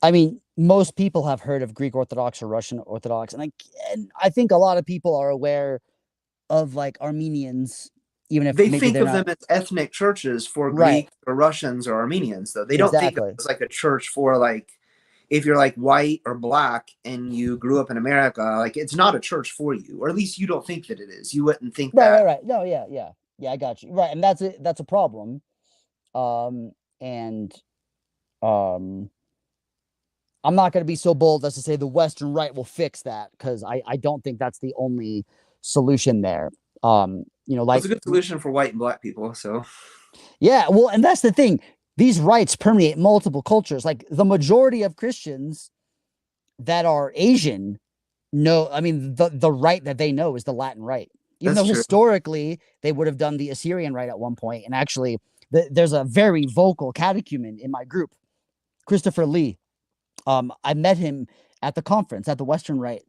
I mean, most people have heard of Greek Orthodox or Russian Orthodox, and I think a lot of people are aware of like Armenians, even if They maybe think they're of them not as ethnic churches for right. Greeks or Russians or Armenians, though. They don't think of Exactly. it as like a church for like, if you're like white or black and you grew up in America, like it's not a church for you, or at least you don't think that it is. You wouldn't think Right, right, that. right. No, yeah, yeah. Yeah, I got you. Right, and that's a problem. And um I'm not going to be so bold as to say the Western right will fix that, because I don't think that's the only solution there. It's a good solution for white and black people. So Yeah, well, and that's the thing. These rights permeate multiple cultures. Like the majority of Christians that are Asian know, I mean, the rite that they know is the Latin rite. Even that's though true. historically they would have done the Assyrian rite at one point. And actually, there's a very vocal catechumen in my group, Christopher Lee. I met him at the conference, at the Western Rite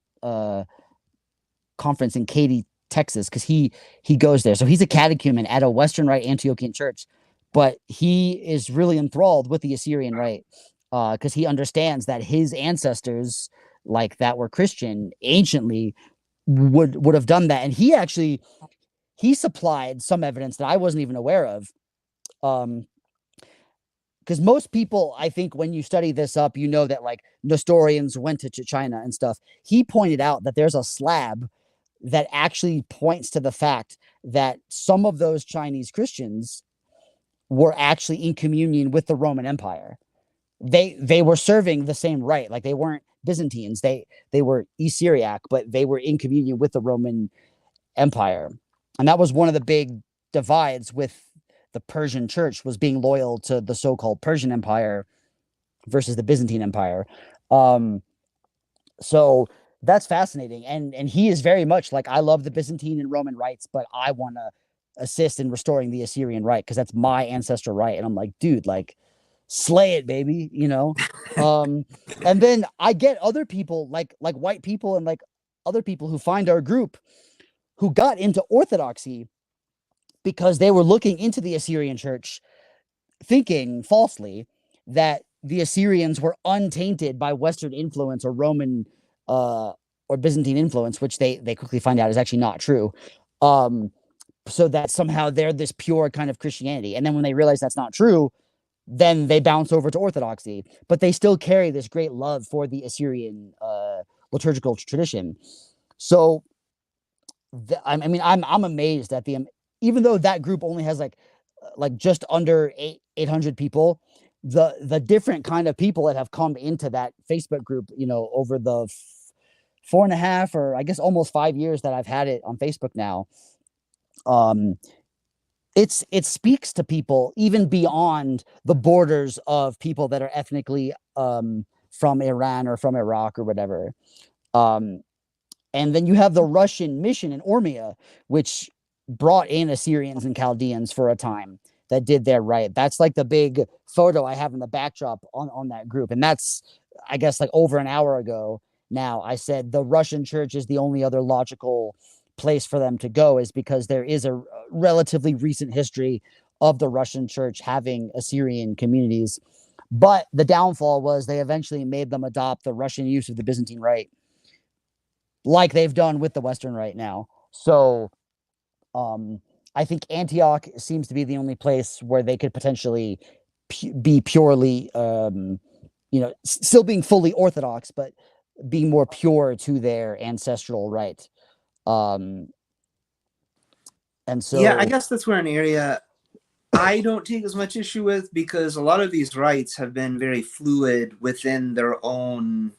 conference in Katy, Texas, because he goes there. So he's a catechumen at a Western Rite Antiochian church, but he is really enthralled with the Assyrian Rite, because he understands that his ancestors, like that were Christian anciently, would have done that. And he supplied some evidence that I wasn't even aware of. Because most people, I think, when you study this up, you know that like Nestorians went to China and stuff. He pointed out that there's a slab that actually points to the fact that some of those Chinese Christians were actually in communion with the Roman Empire. They were serving the same rite. Like Byzantines. They were East Syriac, but they were in communion with the Roman Empire. And that was one of the big divides with the Persian church, was being loyal to the so-called Persian Empire versus the Byzantine Empire. So that's fascinating. And he is very much like, I love the Byzantine and Roman rites, but I want to assist in restoring the Assyrian rite because that's my ancestral right. And I'm like, dude, like, slay it, baby, you know? And then I get other people like white people and like other people who find our group who got into Orthodoxy because they were looking into the Assyrian church, thinking falsely that the Assyrians were untainted by Western influence or Roman or Byzantine influence, which they quickly find out is actually not true. So that somehow they're this pure kind of Christianity. And then when they realize that's not true, then they bounce over to Orthodoxy, but they still carry this great love for the Assyrian liturgical tradition. So I mean, I'm amazed at the, even though that group only has like just under 800 people, the different kind of people that have come into that Facebook group, you know, over the 4.5 or I guess almost 5 years that I've had it on Facebook now. It speaks to people even beyond the borders of people that are ethnically from Iran or from Iraq or whatever. And then you have the Russian mission in Ormia, which brought in Assyrians and Chaldeans for a time that did their right. That's like the big photo I have in the backdrop on that group. And that's, I guess, like over an hour ago now, I said the Russian church is the only other logical place for them to go, is because there is a relatively recent history of the Russian church having Assyrian communities. But the downfall was they eventually made them adopt the Russian use of the Byzantine rite, like they've done with the Western right now. So I think Antioch seems to be the only place where they could potentially be purely, still being fully Orthodox, but being more pure to their ancestral right. And so, yeah, I guess that's where an area I don't take as much issue with, because a lot of these rites have been very fluid within their own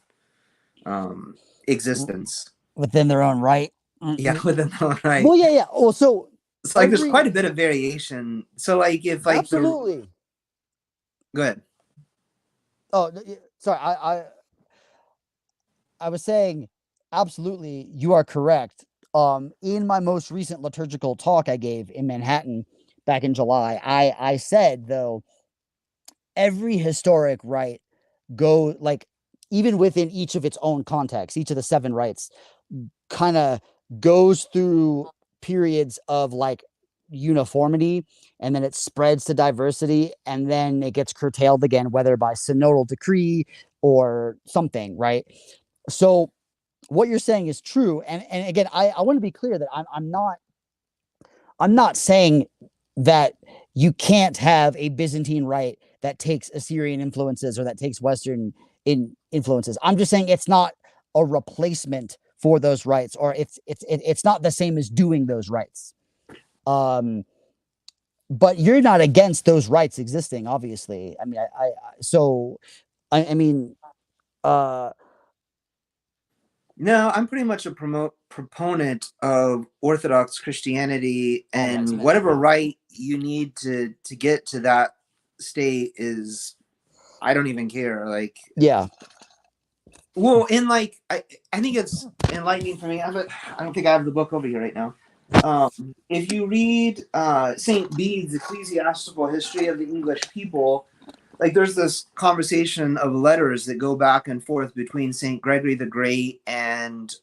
existence. Within their own right. Yeah, within their own right. Well, yeah. Oh, so it's like there's quite a bit of variation. So like if like absolutely. Go ahead. Oh, sorry. I was saying, absolutely, you are correct. In my most recent liturgical talk I gave in Manhattan back in July, I said, though, every historic rite go like, even within each of its own context, each of the 7 rites kind of goes through periods of like uniformity, and then it spreads to diversity, and then it gets curtailed again, whether by synodal decree or something, right? So what you're saying is true. And again, I want to be clear that I'm not saying that you can't have a Byzantine rite that takes Assyrian influences or that takes Western influences. I'm just saying it's not a replacement for those rites, or it's not the same as doing those rites. But you're not against those rites existing, obviously. I mean, no, I'm pretty much a proponent of Orthodox Christianity, and whatever rite you need to get to that state is, I don't even care. Like, yeah. Well, in like, I think it's enlightening for me. I don't think I have the book over here right now. If you read St. Bede's Ecclesiastical History of the English People, like there's this conversation of letters that go back and forth between St. Gregory the Great and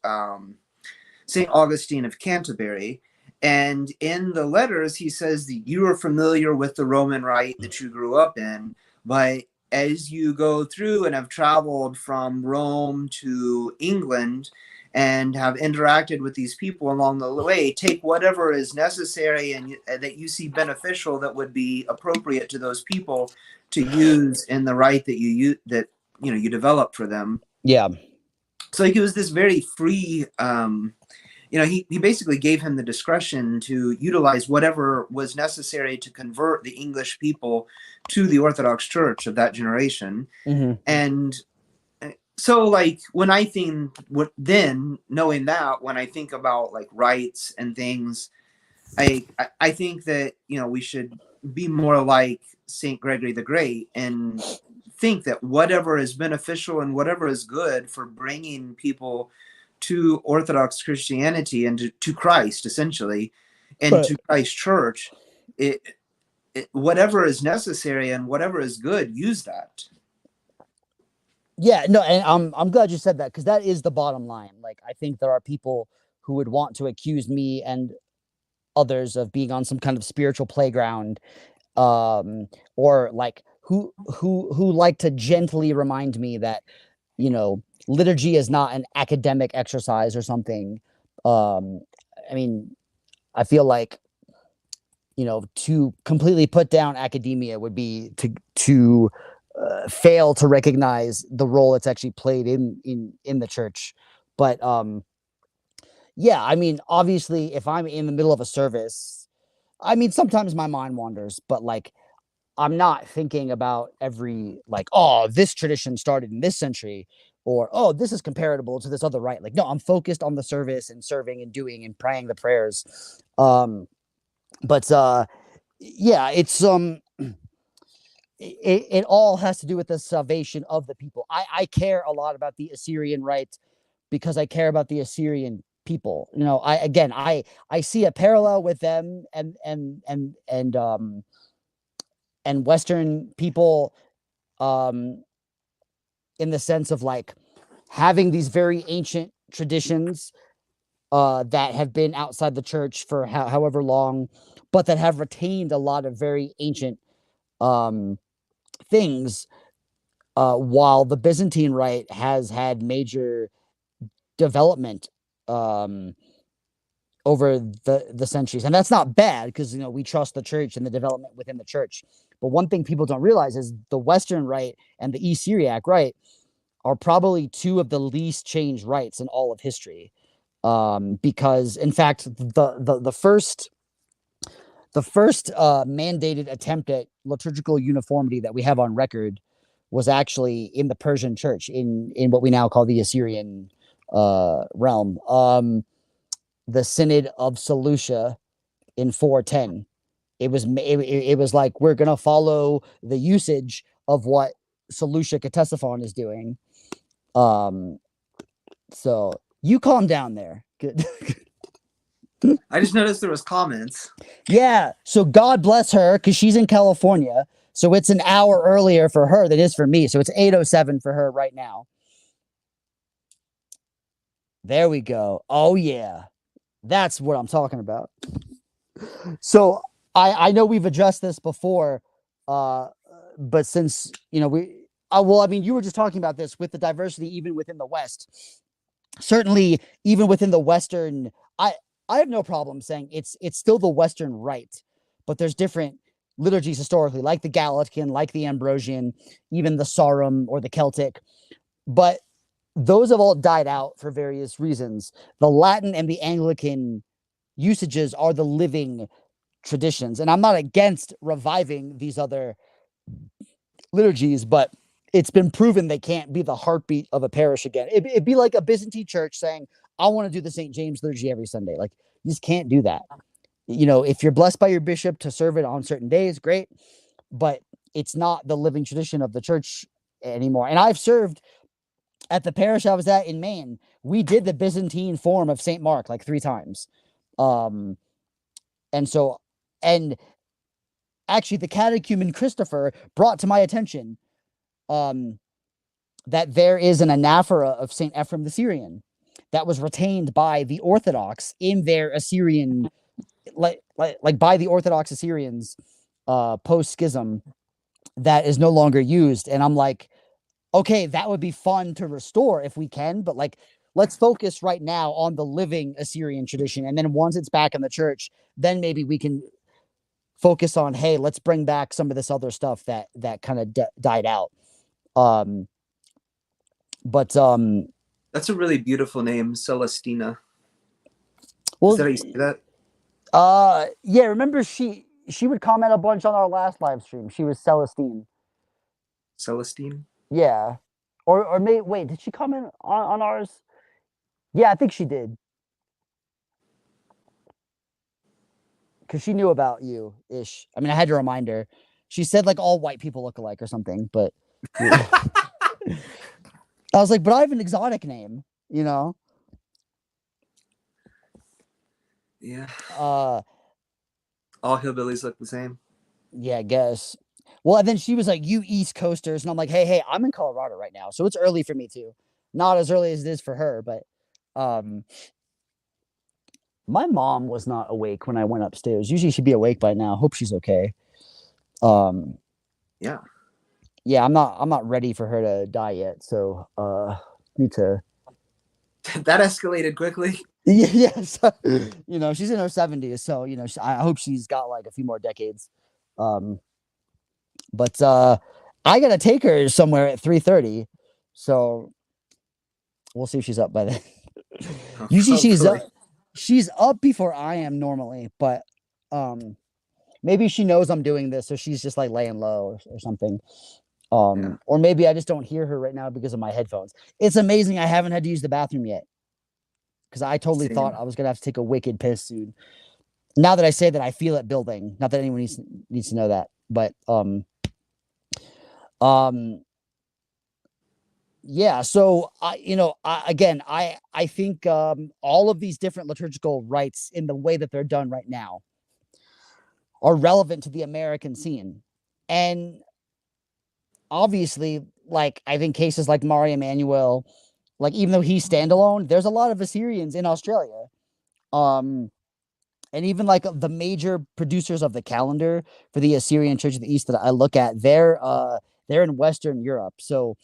St. Augustine of Canterbury. And in the letters, he says that you are familiar with the Roman rite that you grew up in, but as you go through and have traveled from Rome to England and have interacted with these people along the way, take whatever is necessary and that you see beneficial that would be appropriate to those people to use in the rite that you develop for them. Yeah. So like it was this very free, he basically gave him the discretion to utilize whatever was necessary to convert the English people to the Orthodox Church of that generation. Mm-hmm. And So like when I think knowing that, when I think about like rites and things, I think that, you know, we should be more like Saint Gregory the Great and think that whatever is beneficial and whatever is good for bringing people to Orthodox Christianity and to Christ, essentially, and to Christ Church, it, whatever is necessary and whatever is good, use that. Yeah, no, and I'm glad you said that, because that is the bottom line. Like, I think there are people who would want to accuse me and others of being on some kind of spiritual playground, or like who like to gently remind me that, you know, liturgy is not an academic exercise or something. I mean, I feel like, you know, to completely put down academia would be to fail to recognize the role it's actually played in the church. But yeah, I mean, obviously, if I'm in the middle of a service, I mean, sometimes my mind wanders, but like, I'm not thinking about every, like, oh, this tradition started in this century, or oh, this is comparable to this other rite. Like, no, I'm focused on the service and serving and doing and praying the prayers. But yeah, it's it all has to do with the salvation of the people. I care a lot about the Assyrian rite because I care about the Assyrian people. You know, I see a parallel with them and Western people, um, in the sense of like having these very ancient traditions that have been outside the church for however long, but that have retained a lot of very ancient um, things, while the Byzantine Rite has had major development um, over the centuries. And that's not bad, because, you know, we trust the church and the development within the church. But one thing people don't realize is the Western Rite and the East Syriac Rite are probably two of the least changed rites in all of history. Because in fact, the first mandated attempt at liturgical uniformity that we have on record was actually in the Persian church, in what we now call the Assyrian realm. The Synod of Seleucia in 410. It was like, we're gonna follow the usage of what Seleucia Ctesiphon is doing. So you calm down there. Good. I just noticed there was comments. Yeah. So God bless her, because she's in California. So it's an hour earlier for her than it is for me. So it's 8:07 for her right now. There we go. Oh yeah. That's what I'm talking about. So I know we've addressed this before, uh, but since, you know, well, I mean, you were just talking about this with the diversity even within the West. Certainly, even within the Western, I have no problem saying it's still the Western Rite, but there's different liturgies historically, like the Gallican, like the Ambrosian, even the Sarum or the Celtic. But those have all died out for various reasons. The Latin and the Anglican usages are the living traditions. And I'm not against reviving these other liturgies, but it's been proven they can't be the heartbeat of a parish again. It'd be like a Byzantine church saying, I want to do the St. James liturgy every Sunday. Like, you just can't do that. You know, if you're blessed by your bishop to serve it on certain days, great, but it's not the living tradition of the church anymore. And I've served at the parish I was at in Maine. We did the Byzantine form of St. Mark like 3 times. Um, and so, and actually the catechumen Christopher brought to my attention that there is an anaphora of St. Ephrem the Syrian that was retained by the Orthodox in their Assyrian, like by the Orthodox Assyrians post schism, that is no longer used. And I'm like, okay, that would be fun to restore if we can, but like, let's focus right now on the living Assyrian tradition. And then once it's back in the church, then maybe we can focus on, hey, let's bring back some of this other stuff that kind of died out. But That's a really beautiful name, Celestina. well, is that how you say that? Yeah, remember she would comment a bunch on our last live stream. She was Celestine. Celestine. Yeah. or may wait, did she comment on ours? Yeah, I think she did. Because she knew about you ish. I mean, I had to remind her. She said like all white people look alike or something, but I was like, but I have an exotic name, you know? Yeah. Uh All hillbillies look the same. yeah, I guess. Well, and then she was like, you East Coasters, and I'm like, hey, I'm in Colorado right now, so it's early for me too. Not as early as it is for her, but my mom was not awake when I went upstairs. Usually she'd be awake by now. Hope she's okay. Um Yeah. yeah, I'm not ready for her to die yet, so need to That escalated quickly. yes. She's in her 70s, so I hope she's got like a few more decades. But I gotta take her somewhere at 3:30, so we'll see if she's up by then. Usually she's up before I am normally, but maybe she knows I'm doing this, so she's just like laying low or something. Yeah. Or maybe I just don't hear her right now because of my headphones. It's amazing I haven't had to use the bathroom yet, because I totally thought I was gonna have to take a wicked piss soon. Now that I say that, I feel it building. Not that anyone needs to know that, but yeah. So I think all of these different liturgical rites in the way that they're done right now are relevant to the American scene, and obviously, like I think cases like Mari Emanuel, like even though he's standalone, there's a lot of Assyrians in Australia. And even like the major producers of the calendar for the Assyrian Church of the East that I look at, they're in Western Europe. So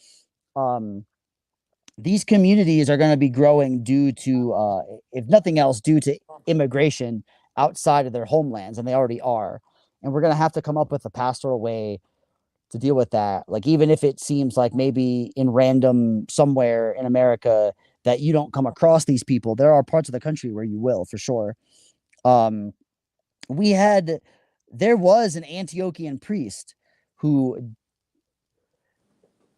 these communities are going to be growing due to, if nothing else, due to immigration outside of their homelands, and they already are. And we're going to have to come up with a pastoral way to deal with that. Like, even if it seems like maybe in random somewhere in America that you don't come across these people, there are parts of the country where you will, for sure. Um, there was an Antiochian priest who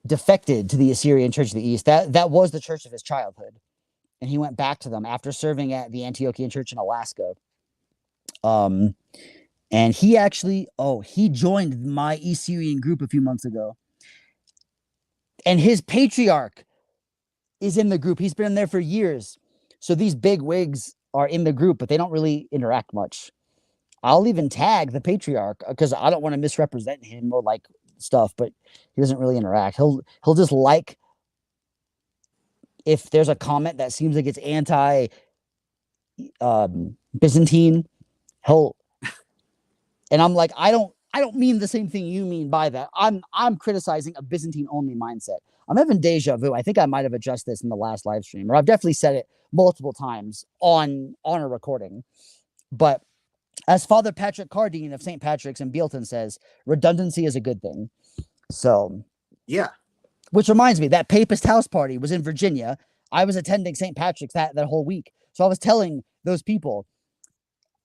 defected to the Assyrian Church of the East. That was the church of his childhood, and he went back to them after serving at the Antiochian Church in Alaska. And he joined my Assyrian group a few months ago, and his patriarch is in the group. He's been in there for years. So these big wigs are in the group, but they don't really interact much. I'll even tag the patriarch because I don't want to misrepresent him or like stuff, but he doesn't really interact. He'll just like if there's a comment that seems like it's anti Byzantine, he'll and I'm like, I don't mean the same thing you mean by that. I'm criticizing a Byzantine only mindset. I'm having deja vu. I think I might have adjusted this in the last live stream, or I've definitely said it multiple times on a recording. But as Father Patrick Cardine of St. Patrick's in Bealton says, redundancy is a good thing. So, yeah. Which reminds me, that Papist house party was in Virginia. I was attending St. Patrick's that whole week. So I was telling those people,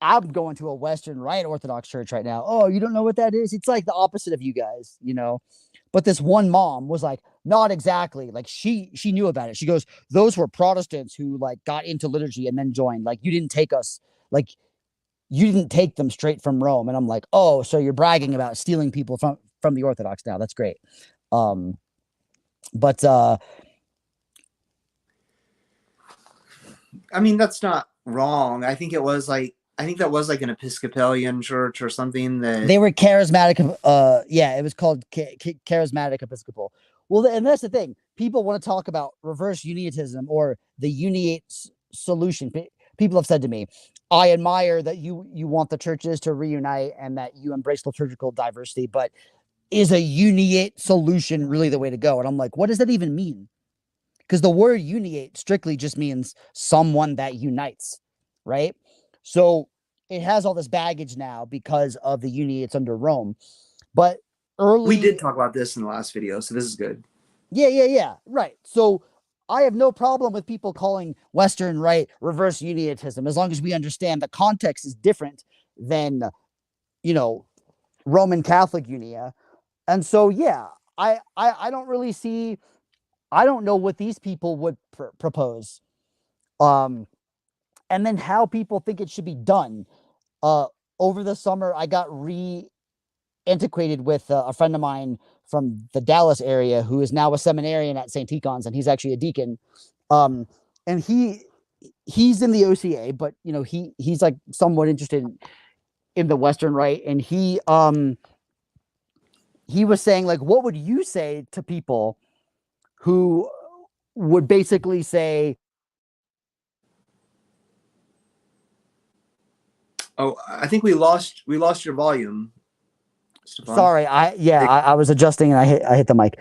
I'm going to a Western Rite Orthodox church right now. Oh, you don't know what that is? It's like the opposite of you guys, But this one mom was like, not exactly. Like she knew about it. She goes, those were Protestants who like got into liturgy and then joined. Like you didn't take them straight from Rome. And I'm like, oh, so you're bragging about stealing people from the Orthodox now. That's great. But I mean, that's not wrong. I think that was like an Episcopalian church or something that they were charismatic. It was called charismatic Episcopal. Well, and that's the thing. People want to talk about reverse uniatism or the uniate solution. People have said to me, I admire that you want the churches to reunite and that you embrace liturgical diversity, but is a uniate solution really the way to go? And I'm like, what does that even mean? Because the word uniate strictly just means someone that unites, right? So it has all this baggage now because of the uniates under Rome. But we did talk about this in the last video, so this is good. Yeah. Right. So I have no problem with people calling Western Rite reverse uniatism as long as we understand the context is different than, Roman Catholic unia. And so, yeah, I don't really see I don't know what these people would propose. And then how people think it should be done. Over the summer, I got antiquated with a friend of mine from the Dallas area who is now a seminarian at St. Ticon's, and he's actually a deacon. And he's in the OCA, but he's like somewhat interested in the Western Rite, and he was saying, like, what would you say to people who would basically say, Oh, I think we lost your volume, Stefan. sorry, I was adjusting and I hit the mic.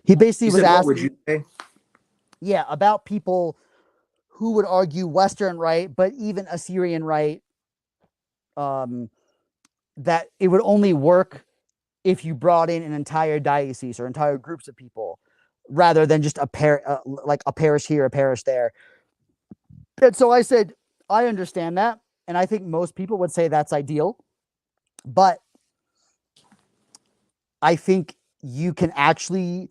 He basically was asking, what would you say? Yeah, about people who would argue Western Rite, but even Assyrian Rite, that it would only work if you brought in an entire diocese or entire groups of people, rather than just like a parish here, a parish there. And so I said, I understand that, and I think most people would say that's ideal, but I think you can actually,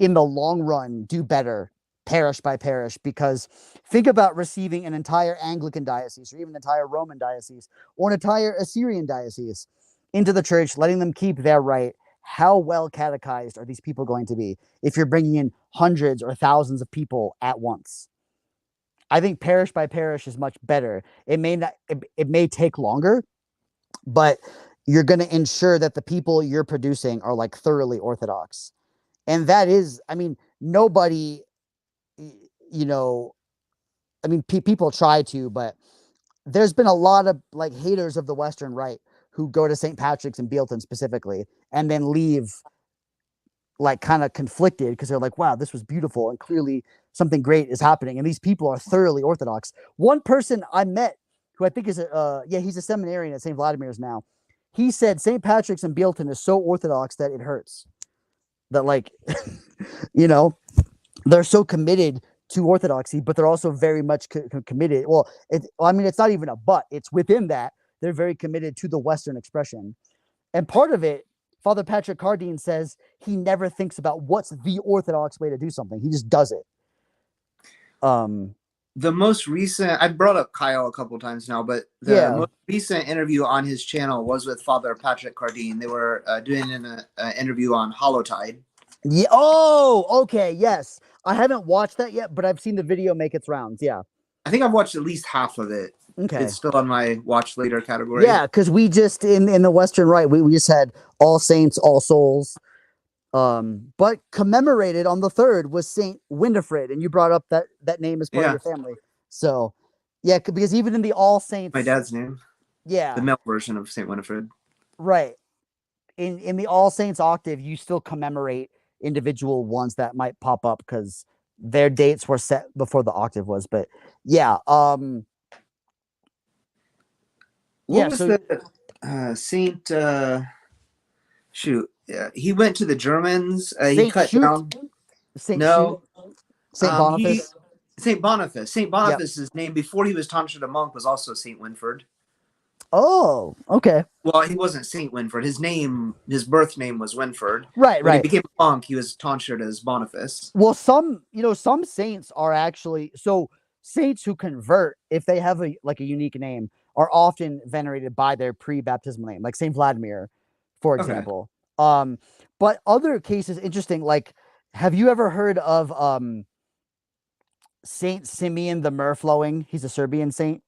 in the long run, do better parish by parish, because think about receiving an entire Anglican diocese or even an entire Roman diocese or an entire Assyrian diocese into the church, letting them keep their rite. How well catechized are these people going to be if you're bringing in hundreds or thousands of people at once? I think parish by parish is much better. It may take longer, but you're going to ensure that the people you're producing are like thoroughly Orthodox. And that is, I mean, nobody, people try to, but there's been a lot of like haters of the Western Rite who go to St. Patrick's and Bealton specifically, and then leave like kind of conflicted because they're like, wow, this was beautiful, and clearly something great is happening, and these people are thoroughly Orthodox. One person I met who I think is he's a seminarian at St. Vladimir's now. He said St. Patrick's and Bealton is so Orthodox that it hurts. That, like, they're so committed to Orthodoxy, but they're also very much committed. Well, it's not even a but. It's within that. They're very committed to the Western expression. And part of it, Father Patrick Cardine says he never thinks about what's the Orthodox way to do something. He just does it. The most recent, I've brought up Kyle a couple of times now, but the most recent interview on his channel was with Father Patrick Cardine. They were doing an interview on Hallowtide. Yeah. Oh, okay. Yes. I haven't watched that yet, but I've seen the video make its rounds. Yeah. I think I've watched at least half of it. Okay. It's still on my watch later category. Yeah, because we just, in the Western Rite, we just had All Saints, All Souls. But commemorated on the 3rd was Saint Winifred, and you brought up that name as part of your family. So, yeah, because even in the All Saints, my dad's name. Yeah, the male version of Saint Winifred. Right. In the All Saints octave, you still commemorate individual ones that might pop up because their dates were set before the octave was. But yeah, what was the Saint? Shoot. Yeah, he went to the Germans. He cut down. Saint Boniface. Saint Boniface. Saint Boniface's name before he was tonsured a monk was also Saint Winfred. Oh, okay. Well, he wasn't Saint Winfred. His birth name was Winfred. Right. When he became a monk, he was tonsured as Boniface. Well, some saints are actually saints who convert, if they have a unique name, are often venerated by their pre-baptismal name, like Saint Vladimir, for example. Okay. But other cases, interesting, like, have you ever heard of Saint Simeon the Myrflowing? He's a Serbian saint.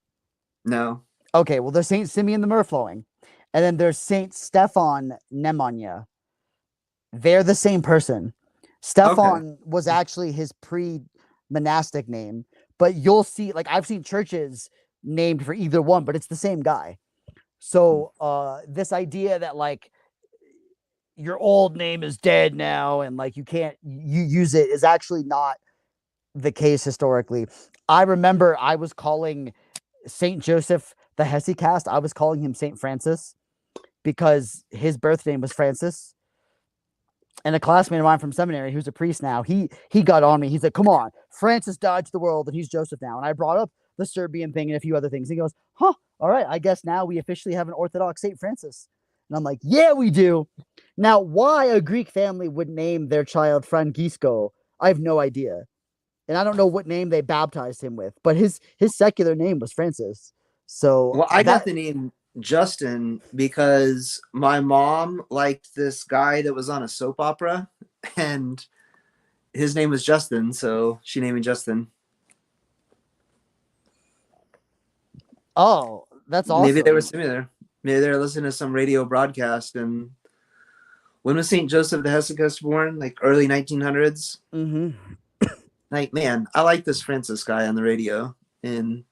No. Okay, well, there's Saint Simeon the Myrflowing, and then there's Saint Stefan Nemanja. They're the same person. Stefan was actually his pre-monastic name, but you'll see, like, I've seen churches named for either one, but it's the same guy. So this idea that, like, your old name is dead now and, like, you can't use it is actually not the case historically. I remember I was calling Saint Joseph the Hesychast, I was calling him Saint Francis because his birth name was Francis. And a classmate of mine from seminary, who's a priest now, he got on me. He's like, come on, Francis died to the world and he's Joseph now. And I brought up the Serbian thing and a few other things. He goes, all right, I guess now we officially have an Orthodox Saint Francis. And I'm like, yeah, we do. Now, why a Greek family would name their child Francisco, I have no idea. And I don't know what name they baptized him with, but his secular name was Francis. So Well, I got that the name Justin because my mom liked this guy that was on a soap opera, and his name was Justin, so she named me Justin. oh, that's Maybe they were awesome. similar. Maybe they were listening to some radio broadcast. And when was Saint Joseph the Hesychist born? Like early 1900s. Mm-hmm. Like, man, I like this Francis guy on the radio, and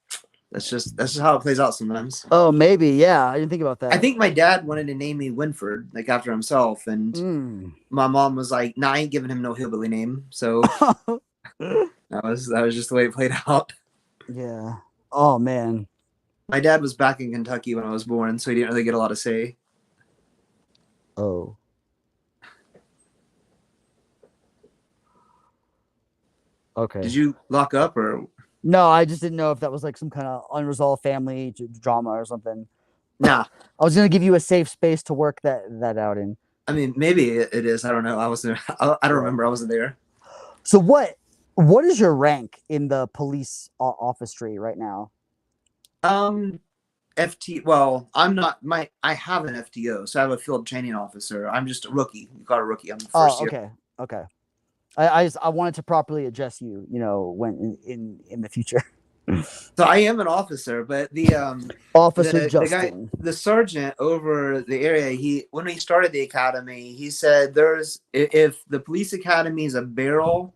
that's just how it plays out sometimes. Oh, maybe, yeah. I didn't think about I that. think my dad wanted to name me Winford, like after himself, and Mm. my mom was like, "Nah, I ain't giving him no hillbilly name." So that was just the way it played out. Yeah. Oh man. My dad was back in Kentucky when I was born, so he didn't really get a lot of say. Oh. Okay. Did you lock up or? No, I just didn't know if that was like some kind of unresolved family drama or something. Nah. I was gonna give you a safe space to work that out in. I mean, maybe it is. I don't know. I wasn't. I don't remember. I wasn't there. So what is your rank in the police office tree right now? FT. Well, I'm not. I have an FTO, so I have a field training officer. I'm just a rookie. You got a rookie. I'm the first year. Okay. Okay. I wanted to properly address you, when in the future. So I am an officer, but the Officer the Justin. guy, the sergeant over the area, when we started the academy, he said if the police academy is a barrel,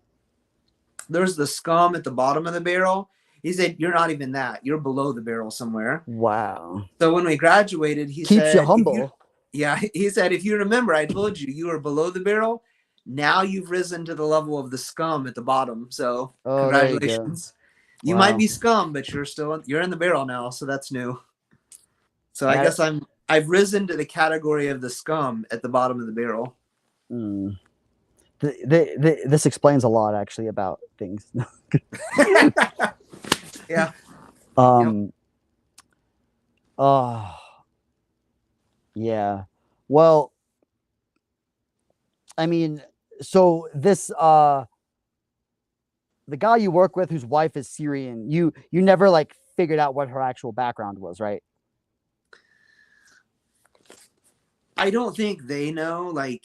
there's the scum at the bottom of the barrel. He said you're not even that. You're below the barrel somewhere. Wow. So when we graduated, he Keeps said, you humble. he said, if you remember, I told you were below the barrel. Now you've risen to the level of the scum at the bottom. So congratulations. You Wow. might be scum, but you're in the barrel now, so that's new. So I guess I've risen to the category of the scum at the bottom of the barrel. Mm. This explains a lot actually about things. Yeah. Yeah. Well, I mean, so this the guy you work with whose wife is Syrian, you never like figured out what her actual background was, right? I don't think they know. Like,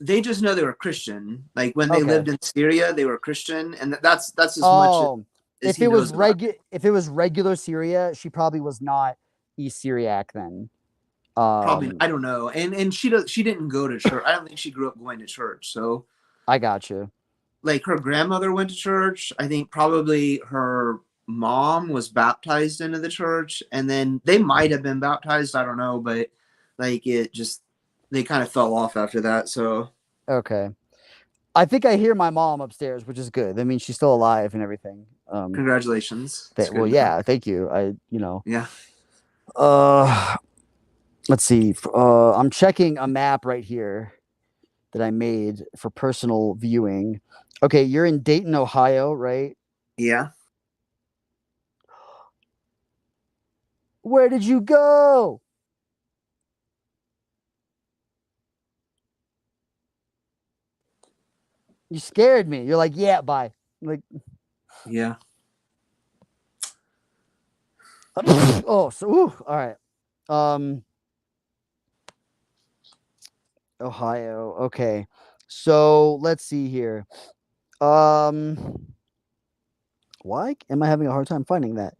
they just know they were Christian. Like when they lived in Syria, they were Christian, and that's as much as if it was if it was regular Syria, she probably was not East Syriac then. Probably, I don't know. And she didn't go to church. I don't think she grew up going to church. So I got you. Like her grandmother went to church. I think probably her mom was baptized into the church, and then they might have been baptized. I don't know, but like they kind of fell off after that. So okay, I think I hear my mom upstairs, which is good. I mean, she's still alive and everything. Congratulations. Well, yeah, thank you. Yeah. Let's see. I'm checking a map right here that I made for personal viewing. Okay, you're in Dayton, Ohio, right? Yeah. Where did you go? You scared me. You're like, yeah, bye. Like, yeah. Oh, so all right. Ohio. Okay. So let's see here. Why am I having a hard time finding that?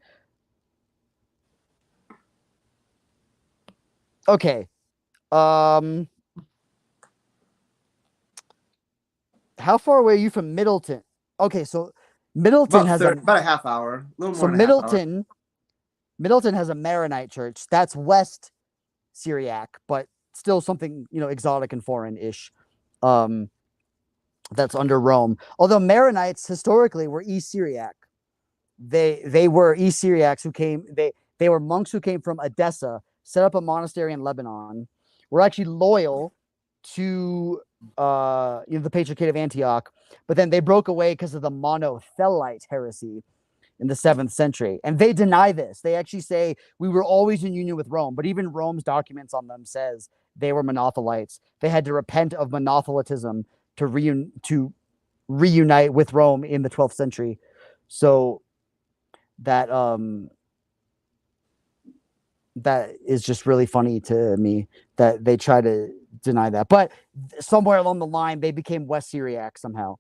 Okay. How far away are you from Middleton? Okay, so Middleton has about a half hour, a little more. So Middleton has a Maronite church. That's West Syriac, but still something, exotic and foreign-ish. That's under Rome. Although Maronites historically were East Syriac. They were East Syriacs who came, they were monks who came from Edessa, set up a monastery in Lebanon, were actually loyal to the Patriarchate of Antioch, but then they broke away because of the Monothelite heresy in the 7th century. And they deny this. They actually say we were always in union with Rome, but even Rome's documents on them says they were Monothelites. They had to repent of monothelitism to reunite with Rome in the 12th century. So that that is just really funny to me that they try to deny that. But somewhere along the line, they became West Syriac somehow.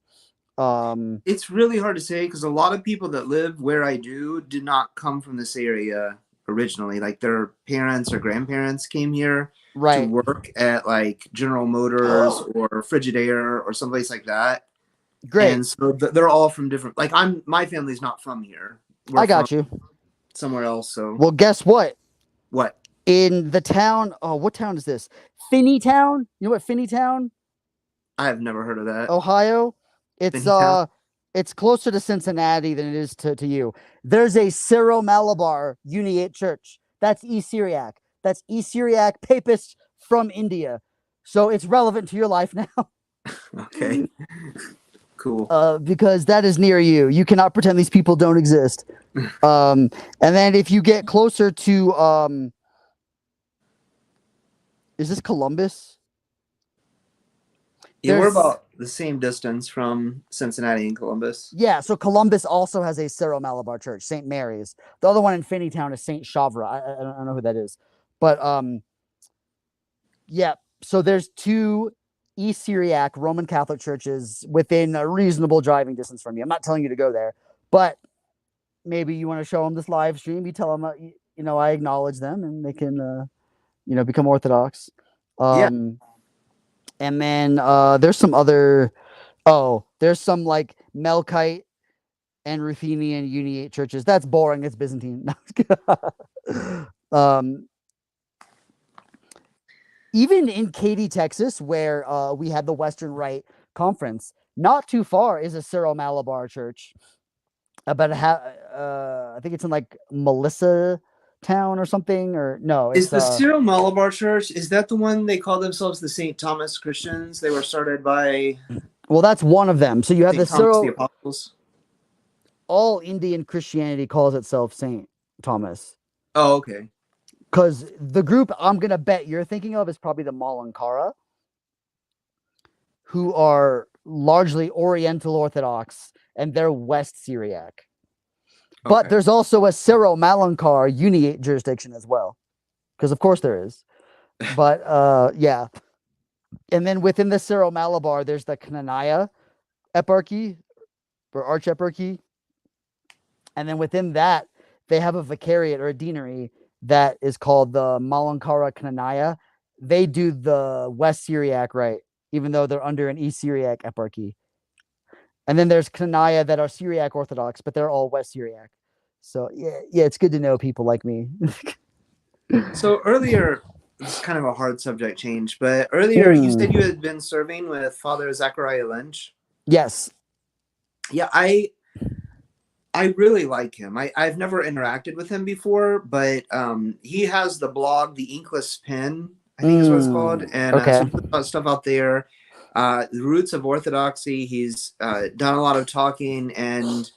It's really hard to say because a lot of people that live where I do did not come from this area originally. Like their parents or grandparents came here to Right. work at like General Motors or Frigidaire or someplace like that. Great. And so they're all from different. Like my family's not from here. We're I got from you. somewhere else. So Well, guess what? what? In the town, oh, what town is this? Finneytown. You know what Finneytown, I have never heard of that. Ohio? It's Finneytown? it's closer to Cincinnati than it is to you. There's a Syro-Malabar Uniate Church. That's East Syriac. That's East Syriac Papists from India. So it's relevant to your life now. Okay. Cool. Because that is near you. You cannot pretend these people don't exist. And then if you get closer to is this Columbus? Yeah, we're There's- about the same distance from Cincinnati and Columbus. Yeah, so Columbus also has a Syro-Malabar church, St. Mary's. The other one in Finneytown is St. Chavra. I don't know who that is. But yeah, so there's two East Syriac Roman Catholic churches within a reasonable driving distance from you. I'm not telling you to go there, but maybe you want to show them this live stream. You tell them, you know, I acknowledge them and they can, you know, become Orthodox. Yeah. And then there's some other, there's some like Melkite and Ruthenian Uniate churches. That's boring. It's Byzantine. Even in Katy, Texas, where we had the Western Rite Conference, not too far is a Syro-Malabar church. About I think it's in like Melissa Town or something, or no, it's Is the Syro-Malabar Church, is that the one they call themselves the St. Thomas Christians? They were started by well, that's one of them. So you have St. the Thomas Syro. the Apostles. All Indian Christianity calls itself St. Thomas. Oh, okay. Because the group I'm going to bet you're thinking of is probably the Malankara, who are largely Oriental Orthodox, and they're West Syriac. But Okay. there's also a Syro-Malankar Uniate jurisdiction as well. Because of course there is. But yeah. And then within the Syro-Malabar, there's the Knanaya eparchy, or archeparchy. And then within that, they have a vicariate or a deanery that is called the Malankara Knanaya. They do the West Syriac Rite, even though they're under an East Syriac eparchy. And then there's Knanaya that are Syriac Orthodox, but they're all West Syriac. So yeah, it's good to know people like me. So earlier, it's kind of a hard subject change, but earlier you said you had been serving with Father Zachariah Lynch. Yes. Yeah, I really like him. I've never interacted with him before, but he has the blog, the Inkless Pen, I think is what it's called, and so he puts a lot of stuff out there. The Roots of Orthodoxy. He's done a lot of talking, and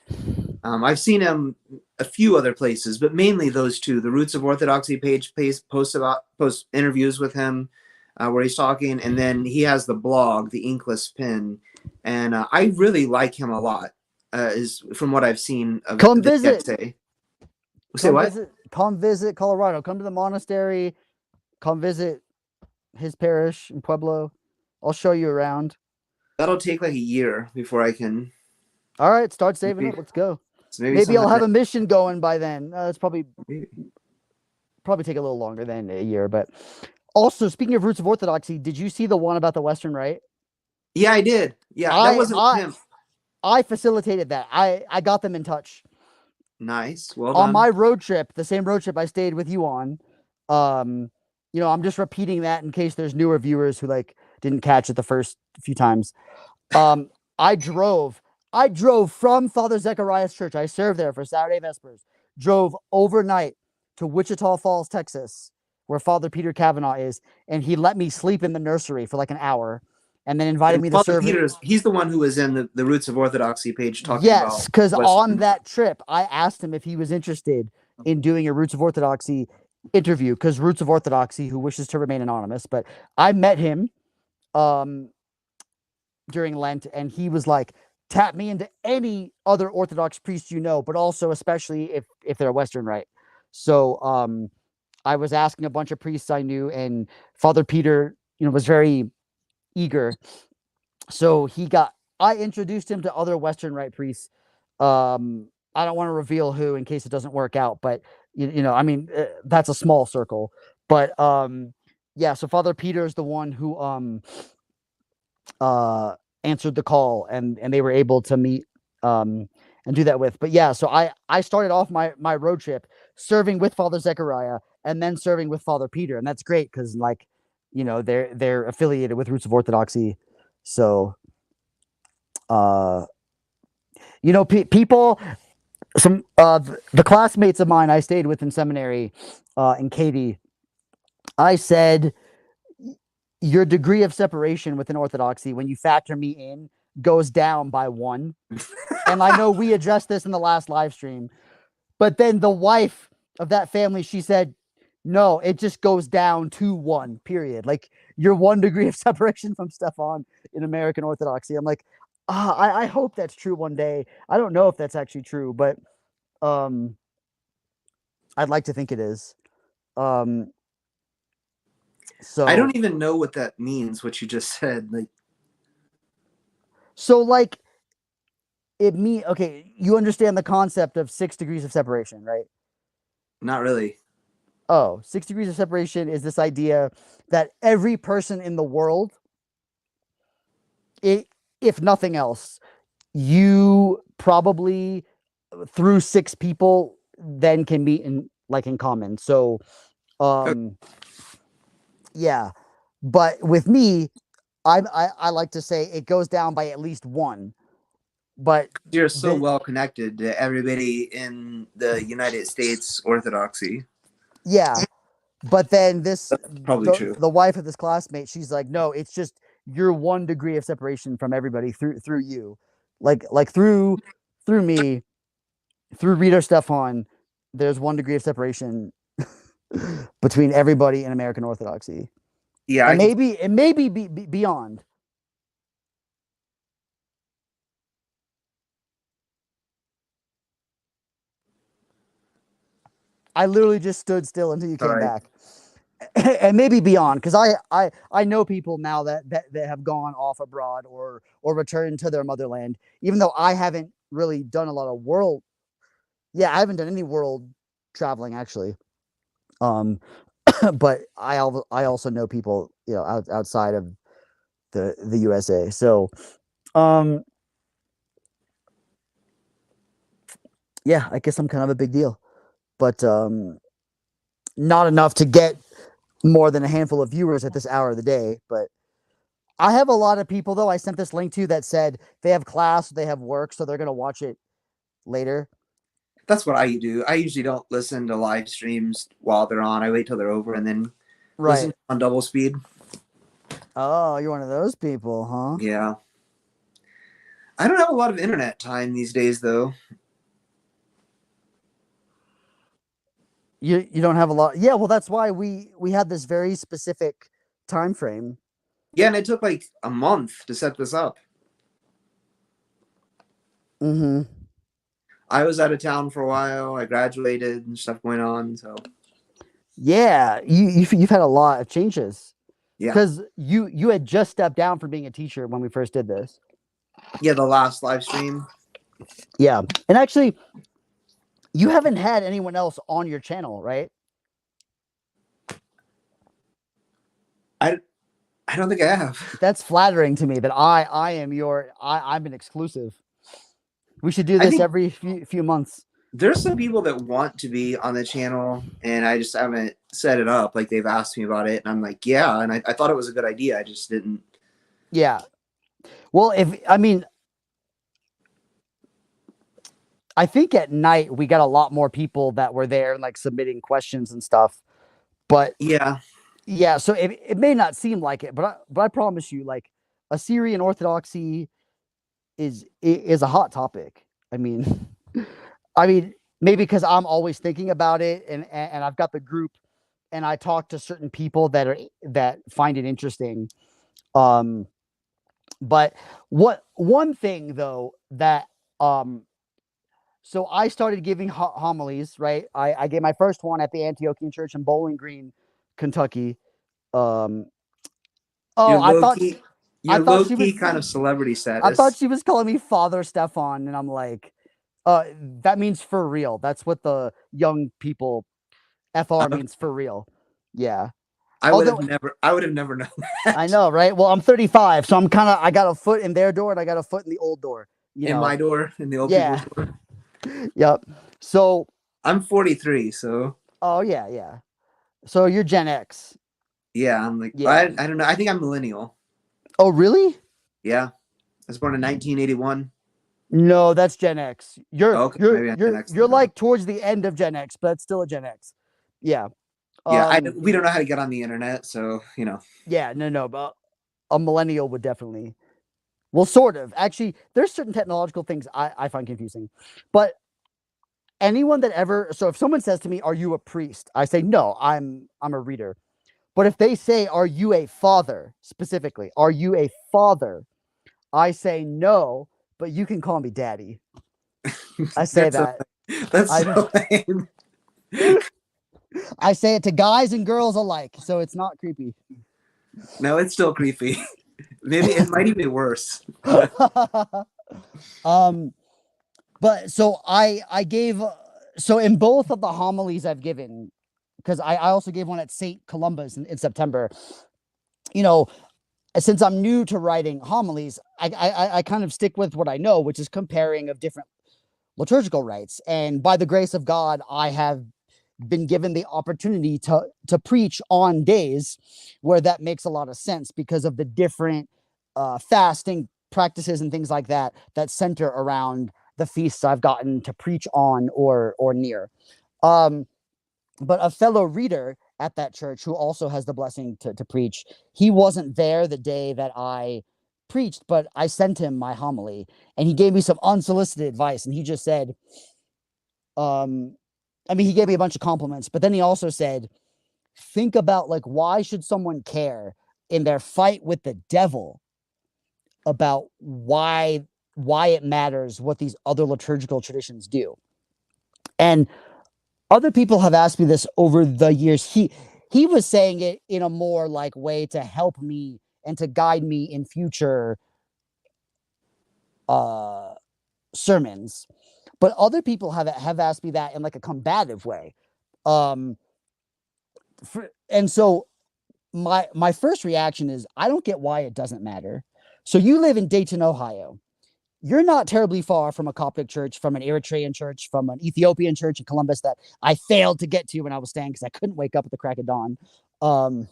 I've seen him a few other places, but mainly those two. The Roots of Orthodoxy page posts interviews with him where he's talking, and then he has the blog, the Inkless Pen, and I really like him a lot. Is from what I've seen of come visit. Come visit Colorado. Come to the monastery. Come visit his parish in Pueblo. I'll show you around. That'll take like a year before I can. All right, start saving up. Let's go. So maybe I'll have a mission going by then. It's probably take a little longer than a year. But also, speaking of Roots of Orthodoxy, did you see the one about the Western Rite? Yeah, I did. Yeah, that wasn't him. I facilitated that. I got them in touch. Nice. Well done. On my road trip, the same road trip I stayed with you on. You know, I'm just repeating that in case there's newer viewers who like didn't catch it the first few times. I drove from Father Zechariah's church. I served there for Saturday Vespers. Drove overnight to Wichita Falls, Texas, where Father Peter Kavanaugh is, and he let me sleep in the nursery for like an hour. And then invited me to serve. He's the one who was in the Roots of Orthodoxy page talking about. Yes, because on that trip, I asked him if he was interested in doing a Roots of Orthodoxy interview, because Roots of Orthodoxy, who wishes to remain anonymous, but I met him during Lent, and he was like, tap me into any other Orthodox priest you know, but also especially if they're Western Rite. So I was asking a bunch of priests I knew, and Father Peter, was very eager. So I introduced him to other Western Rite priests. I don't want to reveal who in case it doesn't work out, but that's a small circle. But yeah, so Father Peter is the one who answered the call, and they were able to meet and do that with. But yeah, so I started off my road trip serving with Father Zechariah and then serving with Father Peter, and that's great because they're affiliated with Roots of Orthodoxy. So people, the classmates of mine I stayed with in seminary in Katy, I said, your degree of separation within Orthodoxy, when you factor me in, goes down by 1. And I know we addressed this in the last live stream, but then the wife of that family, she said, no, it just goes down to 1, period. Like, you're 1 degree of separation from Stefan in American Orthodoxy. I'm like, I hope that's true one day. I don't know if that's actually true, but I'd like to think it is. So I don't even know what that means, what you just said. Okay, you understand the concept of 6 degrees of separation, right? Not really. 6 degrees of separation is this idea that every person in the world, if nothing else, you probably through 6 people then can meet in common. So yeah, but with me, I like to say it goes down by at least 1. But you're so well connected to everybody in the United States Orthodoxy. Yeah, but then That's probably true. The wife of this classmate, she's like, no, it's just you're 1 degree of separation from everybody through you, like through me, through Rita Stefan. There's 1 degree of separation between everybody in American Orthodoxy. Yeah, and maybe be beyond. I literally just stood still until you came back. And maybe beyond, because I know people now that have gone off abroad or returned to their motherland, even though I haven't really done a lot of world. Yeah, I haven't done any world traveling actually. But I also know people outside of the USA. So yeah, I guess I'm kind of a big deal, but not enough to get more than a handful of viewers at this hour of the day. But I have a lot of people, though, I sent this link to that said they have class, they have work, so they're going to watch it later. That's what I do. I usually don't listen to live streams while they're on. I wait till they're over and then listen on double speed. Oh, you're one of those people, huh? Yeah. I don't have a lot of internet time these days, though. You don't have a lot. Yeah, well, that's why we had this very specific time frame. Yeah, and it took like a month to set this up. Mm-hmm. I was out of town for a while. I graduated and stuff going on. So yeah, you've had a lot of changes. Yeah, because you had just stepped down from being a teacher when we first did this. Yeah, the last live stream. Yeah, and actually, you haven't had anyone else on your channel, right? I don't think I have. That's flattering to me that I'm an exclusive. We should do this every few months. There's some people that want to be on the channel, and I just haven't set it up. Like, they've asked me about it, and I'm like, yeah. And I thought it was a good idea. I just didn't. Yeah. Well, I think at night we got a lot more people that were there and like submitting questions and stuff. But yeah. So it may not seem like it, but I promise you, like, Assyrian Orthodoxy is a hot topic. I mean, maybe because I'm always thinking about it, and I've got the group, and I talk to certain people that find it interesting. But one thing though that so I started giving homilies, right? I gave my first one at the Antiochian Church in Bowling Green, Kentucky. Um, oh, You're low key. I You're thought low she key was kind of celebrity I thought status. she was calling me Father Stefan, and I'm like, that means for real. That's what the young people FR Uh, means for real. Yeah. I would have Although never. I would have never known I that. know, right? Well, I'm 35, so I got a foot in their door and I got a foot in the old door. You In know. my door, in the old people's Yeah. door. Yep. So, I'm 43, so oh yeah, yeah. So you're Gen X. yeah, I'm like Yeah. I don't know. I think I'm millennial. Oh, really? Yeah, I was born in 1981. No, that's Gen X. Oh, okay, maybe I'm the next. You're like towards the end of Gen X, but it's still a Gen X. Yeah. Yeah, Um. we don't know how to get on the internet, so you know. Yeah. No. No. But a millennial would definitely. Well, sort of. Actually, there's certain technological things I find confusing, but anyone that ever so if someone says to me, "Are you a priest?" I say, "No, I'm a reader." But if they say, "Are you a father?" specifically, "Are you a father?" I say, "No, but you can call me daddy." I say That's so that. that's I so lame. I say it to guys and girls alike, so it's not creepy. No, it's still creepy. Maybe it might even be worse. um, but so I gave so in both of the homilies I've given, because I also gave one at St. Columba's in September. You know, since I'm new to writing homilies, I kind of stick with what I know, which is comparing of different liturgical rites. And by the grace of God, I have been given the opportunity to preach on days where that makes a lot of sense because of the different fasting practices and things like that that center around the feasts I've gotten to preach on or near. Um, but a fellow reader at that church who also has the blessing to preach, he wasn't there the day that I preached, but I sent him my homily and he gave me some unsolicited advice. And he just said, um, I mean, he gave me a bunch of compliments, but then he also said, think about like, why should someone care in their fight with the devil about why it matters what these other liturgical traditions do? And other people have asked me this over the years. He was saying it in a more like way to help me and to guide me in future uh sermons. But other people have asked me that in like a combative way. Um and so my first reaction is I don't get why it doesn't matter. So you live in Dayton, Ohio. You're not terribly far from a Coptic church, from an Eritrean church, from an Ethiopian church in Columbus that I failed to get to when I was staying because I couldn't wake up at the crack of dawn. Um,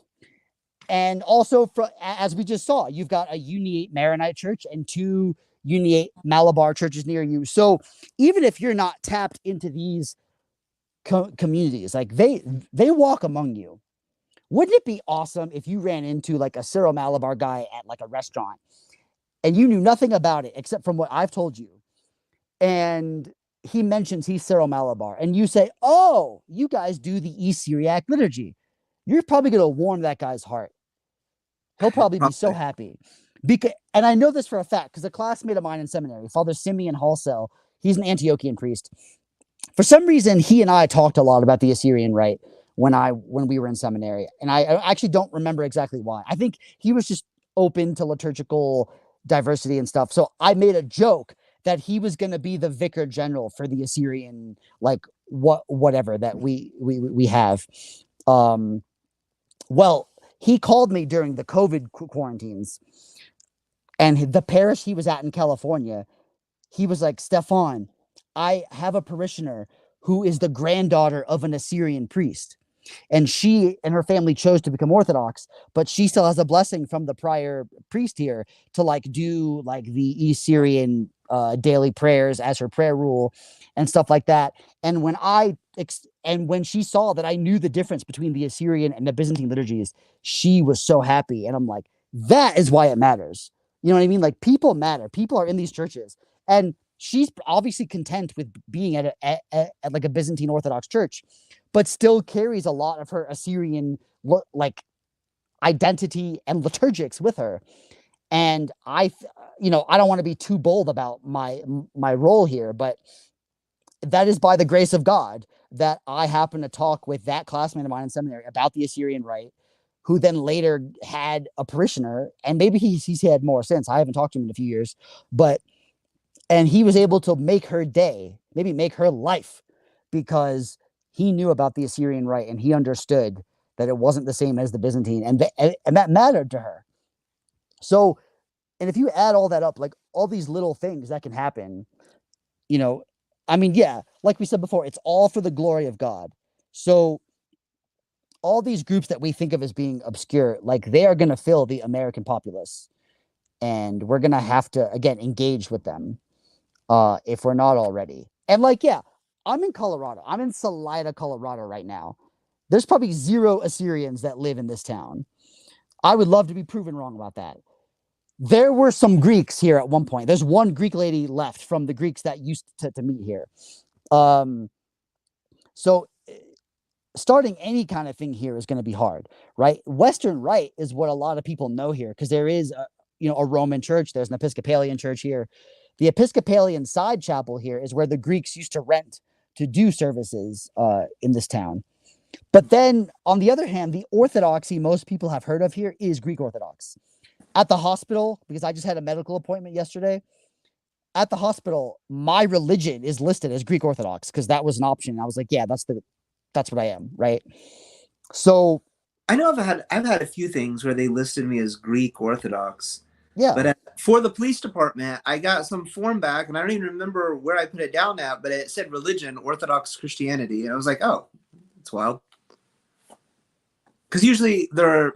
and also, as we just saw, you've got a Uniate Maronite church and two Uniate Malabar churches near you. So even if you're not tapped into these communities, like they walk among you. Wouldn't it be awesome if you ran into like a Syro Malabar guy at like a restaurant and you knew nothing about it except from what I've told you? And he mentions he's Syro Malabar, and you say, "Oh, you guys do the East Syriac liturgy." You're probably going to warm that guy's heart. He'll probably be so Probably. happy. And I know this for a fact because a classmate of mine in seminary, Father Simeon Halsell, he's an Antiochian priest. For some reason, he and I talked a lot about the Assyrian rite when we were in seminary, and I actually don't remember exactly why. I think he was just open to liturgical diversity and stuff. So I made a joke that he was going to be the vicar general for the Assyrian, like whatever that we have. Um, well, he called me during the COVID quarantines, and the parish he was at in California, he was like, Stefan, I have a parishioner who is the granddaughter of an Assyrian priest. And she and her family chose to become Orthodox, but she still has a blessing from the prior priest here to like do like the East Syrian daily prayers as her prayer rule and stuff like that. And when she saw that I knew the difference between the Assyrian and the Byzantine liturgies, she was so happy. And I'm like, that is why it matters. You know what I mean? Like people matter. People are in these churches, and she's obviously content with being at like a Byzantine Orthodox church, but still carries a lot of her Assyrian like identity and liturgics with her. And I don't want to be too bold about my role here, but that is by the grace of God that I happened to talk with that classmate of mine in seminary about the Assyrian rite, who then later had a parishioner, and maybe he's had more since. I haven't talked to him in a few years, and he was able to make her day, maybe make her life, because he knew about the Assyrian rite and he understood that it wasn't the same as the Byzantine, and that mattered to her. So, and if you add all that up, like all these little things that can happen, I mean, yeah, like we said before, it's all for the glory of God. So all these groups that we think of as being obscure, like they are going to fill the American populace, and we're going to have to, again, engage with them if we're not already. And like, yeah, I'm in Colorado. I'm in Salida, Colorado right now. There's probably 0 Assyrians that live in this town. I would love to be proven wrong about that. There were some Greeks here at one point. There's one Greek lady left from the Greeks that used to meet here. So starting any kind of thing here is going to be hard, right? Western Rite is what a lot of people know here, because there is a Roman church. There's an Episcopalian church here. The Episcopalian side chapel here is where the Greeks used to rent to do services in this town. But then, on the other hand, the Orthodoxy most people have heard of here is Greek Orthodox. At the hospital, because I just had a medical appointment yesterday, at the hospital, my religion is listed as Greek Orthodox because that was an option. I was like, yeah, that's what I am, right? So I know I've had a few things where they listed me as Greek Orthodox. yeah. But for the police department, I got some form back, and I don't even remember where I put it down at, but it said religion, Orthodox Christianity. And I was like, oh, that's wild. Because usually they're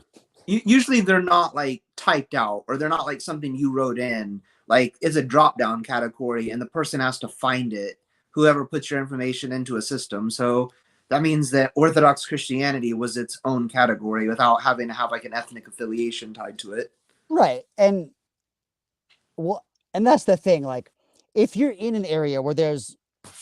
not like typed out, or they're not like something you wrote in. Like it's a drop down category, and the person has to find it, whoever puts your information into a system. So that means that Orthodox Christianity was its own category without having to have like an ethnic affiliation tied to it. Right. And that's the thing. Like, if you're in an area where there's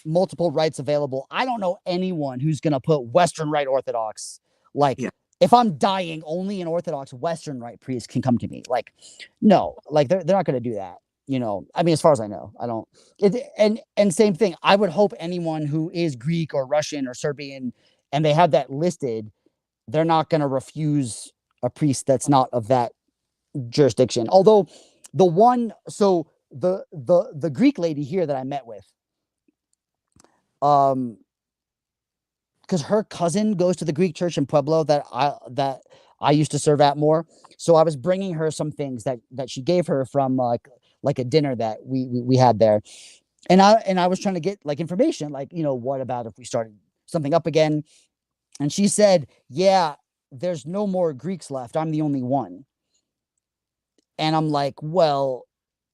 multiple rites available, I don't know anyone who's going to put Western Rite Orthodox. Like, Yeah. If I'm dying, only an Orthodox Western Rite priest can come to me. Like, no, like they're not going to do that. I mean, as far as I know, I don't. And same thing. I would hope anyone who is Greek or Russian or Serbian and they have that listed, they're not going to refuse a priest that's not of that jurisdiction. Although the Greek lady here that I met with, because her cousin goes to the Greek church in Pueblo that I used to serve at more. So I was bringing her some things that she gave her from like a dinner that we had there. And I was trying to get like information, like, what about if we started something up again? And she said, yeah, there's no more Greeks left. I'm the only one. And I'm like, well,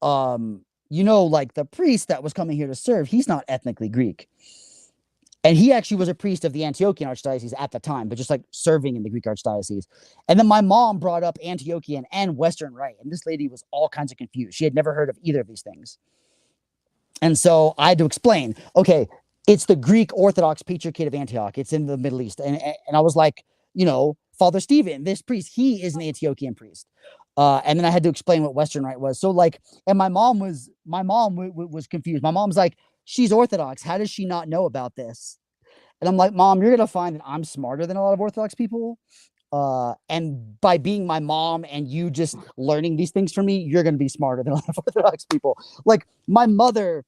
like the priest that was coming here to serve, he's not ethnically Greek. And he actually was a priest of the Antiochian Archdiocese at the time, but just like serving in the Greek Archdiocese. And then my mom brought up Antiochian and Western Rite. And this lady was all kinds of confused. She had never heard of either of these things. And so I had to explain, okay, it's the Greek Orthodox Patriarchate of Antioch. It's in the Middle East. And I was like, Father Stephen, this priest, he is an Antiochian priest. And then I had to explain what Western Rite was. So like, and my mom was confused. My mom's like, she's Orthodox. How does she not know about this? And I'm like, Mom, you're going to find that I'm smarter than a lot of Orthodox people. And by being my mom and you just learning these things from me, you're going to be smarter than a lot of Orthodox people. Like my mother,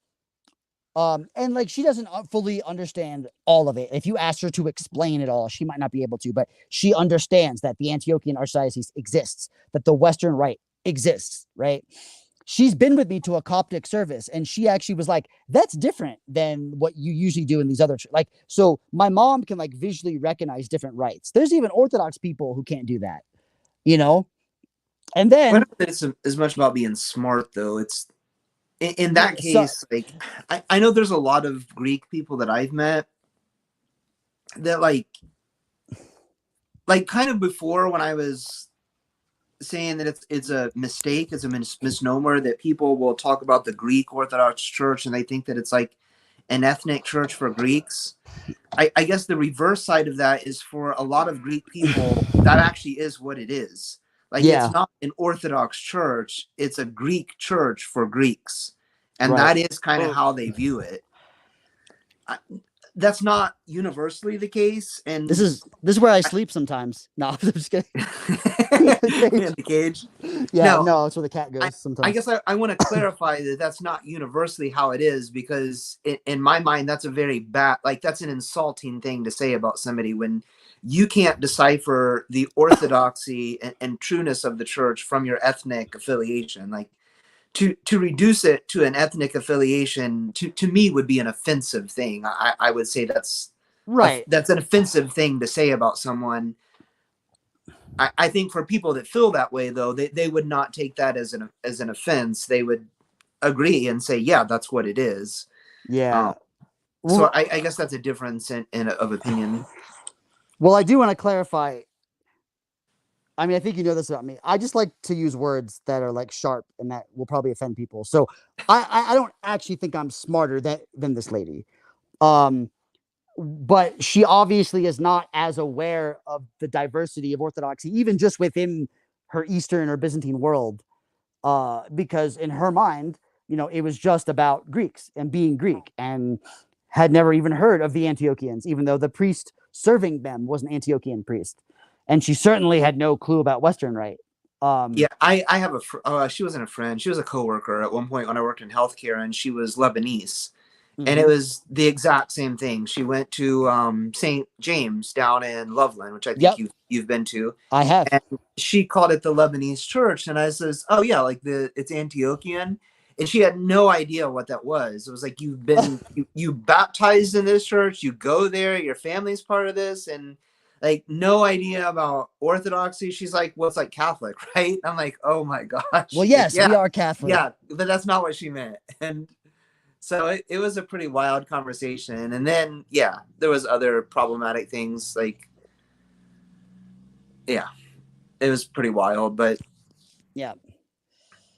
and like she doesn't fully understand all of it. If you ask her to explain it all, she might not be able to, but she understands that the Antiochian Archdiocese exists, that the Western Rite exists, right? She's been with me to a Coptic service, and she actually was like, that's different than what you usually do in these other, like, so my mom can like visually recognize different rites. There's even Orthodox people who can't do that, and then It's as much about being smart, though. It's in that case, like I know there's a lot of Greek people that I've met that like kind of before, when I was saying that it's a mistake, it's a misnomer, that people will talk about the Greek Orthodox Church and they think that it's like an ethnic church for Greeks. I guess the reverse side of that is, for a lot of Greek people, that actually is what it is. Like it's Yeah. not an Orthodox church, it's a Greek church for Greeks. And Right. that is kind of how they view it. That's not universally the case. And This is where I sleep sometimes. No, I'm just kidding. in the cage. Yeah, No, no, it's where the cat I, goes I sometimes. guess I want to clarify that that's not universally how it is, because in my mind, that's a very bad, like that's an insulting thing to say about somebody when you can't decipher the orthodoxy and trueness of the church from your ethnic affiliation. Like to reduce it to an ethnic affiliation to me would be an offensive thing. I would say Right. that's an offensive thing to say about someone. I think for people that feel that way, though, they would not take that as an offense. They would agree and say, yeah, that's what it is. Yeah. So Well, I guess that's a difference of opinion. well, I do want to clarify. I mean, I think you know this about me. I just like to use words that are like sharp and that will probably offend people. So I don't actually think I'm smarter than this lady. Um, but she obviously is not as aware of the diversity of Orthodoxy, even just within her Eastern or Byzantine world. Because in her mind, it was just about Greeks and being Greek, and had never even heard of the Antiochians, even though the priest serving them was an Antiochian priest. And she certainly had no clue about Western Rite. Yeah, I have she wasn't a friend. She was a coworker at one point when I worked in healthcare, and she was Lebanese. And it Mhm. was the exact same thing. She went to St. James down in Loveland, which I think Yep, you've been to, I have. and she called it the Lebanese church. And I says, "Oh yeah, like it's Antiochian," and she had no idea what that was. It was like you baptized in this church, you go there, your family's part of this, and like no idea about Orthodoxy. She's like, "What's like Catholic, right?" I'm like, "Oh my Well, gosh, like yes, we are Catholic. yeah," but that's not what she meant. And so it was a pretty wild conversation. And then yeah, there was other problematic things, like yeah, it was pretty wild. But Yeah.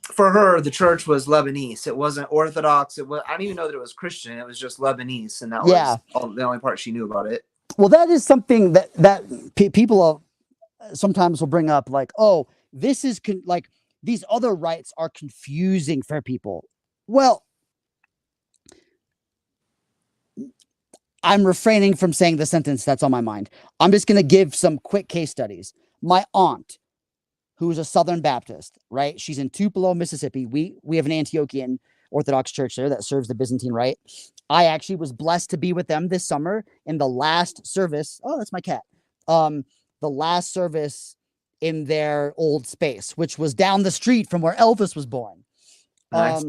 for her, the church was Lebanese. It wasn't Orthodox. I don't even know that it was Christian. It was just Lebanese, and that Yeah. was the only part she knew about it. Well, that is something that people sometimes will bring up, like, oh, this is like these other rites are confusing for people. Well, I'm refraining from saying the sentence that's on my mind. I'm just going to give some quick case studies. My aunt, who's a Southern Baptist, right? She's in Tupelo, Mississippi. We have an Antiochian Orthodox church there that serves the Byzantine Rite. I actually was blessed to be with them this summer in the last service. Oh, that's my cat. The last service in their old space, which was down the street from where Elvis was born. Nice.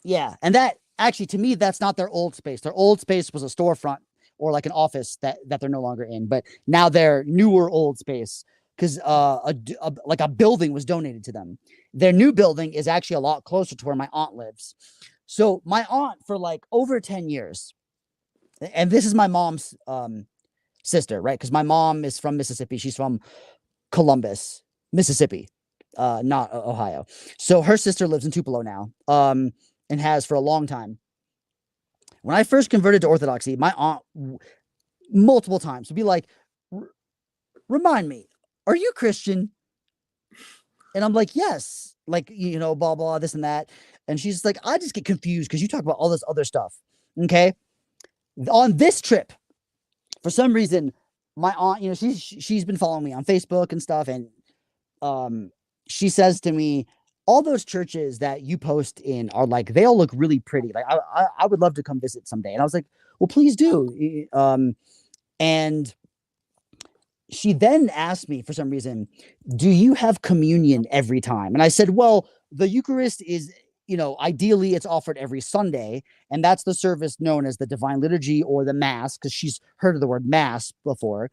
Yeah, and that actually, to me, that's not their old space. Their old space was a storefront or like an office that they're no longer in, but now their newer old space, because like a building was donated to them. Their new building is actually a lot closer to where my aunt lives. So my aunt, for like over 10 years, and this is my mom's sister, right? Because my mom is from Mississippi. She's from Columbus, Mississippi, not Ohio. So her sister lives in Tupelo now, and has for a long time. When I first converted to Orthodoxy, my aunt multiple times would be like, remind me, are you Christian? And I'm like, yes, like, blah, blah, this and that. And she's like, I just get confused because you talk about all this other stuff. Okay. On this trip, for some reason, my aunt, she's been following me on Facebook and stuff. And she says to me, all those churches that you post in are like, they all look really pretty. Like, I would love to come visit someday. And I was like, well, please do. And she then asked me for some reason, do you have communion every time? And I said, well, the Eucharist is, ideally it's offered every Sunday. And that's the service known as the Divine Liturgy or the Mass, because she's heard of the word Mass before.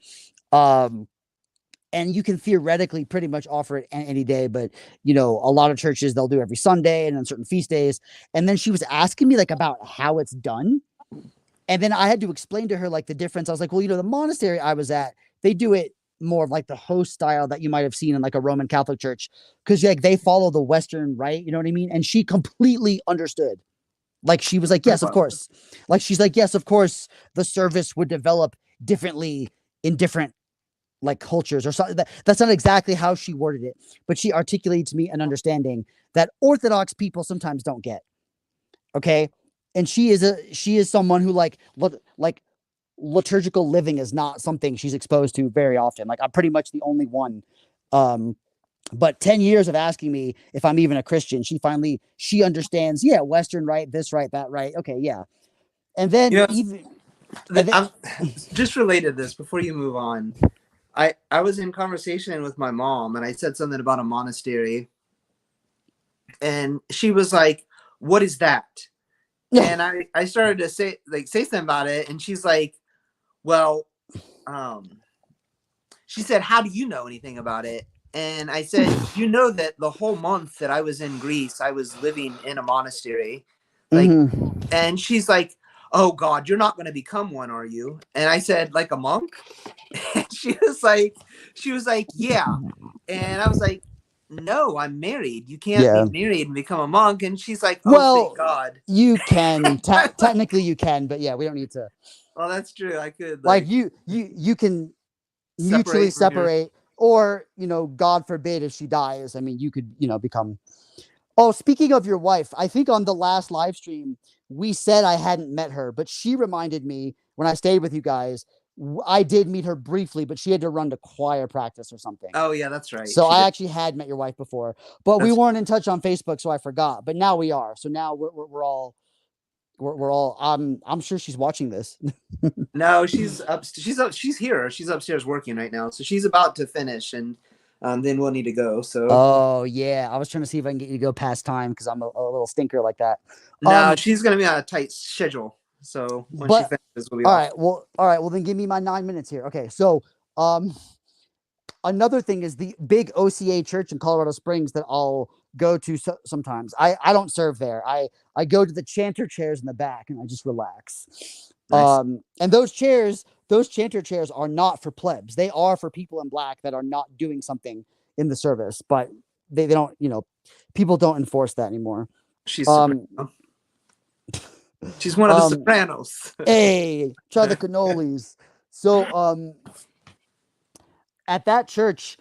And you can theoretically pretty much offer it any day, but a lot of churches, they'll do every Sunday and on certain feast days. And then she was asking me like about how it's done. And then I had to explain to her like the difference. I was like, well, the monastery I was at, they do it more of like the host style that you might have seen in like a Roman Catholic church, because like they follow the Western Rite, you know what I mean? And she completely understood. Like she was like, yes, of course. Like she's like, yes, of course, the service would develop differently in different like cultures or something. That's not exactly how she worded it, but she articulated to me an understanding that Orthodox people sometimes don't get. Okay. And she is someone who like liturgical living is not something she's exposed to very often. Like I'm pretty much the only one. But 10 years of asking me if I'm even a Christian, she understands, yeah, Western right, this right, that right. Okay, yeah. And then I'm just related to this before you move on. I was in conversation with my mom and I said something about a monastery and she was like, "What is that?" And I started to say something about it and she's like, "Well, she said, how do you know anything about it?" And I said, "You know that the whole month that I was in Greece, I was living in a monastery." Like, and she's like, "Oh God, you're not going to become one, are you?" And I said, "Like a monk?" And she was like, "Yeah." And I was like, "No, I'm married. You can't be married and become a monk." And she's like, "Oh, thank God." You can technically you can, but yeah, we don't need to. Well, that's true. I could like you can mutually separate, or God forbid if she dies. I mean, you could become. Oh, speaking of your wife, I think on the last live stream we said I hadn't met her, but she reminded me when I stayed with you guys. I did meet her briefly, but she had to run to choir practice or something. Oh yeah, that's right. So I actually had met your wife before, but we weren't in touch on Facebook, so I forgot. But now we are. So now we're all. We're all. I'm sure she's watching this. No, she's up. She's here. She's upstairs working right now. So she's about to finish, and then we'll need to go. So. Oh yeah, I was trying to see if I can get you to go past time because I'm a little stinker like that. No, she's gonna be on a tight schedule. So when she finishes, we'll be off. All right. Well, then give me my 9 minutes here. Okay. So, another thing is the big OCA church in Colorado Springs that I'll go to sometimes. I don't serve there. I go to the chanter chairs in the back and I just relax. Nice. And those chanter chairs are not for plebs. They are for people in black that are not doing something in the service, but they don't, people don't enforce that anymore. She's she's one of the sopranos. Hey, try the cannolis. So, at that church,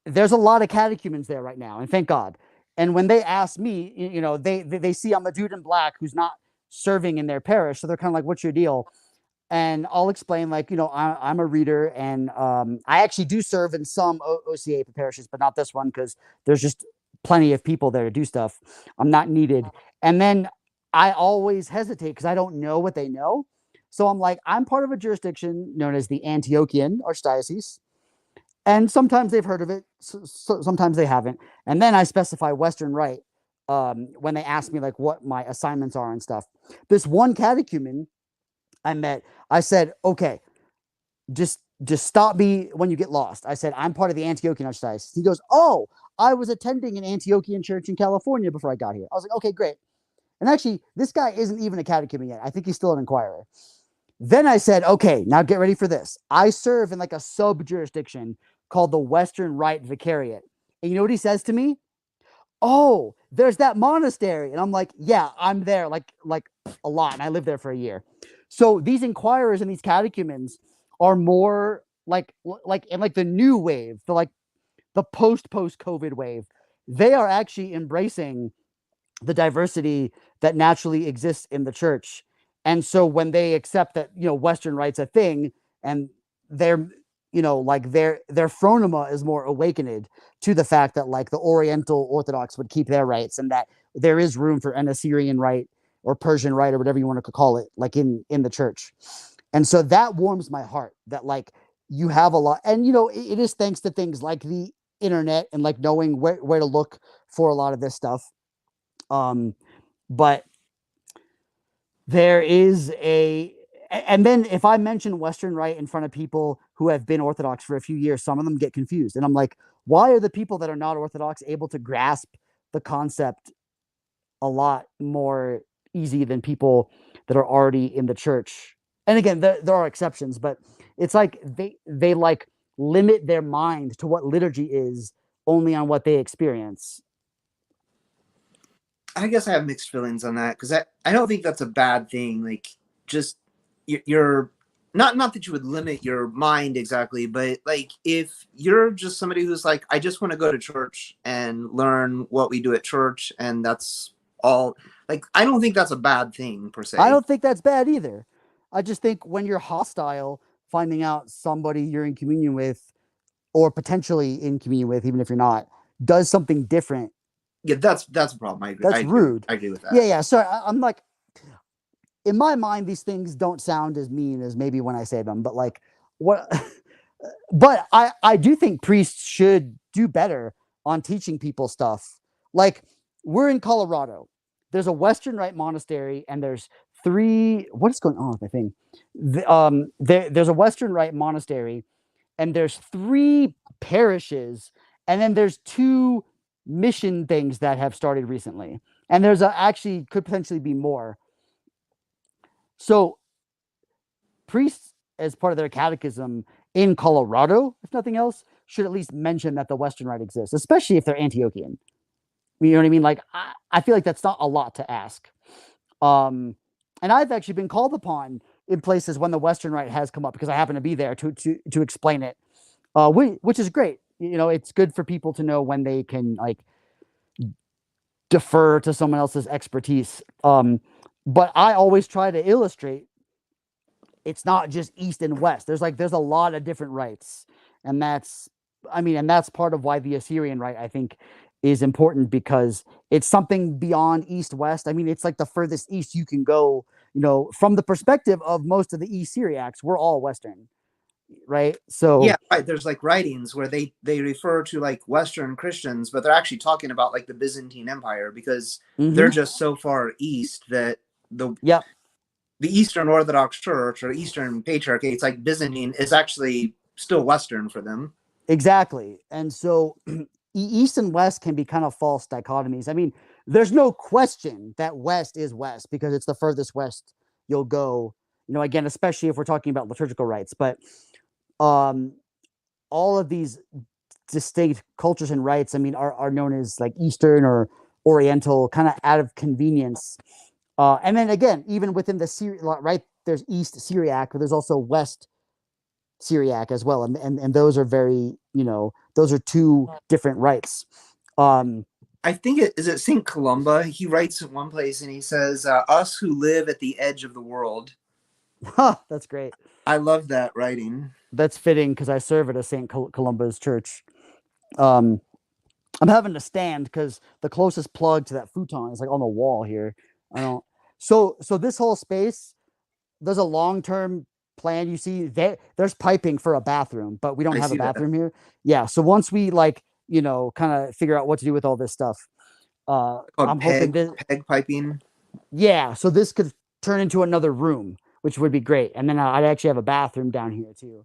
there's a lot of catechumens there right now, and thank God. And when they ask me, they see I'm a dude in black who's not serving in their parish, so they're kind of like, "What's your deal?" And I'll explain, like, I'm a reader, and I actually do serve in some OCA parishes, but not this one because there's just plenty of people there to do stuff. I'm not needed, and then I always hesitate because I don't know what they know. So I'm like, I'm part of a jurisdiction known as the Antiochian Archdiocese. And sometimes they've heard of it, sometimes they haven't. And then I specify Western Rite when they ask me like what my assignments are and stuff. This one catechumen I met, I said, "Okay, just stop me when you get lost." I said, "I'm part of the Antiochian Archdiocese." He goes, "Oh, I was attending an Antiochian church in California before I got here." I was like, "Okay, great." And actually, this guy isn't even a catechumen yet. I think he's still an inquirer. Then I said, "Okay, now get ready for this. I serve in like a sub jurisdiction called the Western Rite Vicariate." And you know what he says to me? "Oh, there's that monastery." And I'm like, "Yeah, I'm there like a lot. And I lived there for a year." So these inquirers and these catechumens are more like in like the new wave, the post COVID wave. They are actually embracing the diversity that naturally exists in the church. And so when they accept that, Western Rite's a thing, and their, like their phronema is more awakened to the fact that like the Oriental Orthodox would keep their rites, and that there is room for an Assyrian Rite or Persian Rite or whatever you want to call it, like in the church. And so that warms my heart that like you have a lot, and it is thanks to things like the internet and like knowing where to look for a lot of this stuff. But there is and then if I mention Western Rite in front of people who have been Orthodox for a few years, some of them get confused. And I'm like, why are the people that are not Orthodox able to grasp the concept a lot more easy than people that are already in the church? And again, there are exceptions, but it's like they like limit their mind to what liturgy is only on what they experience. I guess I have mixed feelings on that because I don't think that's a bad thing. Like, just you're not that you would limit your mind exactly, but like if you're just somebody who's like, I just want to go to church and learn what we do at church, and that's all, like, I don't think that's a bad thing per se. I don't think that's bad either. I just think when you're hostile, finding out somebody you're in communion with, or potentially in communion with, even if you're not, does something different. Yeah, that's a problem. I agree. That's rude. I agree with that. Yeah. So I'm like, in my mind, these things don't sound as mean as maybe when I say them, but like, what? But I do think priests should do better on teaching people stuff. Like, we're in Colorado. There's a Western Rite monastery, and there's three. What is going on with my thing? There's a Western Rite monastery, and there's three parishes, and then there's two mission things that have started recently, and there's actually could potentially be more. So priests, as part of their catechism in Colorado, if nothing else, should at least mention that the Western Rite exists, especially if they're Antiochian. You know what I mean? Like, I feel like that's not a lot to ask. And I've actually been called upon in places when the Western Rite has come up, because I happen to be there to explain it, which is great. You know, it's good for people to know when they can like defer to someone else's expertise. But I always try to illustrate it's not just East and West. There's a lot of different rites, and that's part of why the Assyrian Rite, I think, is important, because it's something beyond East West. I mean, it's like the furthest east you can go. You know, from the perspective of most of the East Syriacs, we're all Western, right? So yeah, right. There's like writings where they refer to like Western Christians, but they're actually talking about like the Byzantine Empire, because they're just so far east that the Eastern Orthodox Church or Eastern Patriarchate, it's like Byzantine, is actually still Western for them. Exactly. And so East and West can be kind of false dichotomies. I mean, there's no question that West is West, because it's the furthest West you'll go, you know, again, especially if we're talking about liturgical rites. But all of these distinct cultures and rites, I mean, are known as like Eastern or Oriental, kind of out of convenience. And then again, even within the Syriac, right, there's East Syriac, but there's also West Syriac as well. And those are very, you know, those are two different rites. I think it St. Columba. He writes in one place and he says, us who live at the edge of the world. That's great. I love that writing. That's fitting, because I serve at a St. Columba's church. I'm having to stand because the closest plug to that futon is like on the wall here. I don't. So this whole space, there's a long-term plan. You see, there's piping for a bathroom, but we don't have a bathroom here. Yeah. So once we like, you know, kind of figure out what to do with all this stuff, I'm hoping peg piping. Yeah. So this could turn into another room, which would be great. And then I'd actually have a bathroom down here too.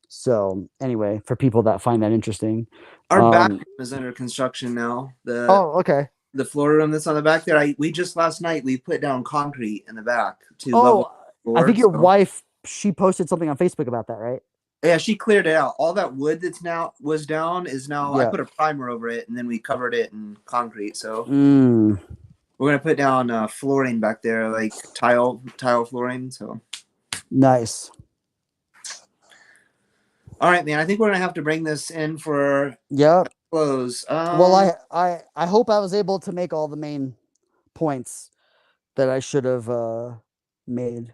So anyway, for people that find that interesting, our bathroom is under construction now. Okay. The floor room that's on the back there. We just last night we put down concrete in the back to level floor, I think your wife, she posted something on Facebook about that, right? Yeah, she cleared it out. All that wood that's now was down is now. I put a primer over it, and then we covered it in concrete. So we're gonna put down flooring back there, like tile flooring. So nice. All right, man. I think we're gonna have to bring this in for close. Well, I hope I was able to make all the main points that I should have made.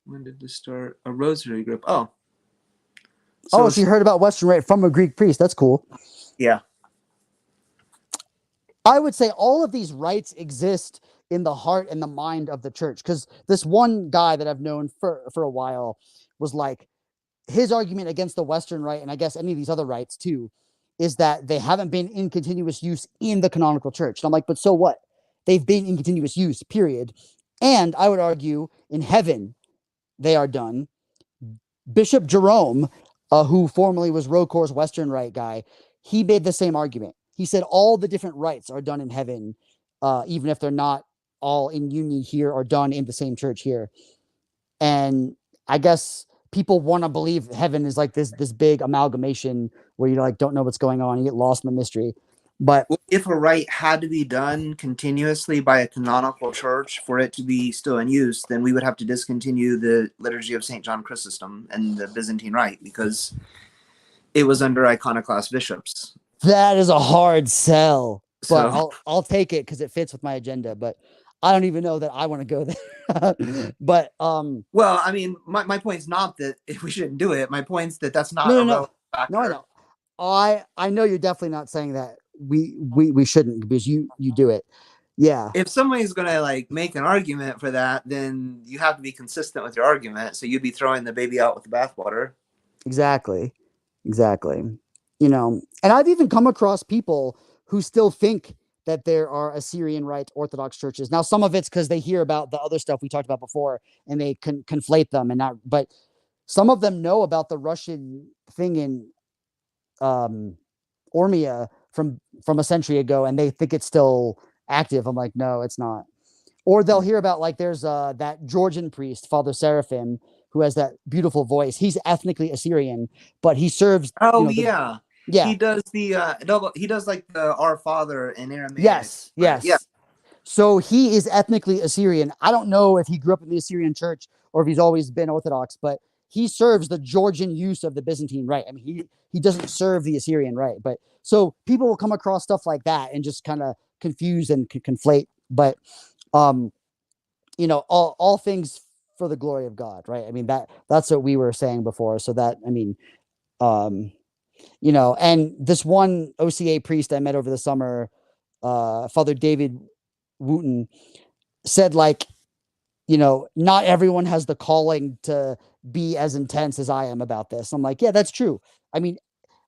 When did this start? A rosary group. Oh. So she heard about Western Rite from a Greek priest. That's cool. Yeah. I would say all of these rites exist in the heart and the mind of the church, because this one guy that I've known for a while was like, his argument against the Western Rite, and I guess any of these other rites too, is that they haven't been in continuous use in the canonical church. And I'm like, but so what? They've been in continuous use, period. And I would argue in heaven, they are done. Bishop Jerome, who formerly was Rocor's Western Rite guy, he made the same argument. He said all the different rites are done in heaven, even if they're not all in union here or done in the same church here. And I guess people want to believe heaven is like this big amalgamation where you like don't know what's going on, you get lost in the mystery. But Well, if a rite had to be done continuously by a canonical church for it to be still in use, then we would have to discontinue the liturgy of St. John Chrysostom and the Byzantine Rite because it was under iconoclast bishops. that is a hard sell. But So, I'll take it because it fits with my agenda. But I don't even know that I want to go there. But well, I mean, my point's not that if we shouldn't do it. My point's that that's not no, a no, no, relevant no. I factor. know. I know you're definitely not saying that we shouldn't because you do it. Yeah, If somebody's going to like make an argument for that, then you have to be consistent with your argument. So you'd be throwing the baby out with the bathwater. exactly. You know, and I've even come across people who still think that there are Assyrian Rite Orthodox churches. Now, some of it's because they hear about the other stuff we talked about before and they conflate them and not, but some of them know about the Russian thing in Ormia from a century ago and they think it's still active. I'm like, no, it's not. Or they'll hear about like there's that Georgian priest, Father Seraphim, who has that beautiful voice. He's ethnically Assyrian, but he serves. Oh, The, yeah. yeah. He does the double. He does like the Our Father in Aramaic. Yes. Right. Yeah. So he is ethnically Assyrian. I don't know if he grew up in the Assyrian church or if he's always been Orthodox, but he serves the Georgian use of the Byzantine Rite. I mean, he doesn't serve the Assyrian Rite, but so people will come across stuff like that and just kind of confuse and conflate. But you know, all things for the glory of God, right? I mean, that's what we were saying before. So that, I mean, you know, and this one OCA priest I met over the summer, Father David Wooten, said like, you know, not everyone has the calling to be as intense as I am about this. I'm like, yeah, that's true. I mean,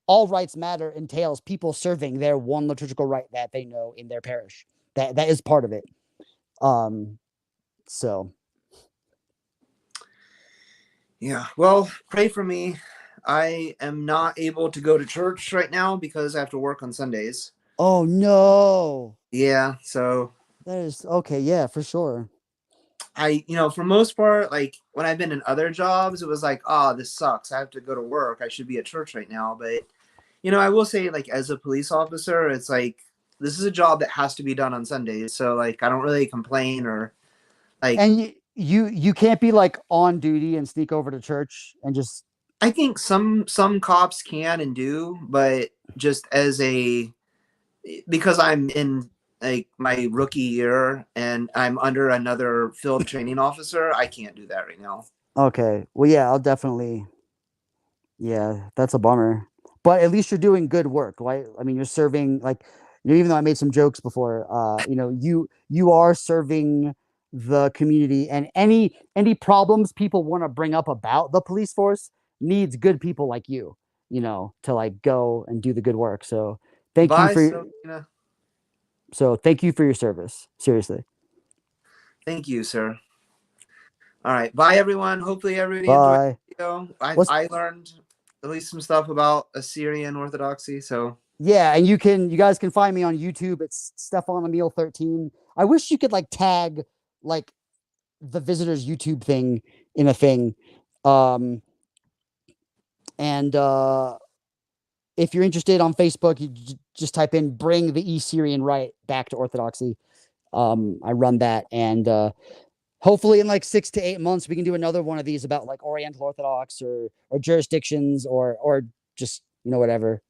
all rites matter entails people serving their one liturgical rite that they know in their parish. That is part of it. So Yeah. Well, pray for me. I am not able to go to church right now because I have to work on Sundays. oh no. Yeah. So That is okay, yeah, for sure. for most part, like when I've been in other jobs, it was like, oh, this sucks. I have to go to work. I should be at church right now. But, I will say, like, as a police officer, it's like, this is a job that has to be done on Sundays. So, like, I don't really complain or, like, And you can't be like on duty and sneak over to church and just I think some cops can and do, but just because I'm in like my rookie year and I'm under another field training officer, I can't do that right now. okay. Well, yeah, I'll definitely. Yeah, that's a bummer. But at least you're doing good work, right? I mean, you're serving like, even though I made some jokes before, you know, you are serving the community, and any problems people want to bring up about the police force needs good people like you know, to like go and do the good work. So thank you Bye, for so thank you for your service. Seriously. thank you, sir. All right, bye everyone. Hopefully everybody enjoyed Bye. the video. What's I learned at least some stuff about Assyrian Orthodoxy. So Yeah, and you guys can find me on YouTube. It's Stefan Emil 13. I wish you could like tag like the visitors YouTube thing in a thing. Um and if you're interested on Facebook, you just type in bring the Syrian Rite back to Orthodoxy. I run that, and hopefully in like 6 to 8 months we can do another one of these about like Oriental Orthodox or jurisdictions or just, you know, whatever.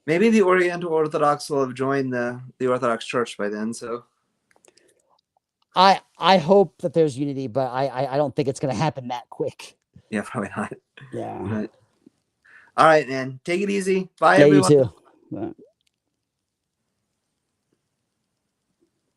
maybe the Oriental Orthodox will have joined the Orthodox Church by then. So I hope that there's unity, but I don't think it's gonna happen that quick. yeah, probably not. Yeah. But all right, man. Take it easy. Bye, Yeah, you everyone. too. Bye.